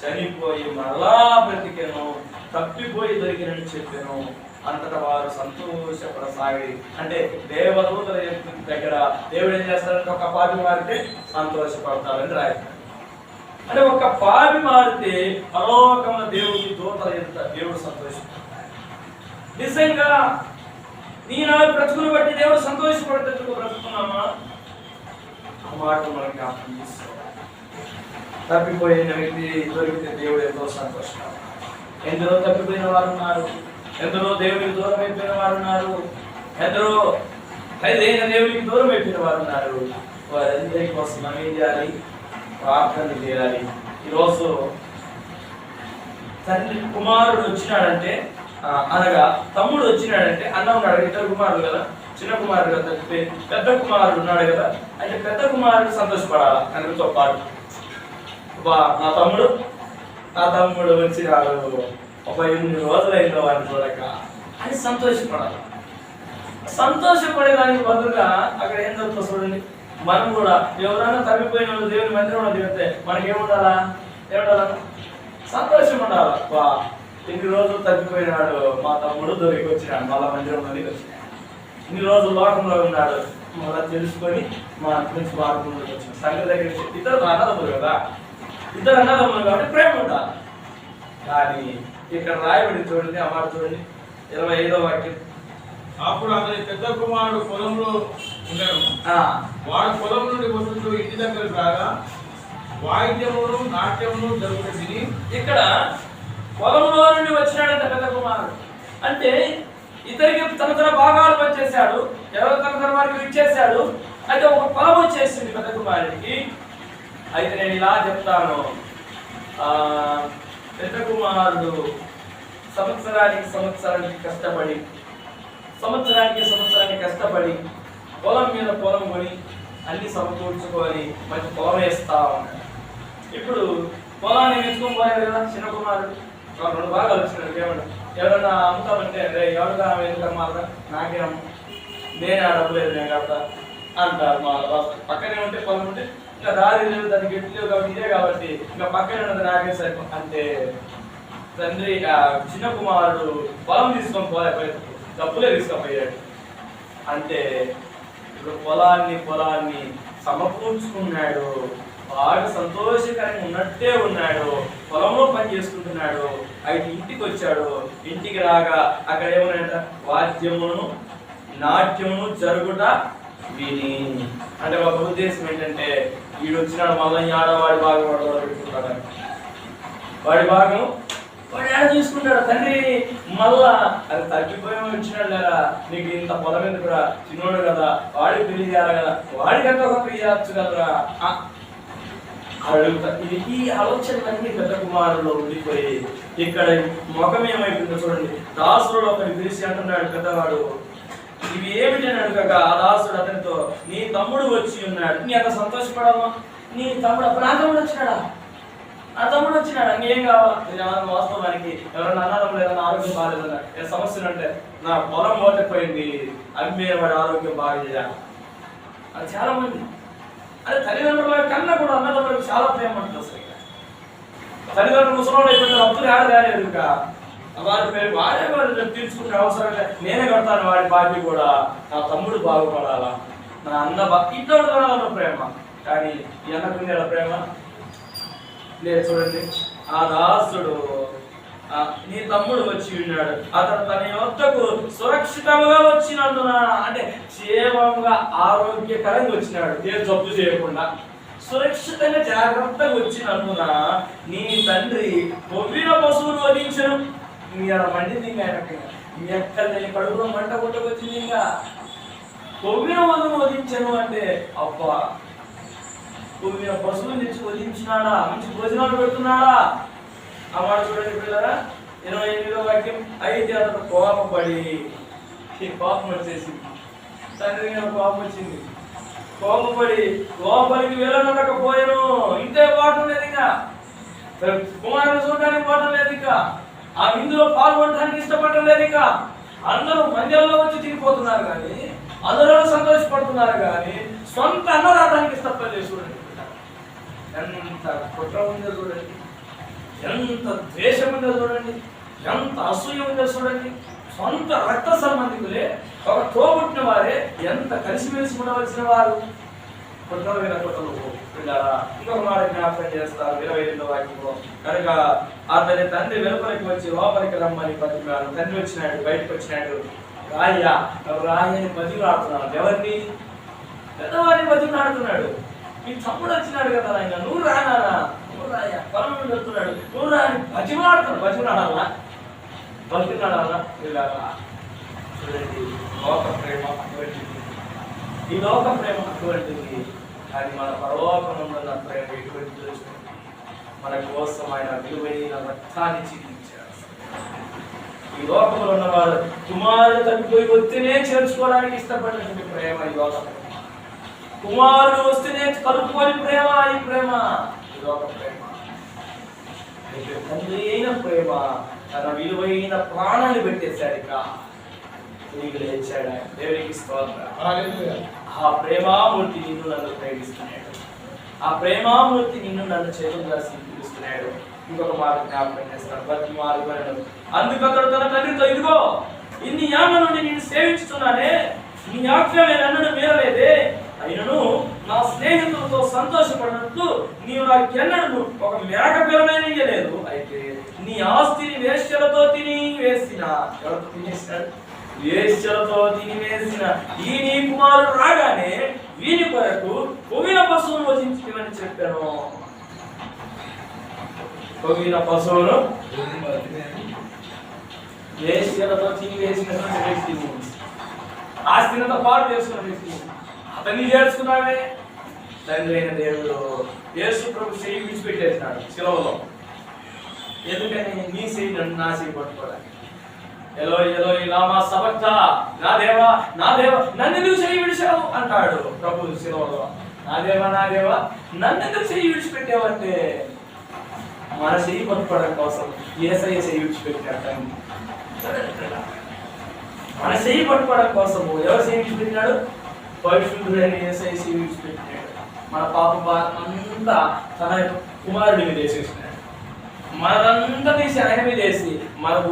చనిపోయి మరలా బ్రతికెను, తప్పిపోయి దొరికినని చెప్పాను, అంతటా వారు సంతోషపడసాగి. అంటే దేవదూతల దగ్గర దేవుడు ఏం చేస్తారంటే ఒక పాపి మారితే సంతోషపడతారని రాయతారు. అంటే ఒక పాపి మారితే పరలోకంలో దేవుడి దూతల ఎదుట దేవుడు సంతోషపడతాడు. నిజంగా నీ నా బ్రతుకును బట్టి దేవుడు సంతోషపడేటట్టుగా బ్రతుకున్నామా? ఆ మాట మనకి జ్ఞాపకం చేస్తాం. తప్పిపోయిన వ్యక్తి దొరికితే దేవుడు ఎంతో సంతోషం. ఎందరో తప్పిపోయిన వారు ఉన్నారు, ఎందరో దేవుడికి దూరం అయిపోయిన వారు ఉన్నారు, ఎందరో ఖైదైన దేవుడికి దూరం అయిపోయిన వారు ఉన్నారు. వారందరి కోసం మనం ఏం చేయాలి? ప్రార్థన చేయాలి. ఈరోజు తండ్రి కుమారుడు వచ్చినాడంటే అనగా తమ్ముడు వచ్చినాడంటే అన్న ఉన్నాడు, 2 కుమారుడు కదా, చిన్న కుమారుడు కదా, పెద్ద కుమారుడు ఉన్నాడు కదా, అంటే పెద్ద కుమారుడు సంతోషపడాలి తండ్రితో పాటు. నా తమ్ముడు వచ్చినాడు, ఒక 8 రోజులైందో వాడిని చూడక అని సంతోషపడాలి. సంతోషపడేదానికి బదులుగా అక్కడ ఏం జరుగుతుందో చూడండి. మనం కూడా ఎవరైనా తప్పిపోయిన వాళ్ళు దేవుని మందిరంలో దిగితే మనకేముండాలా? సంతోషం ఉండాలి. 2 రోజులు తప్పిపోయినాడు, మా తమ్ముడు దొరికి వచ్చినాడు, మళ్ళా మందిరంలోనికి వచ్చినాడు. ఇన్ని రోజులు లోకంలో ఉన్నాడు, మళ్ళీ తెలుసుకొని మా నుంచి వాడుకుంటూ వచ్చినాడు. సంఘం దగ్గర ఇద్దరు అన్నదమ్ములు కదా, ఇద్దరు అన్నదమ్ములు కాబట్టి ప్రేమ ఉండాలి. కానీ ఇక్కడ రాయబడి చూడండి, ఆ మాట చూడండి, 25వ వాక్యం. అప్పుడు అతని పెద్ద కుమారుడు పొలంలో ఉండేను. వాడు పొలం నుండి వస్తుంటూ ఇంటి దగ్గర రాగా వాయిద్యమును నాట్యమును జరుగుతుంది. ఇక్కడ పొలంలో నుండి వచ్చినాడంట పెద్ద కుమారుడు. అంటే ఇతరికి తన భాగాలు పనిచేశాడు, ఎవరు తన వారికి ఇచ్చేశాడు. అయితే ఒక పొలం వచ్చేసింది పెద్ద కుమారుడికి. అయితే నేను ఇలా చెప్తాను, పెద్ద కుమారుడు సంవత్సరానికి కష్టపడి పొలం మీద పొలం కొని అన్ని సమకూర్చుకొని మంచి పొలం వేస్తా ఉన్నాడు. ఇప్పుడు పొలాన్ని వేసుకొని పోయాడు కదా చిన్న కుమారుడు, 2 భాగాలు వచ్చినాడు. ఎవరన్నా అమ్ముతామంటే ఎవరుగా ఎందుకు అమ్మాలరా, నాకేం, నేను ఆ డబ్బు లేదు, నేను కడతా అంటారు. మా పక్కనే ఉంటే పొలం ఉంటే ఇంకా దారి లేదు, దానికి గట్టి లేవు కాబట్టి ఇదే కాబట్టి ఇంకా పక్కనే ఉన్నది నాకే సరిపో అంటే తండ్రి చిన్న కుమారుడు పొలం తీసుకొని పోలేకపోయాడు, డబ్బులే తీసుకుపోయాడు. అంటే ఇప్పుడు పొలాన్ని సమకూర్చుకున్నాడు, బాగా సంతోషకరంగా ఉన్నట్టే ఉన్నాడు. పొలంలో పని చేసుకుంటున్నాడు. అయితే ఇంటికి వచ్చాడు. ఇంటికి రాగా అక్కడ ఏమన్నాయంట, వాద్యమును నాట్యమును జరుగుట విని. అంటే ఒక ఉద్దేశం ఏంటంటే, వీడు వచ్చినాడు మళ్ళీ ఆడవాడి భాగం వాడు పెట్టుకుంటాడు. వాడి భాగం వాడు ఏడ చూసుకుంటాడు. తండ్రి మళ్ళా అది తగ్గిపోయి వచ్చినాడు లేదా, నీకు ఇంత పొలం ఎందుకురా, చిన్నోడు కదా, వాడికి పెళ్లి చేయాలి కదా, వాడికంటే ఒక పెళ్లి చేయచ్చు కదరా అడుగుతా. ఈ ఆలోచనలన్నీ పెద్ద కుమారులో ఉండిపోయి ఇక్కడ ముఖం ఏమైపోయిందో చూడండి. దాసుడు ఒకటి పిలిచి అంటున్నాడు పెద్దవాడు, ఇవి ఏమిటి అని అడుగక ఆ దాసుడు అతనితో, నీ తమ్ముడు వచ్చి ఉన్నాడు. నీ అంత సంతోషపడమా? నీ తమ్ముడు అప్పుడు నా తమ్ముడు వచ్చినాడా? నా తమ్ముడు వచ్చినాడు, ఇంకేం కావాలి? వాస్తవానికి ఎవరైనా అన్నదమ్ములు ఏదైనా ఆరోగ్యం బాగాలేదన్నా, ఏ సమస్యలు అంటే, నా పొలం మోటపోయింది, అమ్మే వాడి ఆరోగ్యం బాగా చేయాలి. అది చాలా మంది అదే తల్లిదండ్రుల కన్నా కూడా అన్నదమ్ములకు చాలా ప్రేమ ఉంటుంది. అసలు తల్లిదండ్రులు ముసలి అయిపోయిన అప్పులు ఆడలేదు. ఇంకా వారి పేరు వాడే వాడు తీర్చుకునే అవసరం నేనే కడతాను వాడి బాధ్యత కూడా. నా తమ్ముడు బాగుపడాలా, నా అన్న ఇంట్లో ప్రేమ. కానీ ఈ అన్నకుండే ప్రేమ లేదు. చూడండి, ఆ దాసుడు నీ తమ్ముడు వచ్చి ఉన్నాడు, అతను తన యొద్దకు సురక్షితంగా వచ్చినందున, అంటే క్షేమంగా ఆరోగ్యకరంగా వచ్చినాడు, ఏ జబ్బు చేయకుండా సురక్షితంగా జాగ్రత్తగా వచ్చినందున నీ తండ్రి కొవ్విన పశువును వధించను. మీ అలా మండింది, ఇంకా మీ ఎక్కడ కడుపులో మంట కొట్టుకొచ్చింది. ఇంకా కొవ్విన వధువును వధించను అంటే, అబ్బా కొవ్విన పశువుని తెచ్చి వధించినాడా, మంచి భోజనాలు పెడుతున్నాడా? ఆ మాట చూడండి పిల్లరా, 28వ వాక్యం. అయితే అతను కోపపడి, కోపం వచ్చేసింది, తండ్రి మీద కోపం వచ్చింది, కోపపడి లోపలికి వెళ్ళనకపోయాను. ఇంతే పాఠం లేదు, ఇంకా కుమారుని చూడడానికి పాఠం లేదు, ఇంకా ఆ విందులో పాల్గొనడానికి ఇష్టపడటం లేదు. ఇంకా అందరూ మందిరంలో వచ్చి తిరిగిపోతున్నారు కానీ, అందరూ సంతోషపడుతున్నారు కానీ, సొంత అన్నదానికి ఇష్టపడలేదు. చూడండి ఎంత కుట్ర ఉందో చూడండి, ఎంత ద్వేషం ఉందో చూడండి, ఎంత అసూయ ఉందో చూడండి. సొంత రక్త సంబంధికులే, ఒక తోబుట్టిన వారే ఎంత కలిసిమెలిసి ఉండవలసిన వారు. ఇంకొక మాట జ్ఞాపకం చేస్తారు 22వ వాక్యంలో. కనుక అతని తండ్రి వెలుపలికి వచ్చి లోపలికి రమ్మని బతిమాడు. తండ్రి వచ్చినాడు, బయటకు వచ్చినాడు. రాయని బతిమాడుతున్నాడు. ఎవరిని? పెద్దవారిని బతిమాడుతున్నాడు. మీ తమ్ముడు వచ్చినాడు కదా ఆయన, నువ్వు రానా, నువ్వు రాయా, పొలం నుండి వస్తున్నాడు, నువ్వు రాని బతిమాడుతున్నాడు. బతిమాడాలా, బతిమాడాలా? చూడండి, లోక ప్రేమ అటువంటిది, ఈ లోక ప్రేమ అటువంటిది. కానీ మన పరలోకమున్న ప్రేమ ఎటువంటిదో చూడండి. మన కోసం ఆయన విలువైన రక్తాన్ని చిందించాడు. ఈ లోకంలో ఉన్నవాడు కుమారుడు తగ్గిపోయి వస్తేనే చేర్చుకోవడానికి ఇష్టపడినటువంటి ప్రేమ ఈ లోక ప్రేమ. కుమారుడు వస్తేనే కలుపుకొని ప్రేమ, ఈ ప్రేమ ఈ లోక ప్రేమ. తండ్రి అయిన ప్రేమ తన విలువైన ప్రాణాన్ని పెట్టేశాడు. ఇక తిరిగి లేచాడు. దేవునికి స్తోత్రం. ఆ ప్రేమామూర్తి నిన్ను నన్ను ప్రేమిస్తున్నాడు. ఆ ప్రేమామూర్తి నిన్ను నన్ను చేతులుగా స్వీకరిస్తున్నాడు. ఇంకొక మాట జ్ఞాపకం చేస్తాడు, బతిమాలుకొనెను. అందుకతడు తన తండ్రితో, ఇదిగో ఇన్ని ఏళ్ల నుండి నేను సేవించుతున్నానే, నీ ఆజ్ఞ నన్ను మీరలేదే, అయినను నా స్నేహితులతో సంతోషపడినట్లు నీవు నాకెన్నడూ ఒక మేక పిల్లనైనా ఇయ్యలేదు. అయితే నీ ఆస్తిని వేశ్యలతో తినివేసిన, ఎవరితో తినేసినాడు? వేశ్యలతో తినివేసిన ఈ నీ కుమారుడు రాగానే వీని కొరకు కొవ్విన పశువును వధించమని చెప్పాను. కొవ్విన పశువును వేశ్యలతో తినివేసినటువంటి వ్యక్తి, ఆస్తినంతా పాటు చేసుకున్న వ్యక్తి, అతన్ని చేర్చుకున్నామే. తండ్రి అయిన దేవుడు యేసు ప్రభు చేయి విడిచిపెట్టేసినాడు శిలువలో. ఎందుకని? నీ చేయి నన్ను నా చేయి పట్టుకోవడానికి. ఎలోయి ఎలోయి లామా సబక్తా, నా దేవా నా దేవా నన్ను ఎందుకు చేయి విడిచావు అంటాడు ప్రభు శిలువలో. నా దేవా నన్ను ఎందుకు చేయి విడిచిపెట్టావంటే, మన చేయి పట్టుకోవడం కోసం యేసయ్య చేయి విడిచిపెట్టాడు. మన చేయి పట్టుకోవడం కోసము ఎవరు చేయి విడిచిపెట్టినాడు? పరిశుద్ధుడైన యేసయ్య చేయి విడిచిపెట్టినాడు. మన పాప అంతా తన కుమారుడి మీద వేసేసినాడు. మనదంతా తీసి ఆయన మీద వేసి మనకు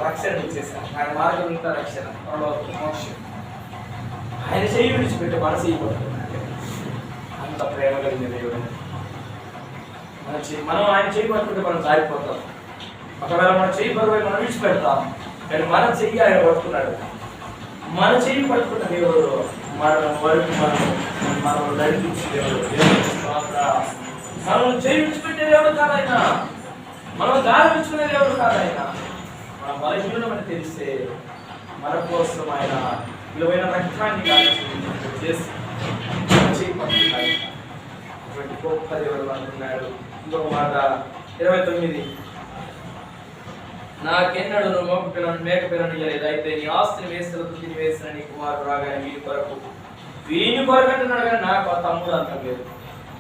రక్షణ ఇచ్చేసాడు. ఆయన మార్గం ఇంత రక్షణ, మోక్షం. ఆయన చేయి విడిచిపెట్టి మన చేయి పట్టుకున్నాడు. అంత ప్రేమ కలిగిన దేవుడు. మనం ఆయన చేయి పట్టుకుంటే మనం జారిపోతాం. ఒకవేళ మన చేయి బరువై మనం విడిచిపెడతాం, కానీ మన చెయ్యి ఆయన పట్టుకున్నాడు. మన చెయ్యి పట్టుకున్న దేవుడు మనం నడిపించే దేవుడు. మనం చేయి విడిచిపెట్టే దేవుడు కాదు ఆయన, మనం దారి విడిచుకునే దేవుడు కాదు ఆయన. మన బలహీనమని తెలిస్తే మన కోసం ఆయన విలువైన రక్తాన్ని చేసి చేయి పట్టుకున్నాడు. అటువంటి గొప్ప దేవుడు అంటున్నాడు. ఇంకొక మాట 29, నాకెన్నడు నువ్వు మేక పిల్లను ఇయ్యలేదు, అయితే నీ ఆస్తిని వేస్తులకు తిని వేసిన నీ కుమారుడు రాగానే వీని కొరకు అంటున్నాడు, కానీ నాకు ఆ తమ్ముడు అంతం లేదు.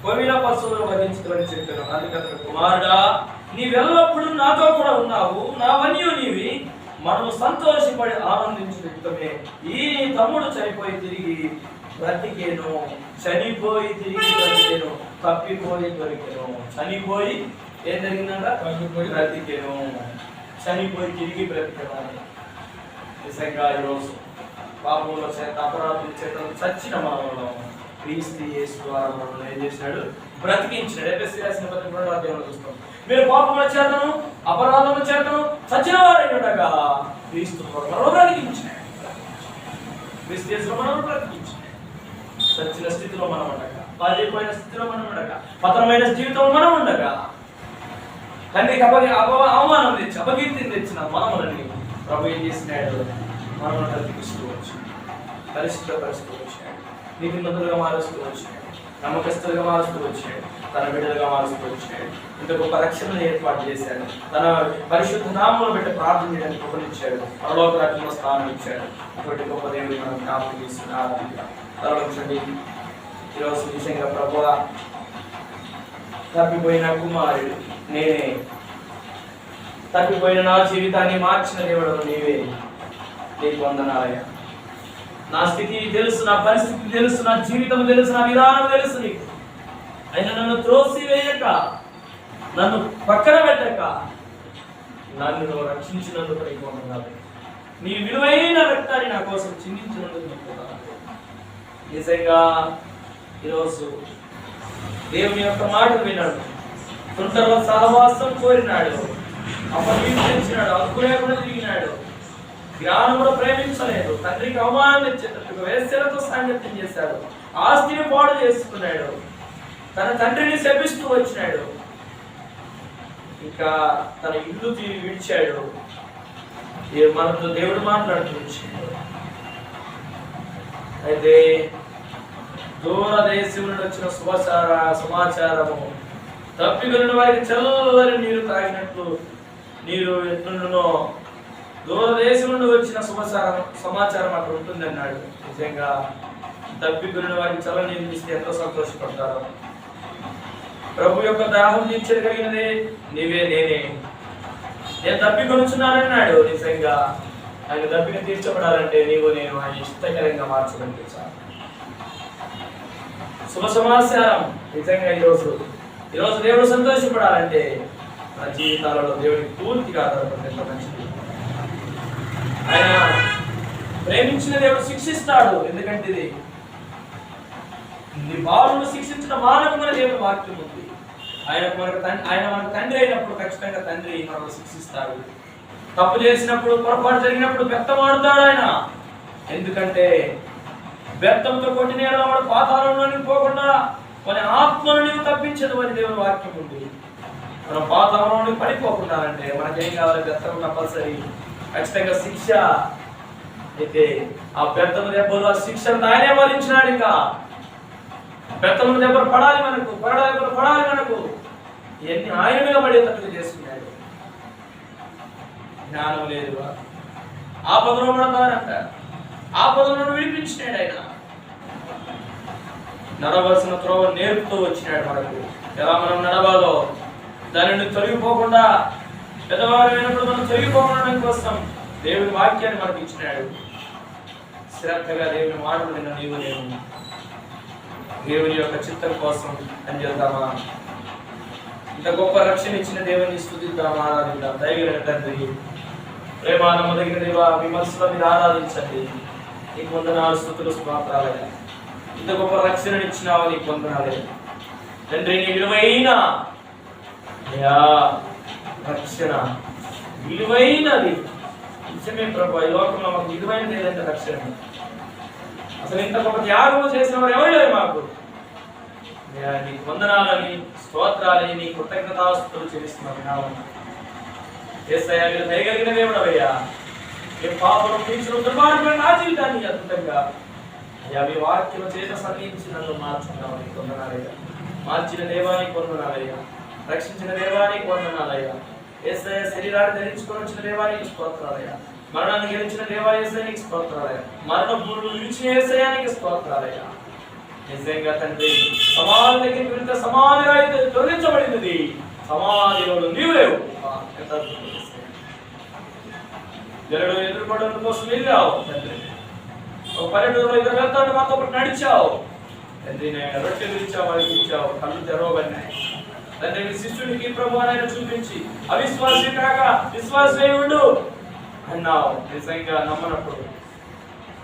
కోవిల పశువులను వధించుకోని చెప్పాను. అందుకతను, కుమారుడా, నీవెల్లప్పుడు నాతో కూడా ఉన్నావు, నావన్నీ నీవి, మనం సంతోషపడి ఆనందించుకుంటే ఈ తమ్ముడు చనిపోయి తిరిగి బ్రతికేను, చనిపోయి తిరిగి బ్రతికేను, తప్పిపోయి దొరికేను. చనిపోయి ఏం జరిగిందంట? తప్పిపోయి బ్రతికేను, చనిపోయి తిరిగి బ్రతికేవాని. నిజంగా ఈరోజు పాపముల చేత అపరాధుల చేత చచ్చిన మనలో క్రీస్తు యేసు ద్వారా మనల్ని ఏం చేశాడు? బ్రతికించాడు. ఎఫెసీ రాసిన పత్రిక 2వ అధ్యాయంలో చూస్తాం, మీరు పాపముల చేతను అపరాధముల చేతను చచ్చిన వారైనగా క్రీస్తు మనల్ని బ్రతికించాడు. క్రీస్తు యేసులో మనల్ని బ్రతికించాడు. చచ్చిన స్థితిలో మనం ఉండగా, పాడైపోయిన స్థితిలో మనం ఉండగా, పతనమైన జీవితంలో మనం ఉండగా, తండ్రికి అవమానం తెచ్చి అపకీర్తిని తెచ్చిన మనములని ప్రభు ఏం చేసినాడు? మనల్ని బ్రతికిస్తూ వచ్చాడు, పరిశుద్ధపరుస్తూ వచ్చాడు, నీతిమంతులుగా మారుస్తూ వచ్చాడు, నమ్మకస్తులుగా మారుస్తూ వచ్చాడు, తన బిడ్డలుగా మారుస్తూ వచ్చాడు. ఇంత గొప్ప రక్షణను ఏర్పాటు చేశాడు. తన పరిశుద్ధ నామములు పెట్టి ప్రార్థన చేయడానికి కృపనిచ్చాడు. పరలోక రాజ్యంలో స్థానం ఇచ్చాడు. ఇటువంటి గొప్ప దేవుడిని మనం జ్ఞాపకం చేస్తున్నాం. తరలించండి. ఈరోజు నిజంగా ప్రభువా, తప్పిపోయిన కుమారుడు నేనే, తప్పిపోయిన నా జీవితాన్ని మార్చిన దేవుడు నీవే. నీకు వందనాలయ్యా. నా స్థితి తెలుసు, నా పరిస్థితి తెలుసు, నా జీవితం తెలుసు, నా విధానం తెలుసు నీకు. అయినా నన్ను త్రోసివేయక, నన్ను పక్కన పెట్టక, నన్ను రక్షించినందుకు నీకు వందనాలు. నీ విలువైన రక్తాన్ని నా కోసం చిందించినందుకు నీకు వందనాలు. నిజంగా ఈరోజు దేవుని యొక్క మాటలు విన్నాడు, తుంటలో సహవాసం కోరినాడు, అపకీర్తించినాడు, అదుపులేకుండా తిరిగినాడు, జ్ఞానమును ప్రేమించలేదు, తండ్రికి అవమానం తెచ్చేటట్టుగా వేశ్యలతో సాంగత్యం చేశాడు, ఆస్తిని పాడు చేసుకున్నాడు, తన తండ్రిని శపిస్తూ వచ్చినాడు, ఇంకా తన ఇల్లు విడిచాడు. మనతో దేవుడు మాట్లాడుతూ వచ్చాడు. అయితే దూర దేశం నుండి వచ్చిన సమాచారము తప్పికొనిన వారికి చల్లని నీరు తాగినట్లు నీరు ఎట్లుండునో దూరదేశం నుండి వచ్చిన సమాచారం అక్కడ ఉంటుంది అన్నాడు. నిజంగా తప్పికొనిన వారికి చల్లని నీరు ఇస్తే ఎంతో సంతోషపడతారు. ప్రభు యొక్క దాహం తీర్చగలిగినదే నీవే, నేనే. నేను తప్పికొనుచున్నానన్నాడు. నిజంగా ఆయన తప్పిక తీర్చబడాలంటే నీవు నేను ఆయన ఇష్టకరంగా మార్చగలిగించాలి. శుభ సమాచారం. నిజంగా ఈరోజు దేవుడు సంతోషపడాలంటే మన జీవితాలలో దేవుడికి పూర్తిగా ఆధారపడితే ఎంత మంచిది. ఆయన ప్రేమించిన దేవుడు శిక్షిస్తాడు. ఎందుకంటే ఇది బాలును శిక్షించిన మానవమైన దేవుడు వాక్యం ఉంది. ఆయన మనకు తండ్రి అయినప్పుడు ఖచ్చితంగా తండ్రి మనల్ని శిక్షిస్తాడు. తప్పు చేసినప్పుడు, పొరపాటు జరిగినప్పుడు బెత్తమాడుతాడు ఆయన. ఎందుకంటే బెత్తంతో కొట్టిన వాడు పాతాళంలోనికి పోకుండా మన ఆత్మను నీవు తప్పించదు అని దేవుని వాక్యం ఉంది. మనం పాతాళంలోనికి పడిపోకుండా అంటే మనకేం కావాలి? బెత్తం కంపల్సరీ, ఖచ్చితంగా శిక్ష. అయితే ఆ బెత్తము దెబ్బలు, ఆ శిక్షను ఆయనే వరించినాడు. ఇంకా బెత్తము దెబ్బలు పడాలి మనకు, ఇవన్నీ ఆయన మీద పడేటట్లు చేసుకున్నాడు. జ్ఞానం లేదు, ఆపదలో పడతారంట, ఆపదలను విడిపించినాడు. ఆయన నడవలసిన త్రోవ నేర్పుతూ వచ్చినాడు మనకు. ఎలా మనం నడవాలో దానిని తొలగిపోకుండా, పెద్దవారు అయినప్పుడు మనం తొలగిపోకుండా కోసం దేవుని వాక్యాన్ని మనకు ఇచ్చినాడు. శ్రద్ధగా దేవుని మాటలు విన్న నీవు నేను దేవుని యొక్క చిత్తం కోసం అని చేద్దామా? ఇంత గొప్ప రక్షణ ఇచ్చిన దేవుని స్తుతిద్దామా, ఆరాధిద్దాం. దయగలిగిన తండ్రి, ప్రేమ నమ్మదగిన దేవ, విమర్శల మీద ఆరాధించండి. నీకు వందనాలు, స్తుతులు, స్తోత్రాలయ్యా. ఇంత గొప్ప రక్షణ ఇచ్చినావు, నీకు వందనాలే తండ్రి. నీ విలువైన అయ్యా రక్షణ విలువైనది. నిజమే ప్రభు, ఈ లోకంలో మాకు విలువైనది ఏదంటే రక్షణ. అసలు ఇంత గొప్ప త్యాగము చేసిన వారు ఎవరు లేరు మాకు. నీకు వందనాలని, స్తోత్రాలని, నీ కృతజ్ఞతాస్తుతులు చెల్లిస్తున్నాం. యేసయ్యా మీరు దయగలిగిన దేవుడవయ్యా. ఏ పాపం తీర్చిన దుర్మార్గమైన నా జీవితాన్ని అద్భుతంగా అయ్యా మీ వాక్యం చేత సన్నిహించి నన్ను మార్చుకున్నావు. నీకు వందనాలయ్యా. మార్చిన దేవానికి వందనాలయ్యా. రక్షించిన దేవానికి వందనాలయ్యా. యేసయ్య శరీరాన్ని ధరించుకొని వచ్చిన దేవానికి స్తోత్రాలయ్యా. మరణాన్ని గెలిచిన దేవా యేసయ్యనికి స్తోత్రాలయ్యా. మరణ భూములు విడిచిన యేసయ్యానికి స్తోత్రాలయ్యా. నిజంగా తండ్రి, సమాధి దగ్గరికి వెళ్తే సమాధిగా అయితే తొలగించబడినది, సమాధిలో నీవు లేవు. ఎంత అద్భుతం. జరుడు ఎదుర్కోవడం కోసం వెళ్ళావు తండ్రి. ఒక పల్లెటూరులో ఇద్దరు వెళ్తాడు, మాతో ఒకటి నడిచావు తండ్రి. నేను రొట్టెలు ఇచ్చావు, వాళ్ళకి ఇచ్చావు, కళ్ళు తెరవబడినాయి తండ్రి. మీ శిష్యుడికి ప్రభు అని చూపించి అవిశ్వాసి కాక విశ్వాసయుడు అన్నావు. నిజంగా నమ్మనప్పుడు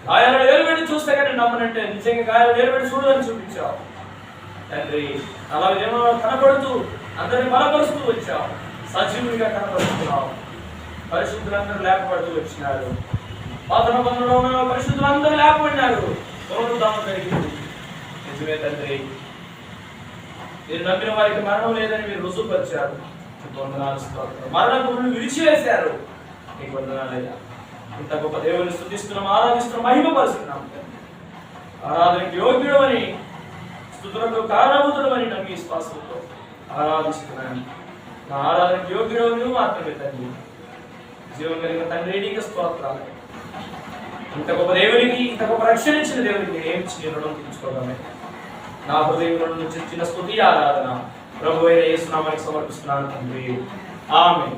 గాయాలు ఏలుబెట్టి చూస్తే కానీ నమ్మనంటే నిజంగా గాయాలు ఏలుబెట్టి చూడదని చూపించావు తండ్రి. అలాగేమో కనపడుతూ అందరిని బలపరుస్తూ వచ్చావు, సజీవుడిగా కనపడుతున్నావు. పరిశుద్ధులందరూ లేకపోతూ వచ్చినారు. పాత నిబంధనలో ఉన్న పరిశుద్ధులందరూ లేకపోయినారు. పునరుద్ధానం జరిగింది. నిజమే తండ్రి, మీరు నమ్మిన వారికి మరణం లేదని మీరు రుజువుపరిచారు. మరణ భూములు విడిచివేశారు. నీకు వందనాలయ్యా. ఇంత గొప్ప దేవుని స్తుతిస్తున్నాం, ఆరాధిస్తున్నాం, మహిమపరుస్తున్నాం. ఆరాధనకి యోగ్యుడు అని, స్తుతులకు కారణభూతుడు అని నమ్మి విశ్వాసంతో ఆరాధిస్తున్నాను. నా ఆరాధనకి యోగ్యుడు నువ్వు మాత్రమే తండ్రి. జీవం కలిగిన తండ్రి నీకు స్తోత్రాలు. ఇంత గొప్ప దేవునికి, ఇంత గొప్ప రక్షణ ఇచ్చిన దేవునికి నేను ఏమి రుణం తీర్చుకోగలమే. నా హృదయంలో నుంచి చిన్న స్తుతి ఆరాధన ప్రభు అయిన యేసునామానికి సమర్పిస్తున్నాను తండ్రి. ఆమేన్.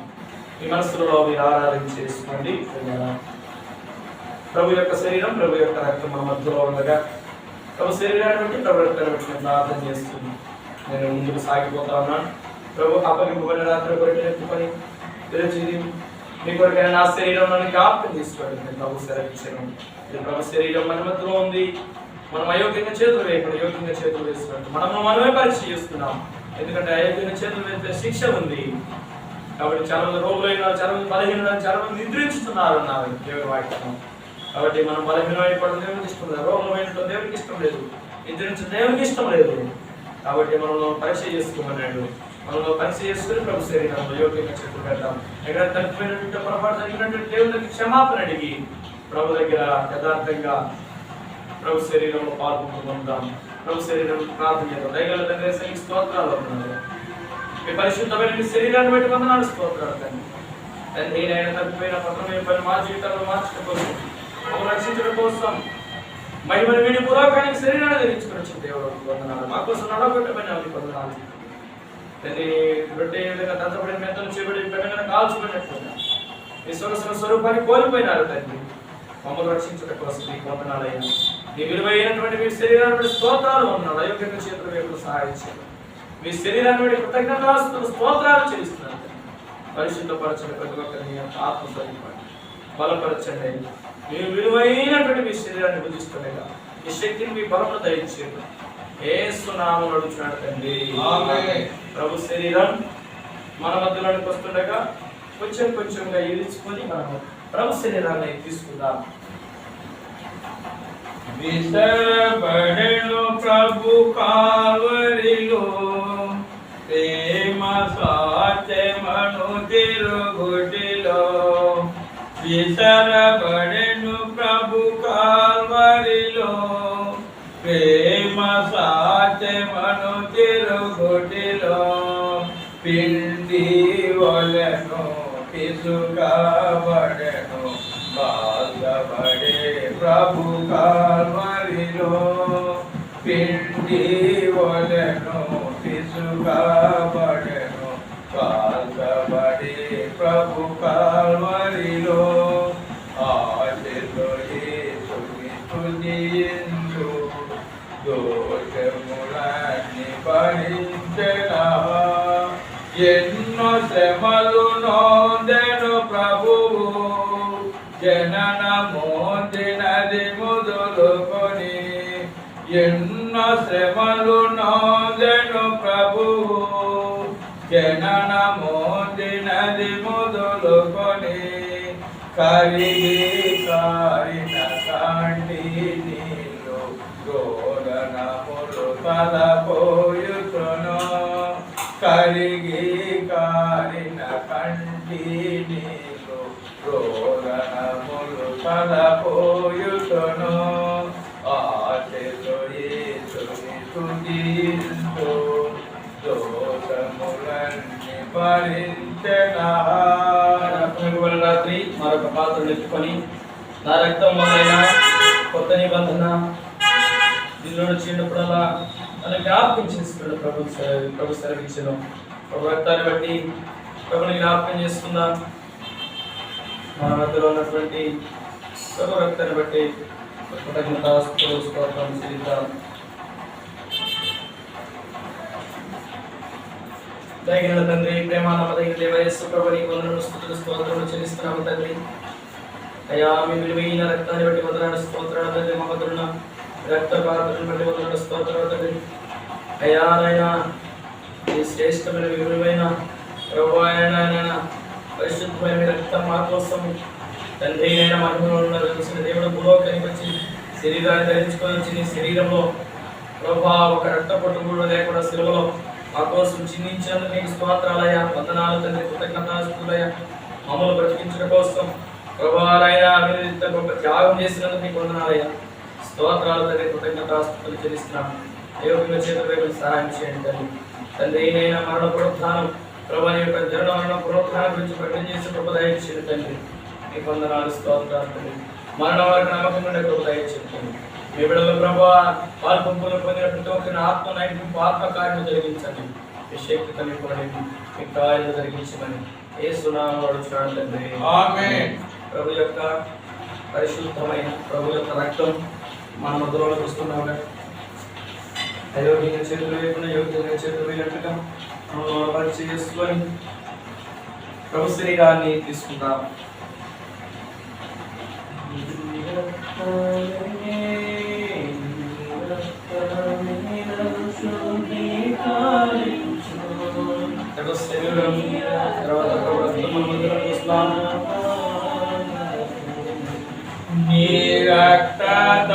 మీ మనసులో మీరు ఆరాధన చేసుకోండి. ప్రభు యొక్క శరీరం, ప్రభు యొక్క రక్తం మన మధ్యలో ఉండగా ప్రభు శరీరాన్ని బట్టి ప్రభు రక్తాన్ని బట్టి ప్రార్థన చేస్తుంది. నేను ముందుకు సాగిపోతా ఉన్నాను. ప్రభు అప్పగింపబడిన రాత్రి కొరకు ఎత్తుకొని తెరిచి మీ కొరకైనా నా శరీరం నన్ను జ్ఞాపకం తీసుకోండి. నేను ప్రభు సెలవించాను. ప్రభు శరీరం మన మధ్యలో ఉంది. మనం అయోగ్యంగా చేతులు వేయకుండా యోగ్యంగా చేతులు వేస్తున్నట్టు మనమే పరీక్ష చేస్తున్నాం. ఎందుకంటే అయోగ్యంగా చేతులు వేస్తే శిక్ష ఉంది. కాబట్టి చాలా మంది రోగులైన, చాలా మంది బలహీన, చాలా మంది నిద్రించుతున్నారు అన్నారు దేవుని వాక్యం. కాబట్టి మనం బలహీనమైపోవడం దేవునికి ఇష్టం లేదు, రోగమైనటువంటి దేవునికి ఇష్టం లేదు, నిద్రించడం దేవునికి ఇష్టం లేదు. కాబట్టి మనం పరీక్ష చేసుకోమన్నాడు. మనం పరీక్ష చేసుకుని ప్రభు శరీరంలో యోగ్యంగా చేతులు పెడతాం. ఎక్కడ తగ్గిపోయినటువంటి పొరపాటు జరిగినటువంటి దేవునికి క్షమాపణ అడిగి ప్రభు దగ్గర యథార్థంగా ప్రభు శరీరంలో పాల్గొందాం. ప్రభు శరీరంలో ప్రార్థన చేద్దాం. దయగల తండ్రి స్తోత్రాలు అవుతున్నారు. మీ పరిశుద్ధమైన మీ శరీరాన్ని బట్టి వందనాలు, స్తోత్రాలు తండ్రి. తండ్రి నేను తప్పిపోయిన పత్రమే పని మా జీవితాల్లో మార్చడం కోసం, మమ్మల్ని రక్షించడం కోసం మహిమని వీడి పురాకానికి శరీరాన్ని ధరించుకుని వచ్చిన దేవుడు వందనాలు. మా కోసం నడవబెట్టమని అవి వందనాలు తండ్రి. రొట్టె విధంగా తంతపడిన మెత్తలు చేయబడి పెట్టగా కాల్చుకున్నట్లుగా మీ స్వరూపాన్ని కోల్పోయినారు తండ్రి. మమ్మల్ని రక్షించడం కోసం మీకు వందనాలయ్యా. నీ విలువైనటువంటి మీ శరీరాన్ని బట్టి స్తోత్రాలు వందనాలు. అయోగ్యంగా చేతుల వైపు సహాయం చేయాలి. మీ శరీరాన్ని బట్టి కృతజ్ఞతాస్తుతులు స్తోత్రాలు చెల్లిస్తున్నారు. పరిశుద్ధపరచండి, ప్రతి ఒక్కరిని ఆత్మ సరిపడి బలపరచండి. మీ విలువైనటువంటి మీ శరీరాన్ని భుజిస్తుండగా ఈ శక్తిని మీ బలంలో దయచేయండి. యేసు నామములో అడుగుచున్నాడు తండ్రి. ప్రభు శరీరం మన మధ్యలోనికి వస్తుండగా కొంచెం కొంచెంగా ఈడ్చుకొని మనము ప్రభు శరీరాన్ని తీసుకుందాం. విసరబడెను ప్రభు కావరిలో, ప్రేమ సాత్యమను తిరుగుటిలో. విసరబడెను ప్రభు కావరిలో, ప్రేమ సాత్యమను తిరుగుటిలో. పిండి వలెను పిసుకబడెను, బాధపడే ప్రభు కాల్వరిలో. పిండి వలెను పిసుకబడెను, బాధపడే ప్రభు కాల్వరిలో. ఆశలో యేసుని స్తుతించు, దోషములన్నీ భరించెనా. ఎన్నో శ్రమలు నొందెను ప్రభువు, జననమొందినది మొదలుకొని. ఎన్నో శ్రమలు నొందెను ప్రభువు, జననమోదినది మొదలుకొని కరిగి కారిన కంటి నీళ్ళు రోదనములు తలపోయుతును కరిగి కారిన కంటి నీళ్ళు రోదనములు తలపోయుతును ఆశతో యేసుని స్తుతిస్తూ దోషములన్నీ భరించెనా. రాత్రి మరొక పాత్రను ఎత్తుకొని నా రక్తం మొదలైన కొత్త నిబంధన దీనిలో చిన్నప్పుడల్లా నన్ను జ్ఞాపకం చేసుకున్నాడు. ప్రభు సెలవించను. ప్రభు రక్తాన్ని బట్టి ప్రభుని జ్ఞాపకం చేసుకుందాం. మన మధ్యలో ఉన్నటువంటి ప్రభు రక్తాన్ని బట్టి కృతజ్ఞతాస్తుతులు స్తోత్రం చెల్లిద్దాం. దయగల తండ్రి, ప్రేమ నమ్మదగిన దేవ యేసు ప్రభువు నీకు వందనాలు స్తుతులు స్తోత్రములు చెల్లిస్తున్నాము తండ్రి. అయ్యా మీ విలువైన రక్తాన్ని బట్టి వందనాలు స్తోత్రాలు తండ్రి. మహోదరున రక్తపాత్రను బట్టి వందనాలు స్తోత్రాలు తండ్రి. అయ్యా నాయనా ఈ శ్రేష్టమైన విలువైన ప్రభువైన పరిశుద్ధమైన రక్తం మా కోసం తండ్రి అయిన మహిమలో ఉన్న తెలిసిన దేవుడు భూలోకానికి వచ్చి శరీరాన్ని ధరించుకొని వచ్చి నీ శరీరంలో ప్రభా ఒక రక్తపొట్టు కూడా లేకుండా శిలువలో మా కోసం చిందించినందుకు నీకు స్తోత్రాలయ్యా, వందనాలు తండ్రి. కృతజ్ఞతాస్తుతులయ్యా, మమ్మల్ని బ్రతికించడం కోసం ప్రభావాలైనా మీరు గొప్ప త్యాగం చేసినందుకు నీకు వందనాలయ్యా, స్తోత్రాలు తండ్రి. కృతజ్ఞతాస్తుతులు చెల్లిస్తున్నాము. దేవుని చేత వైపు సహాయం చేయండి తండ్రి. తండ్రి అయినా మరణ పునరుత్థానం ప్రభాని యొక్క జరణ మరణ పునరుత్థానం గురించి ప్రకటన చేసి ప్రభు దయచేయండి తండ్రి. నీకు వందనాలు స్తోత్రాలు తండ్రి. మరణ వారికి నమ్మకం ఉండే ప్రభు దయచేయండి తండ్రి. మీ బిడ్డలు ప్రభావ పాలు పంపులు పొందిన ప్రతి ఒక్కరిని ఆత్మ నైపుణ్యం ఆత్మకార్యం జరిగించండి. మీ శక్తి కలిగి మీ కార్యం జరిగించమని యేసు నామములో అడుగుతున్నాను తండ్రి. ఆమేన్. ప్రభు యొక్క పరిశుద్ధమైన ప్రభు యొక్క రక్తం మన మధ్యలో చూస్తున్నాం. అయోగ్యంగా చేతులు వేయకుండా యోగ్యంగా చేతులు వేయనట్టుగా మనం పరిచయం చేసుకొని ప్రభు శరీరాన్ని తీసుకుందాం. నీ రక్తధారలే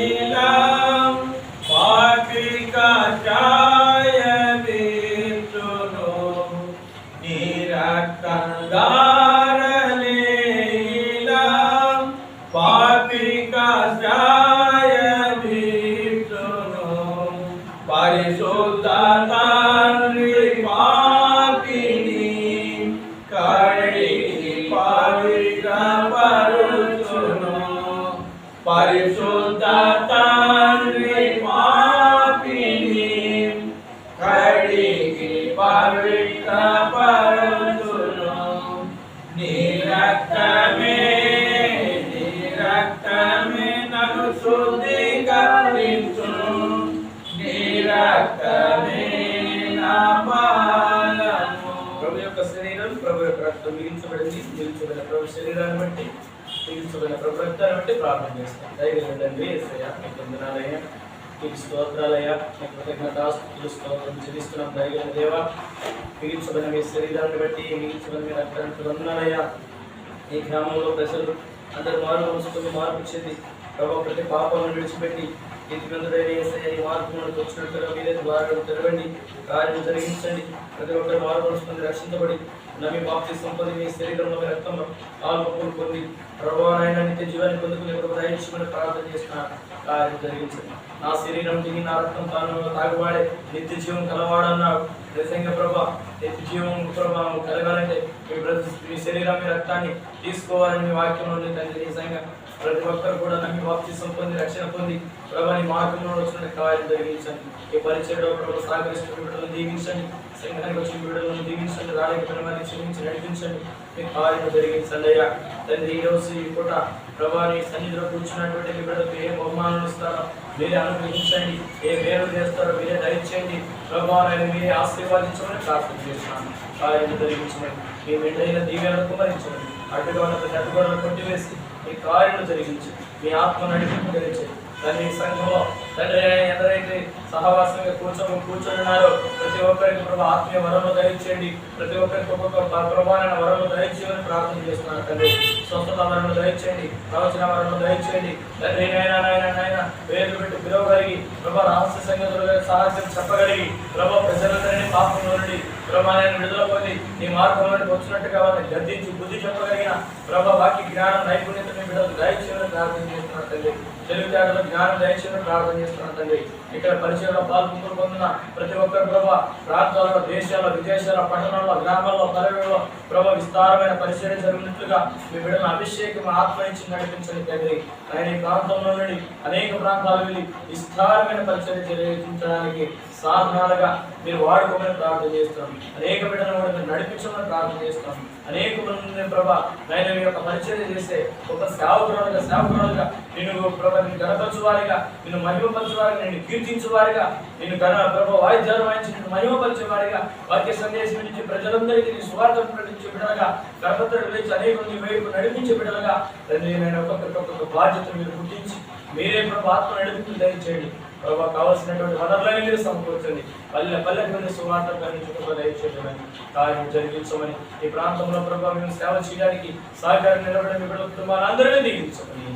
ఇలాం పాపిక ఛాయవితును. నీ రక్తధారలే ఇలాం పాపిక ఛాయవితును. పరిశుద్ధ తండ్రి పాపిని కడిగి పవిత్రపరుచును. పరిశుద్ధ తండ్రి పాపిని కడిగి పవిత్రపరుచును. నీ రక్తమే నన్ను శుద్ధీకరించును. నీ రక్తమే నా పాలము. ప్రభు యొక్క శరీరం ప్రభు యొక్క రక్తం మిగిల్చబడింది. మిగిల్చబడిన ప్రభు శరీరాన్ని బట్టి మిగిల్చబడిన ప్రభు రక్తాన్ని బట్టి ప్రార్థన చేస్తాం. దయగల తండ్రి యేసయ్యా, నీకు వందనాలయ్యా, నీకు స్తోత్రాలయ్యా, నీకు కృతజ్ఞతాస్తుతులు స్తోత్రం చెల్లిస్తున్నాం. దయగల దేవా, మిగిల్చబడిన మీ శరీరాన్ని బట్టి మిగిల్చబడిన మీ రక్తానికి వందనాలయ్యా. ఈ గ్రామంలో ప్రజలు అందరూ మార్పు చెంది ప్రభు ప్రతి పాపాలను విడిచిపెట్టి నీతిమంతుడైన యేసయ్య ఈ మార్గంలోకి వచ్చినట్లుగా మీరే ద్వారాలను తెరవండి, కార్యం జరిగించండి. ప్రతి ఒక్కరు మార్గొని రక్షించబడి నమ్మి బాప్తిస్మం పొంది మీ శరీరంలో మీ రక్తంలో పాల్పొంపులు పొంది ప్రభువానైన నిత్య జీవాన్ని పొందుకునే ప్రభు దయచేయమని ప్రార్థన చేస్తున్నాను. కార్యం జరిగించండి. నా శరీరం తిని నా రక్తం తాను తాగువాడే నిత్య జీవం కలవాడన్నాడు. నిజంగా ప్రభా నిత్య జీవం ప్రభావం కలగాలంటే మీ శరీరం మీ రక్తాన్ని తీసుకోవాలని మీ వాక్యంలో ఉంది తండ్రి. నిజంగా ప్రతి ఒక్కరు కూడా నమ్మి బాప్తిస్మం పొంది రక్షణ పొంది ప్రభాని మార్గంలో వచ్చిన కార్యం జరిగించండి. ఈ పరిచయంలో ప్రభు సహకరిస్తున్న బిడ్డలను దీవించండి. సంఘానికి వచ్చిన బిడ్డలను దీవించండి. రాలేకపోయిన వారిని క్షమించి నడిపించండి. మీ కార్యం జరిగించండి అయ్యా తండ్రి. ఈ రోజు ఈ పూట ప్రభాని సన్నిధిలో కూర్చున్నటువంటి మీ బిడ్డలకు ఏ బహుమానాలు ఇస్తారో మీరే అనుగ్రహించండి. ఏ మేలు చేస్తారో మీరే దయచేయండి. ప్రభావాన్ని మీరే ఆశీర్వాదించమని ప్రార్థన చేస్తున్నాను. కార్యం జరిగించమని మీ మెండైన దీవెనలు కుమరించమని అడ్డుగా ఉన్న ప్రతి అడ్డుగోడలు కొట్టివేసి మీ కార్యం జరిగించి మీ ఆత్మ నడిపింపు కలిగించండి. తండ్రి సంఘంలో తండ్రి ఎవరైతే సహవాసంగా కూర్చొని ఉన్నారో ప్రతి ఒక్కరికి ప్రభు ఆత్మీయ వరములు ధరించండి. ప్రతి ఒక్కరికి ఒక్కొక్క ప్రభావమైన వరములు ధరించమని ప్రార్థన చేస్తున్నారు తండ్రి. స్వస్థత వరములు ధరించండి, ప్రవచన వరములు ధరించండి తండ్రి. నాయన పేర్లు పెట్టి పిలవగలిగి ప్రభా రహస్య సంగతులుగా సాహసం చెప్పగలిగి ప్రభా ప్రజలందరినీ పాపంలో నుండి ప్రభా నేను విడుదల పొంది నీ మార్గంలోకి వచ్చినట్టుగా వారిని గద్దించి బుద్ధి చెప్పగలిగిన ప్రభా వాక్య జ్ఞానం నైపుణ్యతని బిడ్డలు దయచేయమని ప్రార్థన చేస్తున్నారు తండ్రి. తెలివితేటలో జ్ఞానం దయచేయమని ప్రార్థన చేస్తున్నారు తండ్రి. ఇక్కడ పరిచయంలో పాల్గొంటూ పొందిన ప్రతి ఒక్కరు ప్రభా ప్రాంతాల్లో, దేశాల్లో, విదేశాల్లో, పట్టణాల్లో, గ్రామాల్లో, పల్లెల్లో ప్రభా విస్తారమైన పరిచయం జరిగినట్లుగా మీ బిడ్డలను అభిషేకం ఆత్మనించి నడిపించండి తండ్రి. ఆయన ఈ ప్రాంతంలో నుండి అనేక ప్రాంతాలు వెళ్ళి విస్తారమైన పరిచయం జరిగించడానికి సాధనాలుగా మీరు వాడుకోమని ప్రార్థన చేస్తాం. అనేక బిడ్డలను కూడా మీరు నడిపించమని ప్రార్థన చేస్తాం. అనేక మంది ప్రభా ఆయన మీ యొక్క పరిచయం చేస్తే ఒక సేవకురాలుగా నేను ప్రభా నేను గణపరచువారిగా, నేను మహిమపరచువారిగా, నేను కీర్తించువారిగా, నేను ప్రభా వాయిద్యాలు వాయించి నేను మహిమపరచేవారిగా, వాక్య సందేశం నుంచి ప్రజలందరికీ నీ సువార్త ప్రకటించే బిడ్డలుగా, గణపత్రులు లేచి అనేక మంది వైపు నడిపించే బిడ్డలుగా తండ్రి నేను ఒక్కొక్క బాధ్యత మీరు గుర్తించి మీరే ప్రభా ఆత్మ నడిపించి దయచేయండి. ప్రభా కావాల్సినటువంటి వనరులని మీరు సమకూర్చండి. పల్లెకి సువార్త దయచేయమని కార్యం జరిగించమని ఈ ప్రాంతంలో ప్రభావ మేము సేవ చేయడానికి సహకారం నిలబడిన మీ బిడ్డల కుటుంబాలు అందరినీ దీవించమని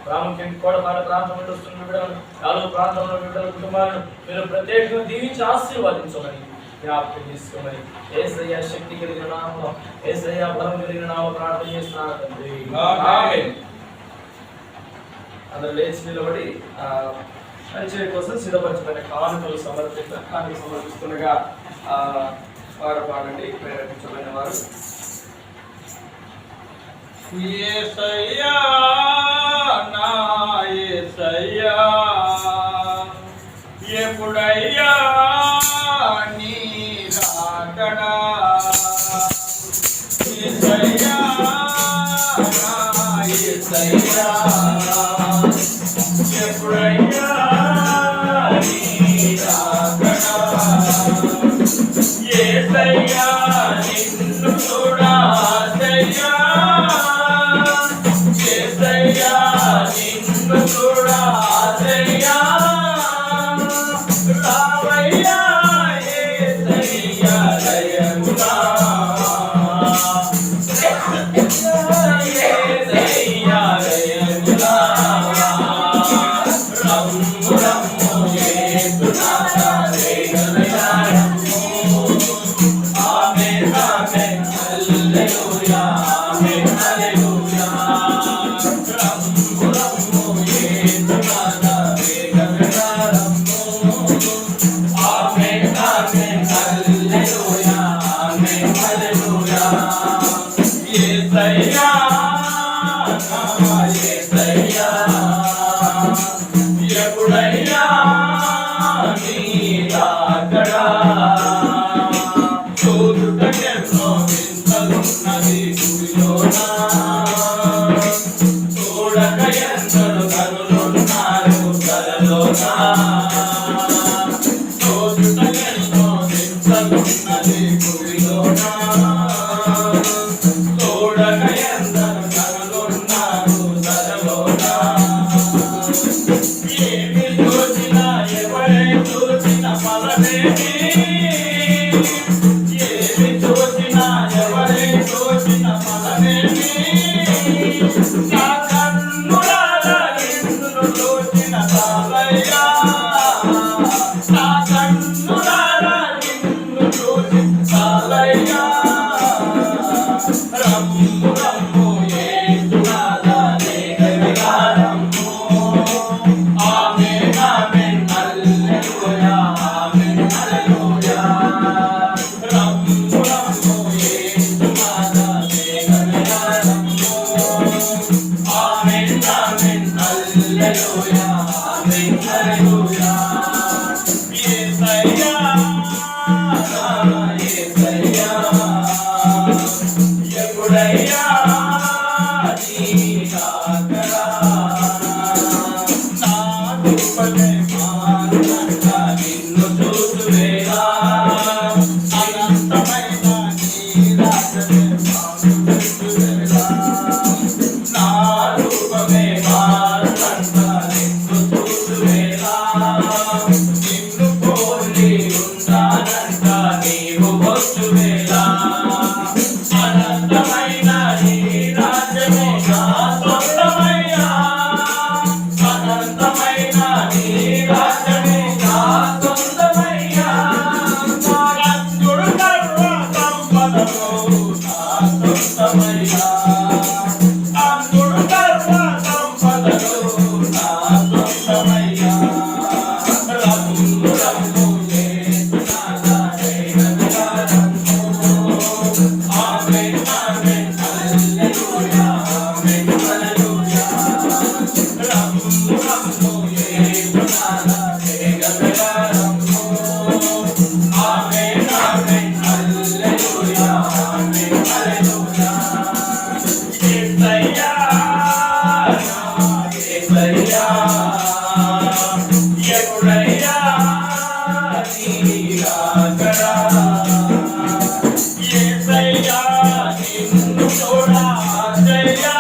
ప్రాముఖ్యంగా కోడపాడ ప్రాంతం నుండి వస్తున్న బిడ్డలను, నాలుగు ప్రాంతంలో బిడ్డల కుటుంబాలను మీరు ప్రత్యేకంగా దీవించి ఆశీర్వాదించమని జ్ఞాపకం చేసుకోమని యేసయ్య శక్తి కలిగిన నామములో, యేసయ్య బలం కలిగిన నామములో ప్రార్థన చేస్తున్నాను తండ్రి. ఆమేన్. అందరూ లేచి నిలబడి పరిచయం కోసం సిద్ధపరచబడిన కానుకలు సమర్పిస్తుండగా వారు పాడండి. ప్రేరేపించబడిన వారు యేసయ్యా నా యేసయ్యా ఎప్పుడయ్యా నీ రాకడా, యేసయ్యా నా యేసయ్యా ఎప్పుడయ్యా నీ రాకడా, యేసయ్యా నిన్ను చూడాలయ్యా, యేసయ్యా నిన్ను చూడాలయ్యా, రావయ్యా యేసయ్యా దయముగా, యేసయ్యా దయముగా, రమ్ము రమ్ము యేసునాథా వేగనగా రమ్ము. ఆమేన్ ఆమేన్ హల్లెలూయా, ఆమేన్ హల్లెలూయా, రమ్ము రమ్ము యేసునాథా వేగనగా రమ్ము. ఆమేన్ ఆమేన్ హల్లెలూయా, ఆమేన్ హల్లెలూయా, యేసయ్యా నా యేసయ్యా ఎప్పుడయ్యా నీ రాకడా, చూడుటకెన్నో వింతలున్నది గుడిలోనా, చూడక ఎందరు కనులున్నారు కలలోనా, చూడుటకెన్నో వింతలున్నది గుడిలోనా, చూడక ఎందరు కనులున్నారు కలలోనా, ఏమి చూసినా ఎవరే చూసిన ఫలమేమి, ఏమి చూసినా ఎవరే చూసిన ఫలమేమి, నా కన్నులారా నిన్ను చూసిన చాలయ్యా, నా కన్నులారా నిన్ను చూసిన చాలయ్యా, రమ్ము రమ్ము యేసునాథా వేగనగా రమ్ము. ఆమేన్ ఆమేన్ హల్లెలూయా, ఆమేన్ హల్లెలూయా, రమ్ము రమ్ము యేసునాథా వేగనగా రమ్ము. ఆమేన్ ఆమేన్ హల్లెలూయా, ఆమేన్ హల్లెలూయా, యేసయ్యా నా యేసయ్యా ఎప్పుడయ్యా నీ రాకడా, నా రూపమే మారునంట నిన్ను చూసువేళ, అనంతమైన నీ రాకమే మారునంటువేళ, నా రూపమే మారునంట నిన్ను చూసువేళ, వేళ అనంతమైన నీ రాజ్యమే నా సొంతమయ్యా అనంతమైన నీ రాజ్యమే నా సొంతమయ్యా నందుడు సర్వ సంపదలు నా సొంతమయ్యా నందుడు సర్వ సంపదలు నా సొంతమయ్యా రమ్ము రమ్ము యేసునాథా జయగలరమ్ము ఆమేన్ ఆమేన్ హల్లెలూయా ఆమేన్ హల్లెలూయా రమ్ము రమ్ము యేసునాథా జయగలరమ్ము ఆమేన్ ఆమేన్ హల్లెలూయా ఆమేన్ హల్లెలూయా యేసయ్యా యేసయ్యా ఎప్పుడయ్యా నీ రాకడా యేసయ్యా నిన్ను చూడా ఆశయ్యా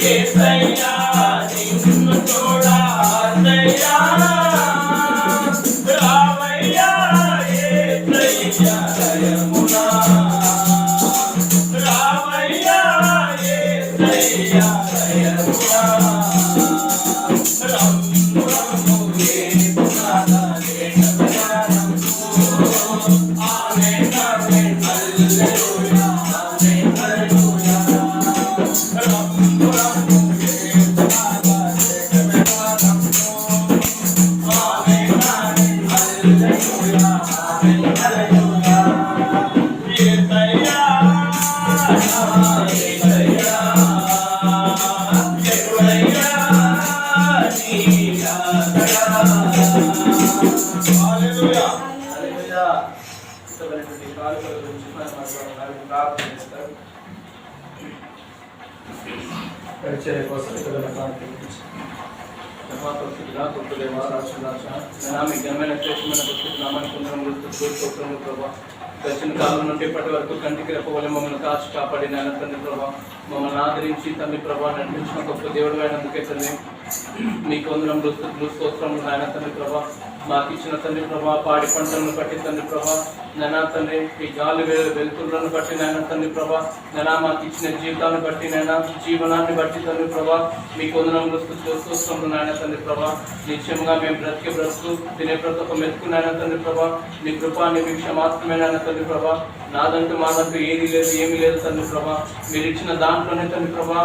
యేసయ్యా నిన్ను చూడా ఆశయ్యా రామయ్యా యేసయ్యా దయమునా రామయ్యా యేసయ్యా దయమునా రమ్ము రమ్ము యేసునాథా జయగలరమ్ము ఆమేన్ ఆమేన్ హల్లెలూయా ఆమేన్ హల్లెలూయా రమ్ము రమ్ము యేసునాథా జయగలరమ్ము ఆమేన్ ఆమేన్ హల్లెలూయా ఆమేన్ హల్లెలూయా యేసయ్యా యేసయ్యా ఎప్పుడయ్యా నీ రాకడా హల్లెలూయా హల్లెలూయా. ఇష్టమైనటువంటి కానుకల గురించి మనం మాట్లాడాలి. ప్రార్థన చేస్తారు. పరిచర్య కోసం ఇక్కడ మీ ఘనమైన శ్రేష్టమైన భక్తులు నామానికి కొందరం ప్రభావ దక్షిణ కాలం నుండి ఇప్పటి వరకు కంటికి రెప్పవలె మమ్మల్ని కాచి కాపాడిన ఆయన తండ్రి ప్రభా మమ్మల్ని ఆదరించి తండ్రి ప్రభా నడిపించిన గొప్ప దేవుడు అయినందుకే తండ్రి మీకు వందనములు స్తోత్రములు నాయన తండ్రి ప్రభా మాకు ఇచ్చిన తండ్రి ప్రభా పాడి పంటలను బట్టి తండ్రి ప్రభా నైనా తండ్రి ఈ గాలి వెలుతురులను బట్టి నాయన తండ్రి ప్రభా నైనా మాకు ఇచ్చిన జీవితాన్ని బట్టి నైనా జీవనాన్ని బట్టి తండ్రి ప్రభా మీకు వందనములు స్తోత్రములు నాయన తండ్రి ప్రభా నిశ్చయంగా మేము బ్రతికే బ్రతుకు తినే ప్రతి ఒక్క మెతుకు నాయన తండ్రి ప్రభా నీ కృపా నీ భిక్ష మాత్రమే నాయన తండ్రి ప్రభా నాదంటూ మాదంటూ ఏది లేదు ఏమీ లేదు తండ్రి ప్రభా మీరు ఇచ్చిన దాంట్లోనే తండ్రి ప్రభా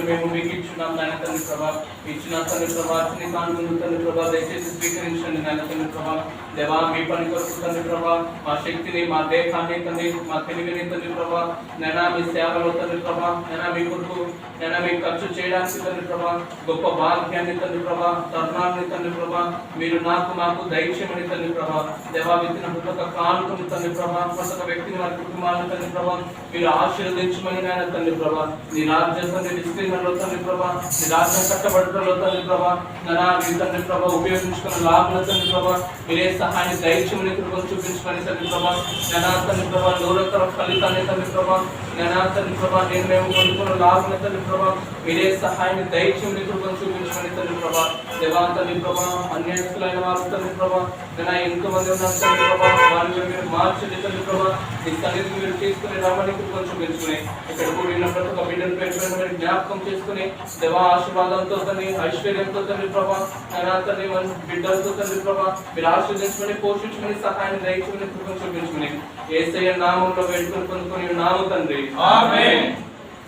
మేము మీకు ఇచ్చున్నాం నాయన తండ్రి ప్రభా ఇచ్చిన తండ్రి ప్రభా నీ కానుకలు తండ్రి ప్రభా దయచేసి స్వీకరించండి నాయన తండ్రి ప్రభా దేవా మీ పని కొరకు తండ్రి ప్రభా మా శక్తిని మా దేహాన్ని తండ్రి మా తెలివిని తండ్రి ప్రభా నైనా మీ సేవలో తండ్రి ప్రభా నైనా మీ కొరకు నైనా మీకు ఖర్చు చేయడానికి తండ్రి ప్రభా గొప్ప భాగ్యాన్ని తండ్రి ప్రభా తరుణాన్ని తండ్రి ప్రభా మీరు మాకు దైత్యమని తండ్రి ప్రభా దేవా విత్తిన ప్రతి ఒక్క కానుకను తండ్రి ప్రభా ప్రతి ఒక్క వ్యక్తిని వారి కుటుంబాలను తండ్రి ప్రభా మీరు ఆశీర్వదించమని నాయన తండ్రి ప్రభా నీ రాజ్యం తండ్రి విస్తీర్ణంలో తండ్రి ప్రభా నీ రాజ్యం కట్టబడటంలో తండ్రి ప్రభా నైనా మీ తండ్రి ప్రభా ఉపయోగించుకున్న లాభాల తండ్రి ప్రభా మీరే సహాయాన్ని దైత్యమని కృపను చూపించమని తండ్రి ప్రభా నైనా తండ్రి ప్రభా నూరతర ఫలితాన్ని తండ్రి ప్రభా నైనా తండ్రి ప్రభా మేము పొందుకున్న లాభాల తండ్రి ప్రభా మీరే సహాయాన్ని దైత్యమని కృపను చూపించమని తండ్రి ప్రభా దేవా తండ్రి ప్రభా అన్యాయస్తులైన వారు తండ్రి ప్రభా నైనా ఎంతో మంది ఉన్నారు తండ్రి ప్రభా వారిని మీరు మార్చండి తండ్రి ప్రభా నీ సన్నిధిని మీరు తీసుకుని రామని కృపను చూపించుకుని ఇక్కడ కూడిన ప్రతి ఒక్క బిడ్డల పేరు మీరు జ్ఞాపకం చేసుకుని దేవా ఆశీర్వాదంతో తండ్రి ఐశ్వర్యంతో తండ్రి ప్రభా నైనా తండ్రి బిడ్డలతో తండ్రి ప్రభా మీరు ఆశీర్వదించుకుని పోషించుకుని సహాయాన్ని దయచుకుని కృపను చూపించుకుని యేసయ్య నామంలో వేడుకొని పొందుకొని నాము తండ్రి ఆమేన్.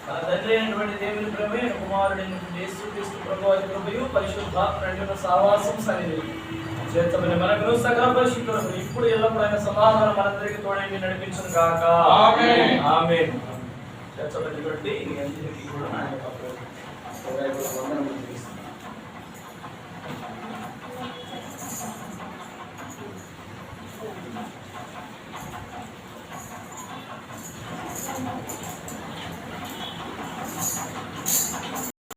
మన తండ్రి అయినటువంటి దేవుని ప్రేమే కుమారుడైనటువంటి యేసుక్రీస్తు ప్రభువు వారి కృపయు పరిశుద్ధాత్మ రెండున సహవాసం సన్నిధి చేతమని మనకు సకల పరిశుద్ధులకు ఇప్పుడు ఎల్లప్పుడూ ఆయన సమాధానం మనందరికీ తోడై నడిపించును గాక ఆమేన్. ఆమేన్. చేతబట్టి ఈ అందరికీ కూడా ఆయన వందనములు తెలియజేస్తున్నాను.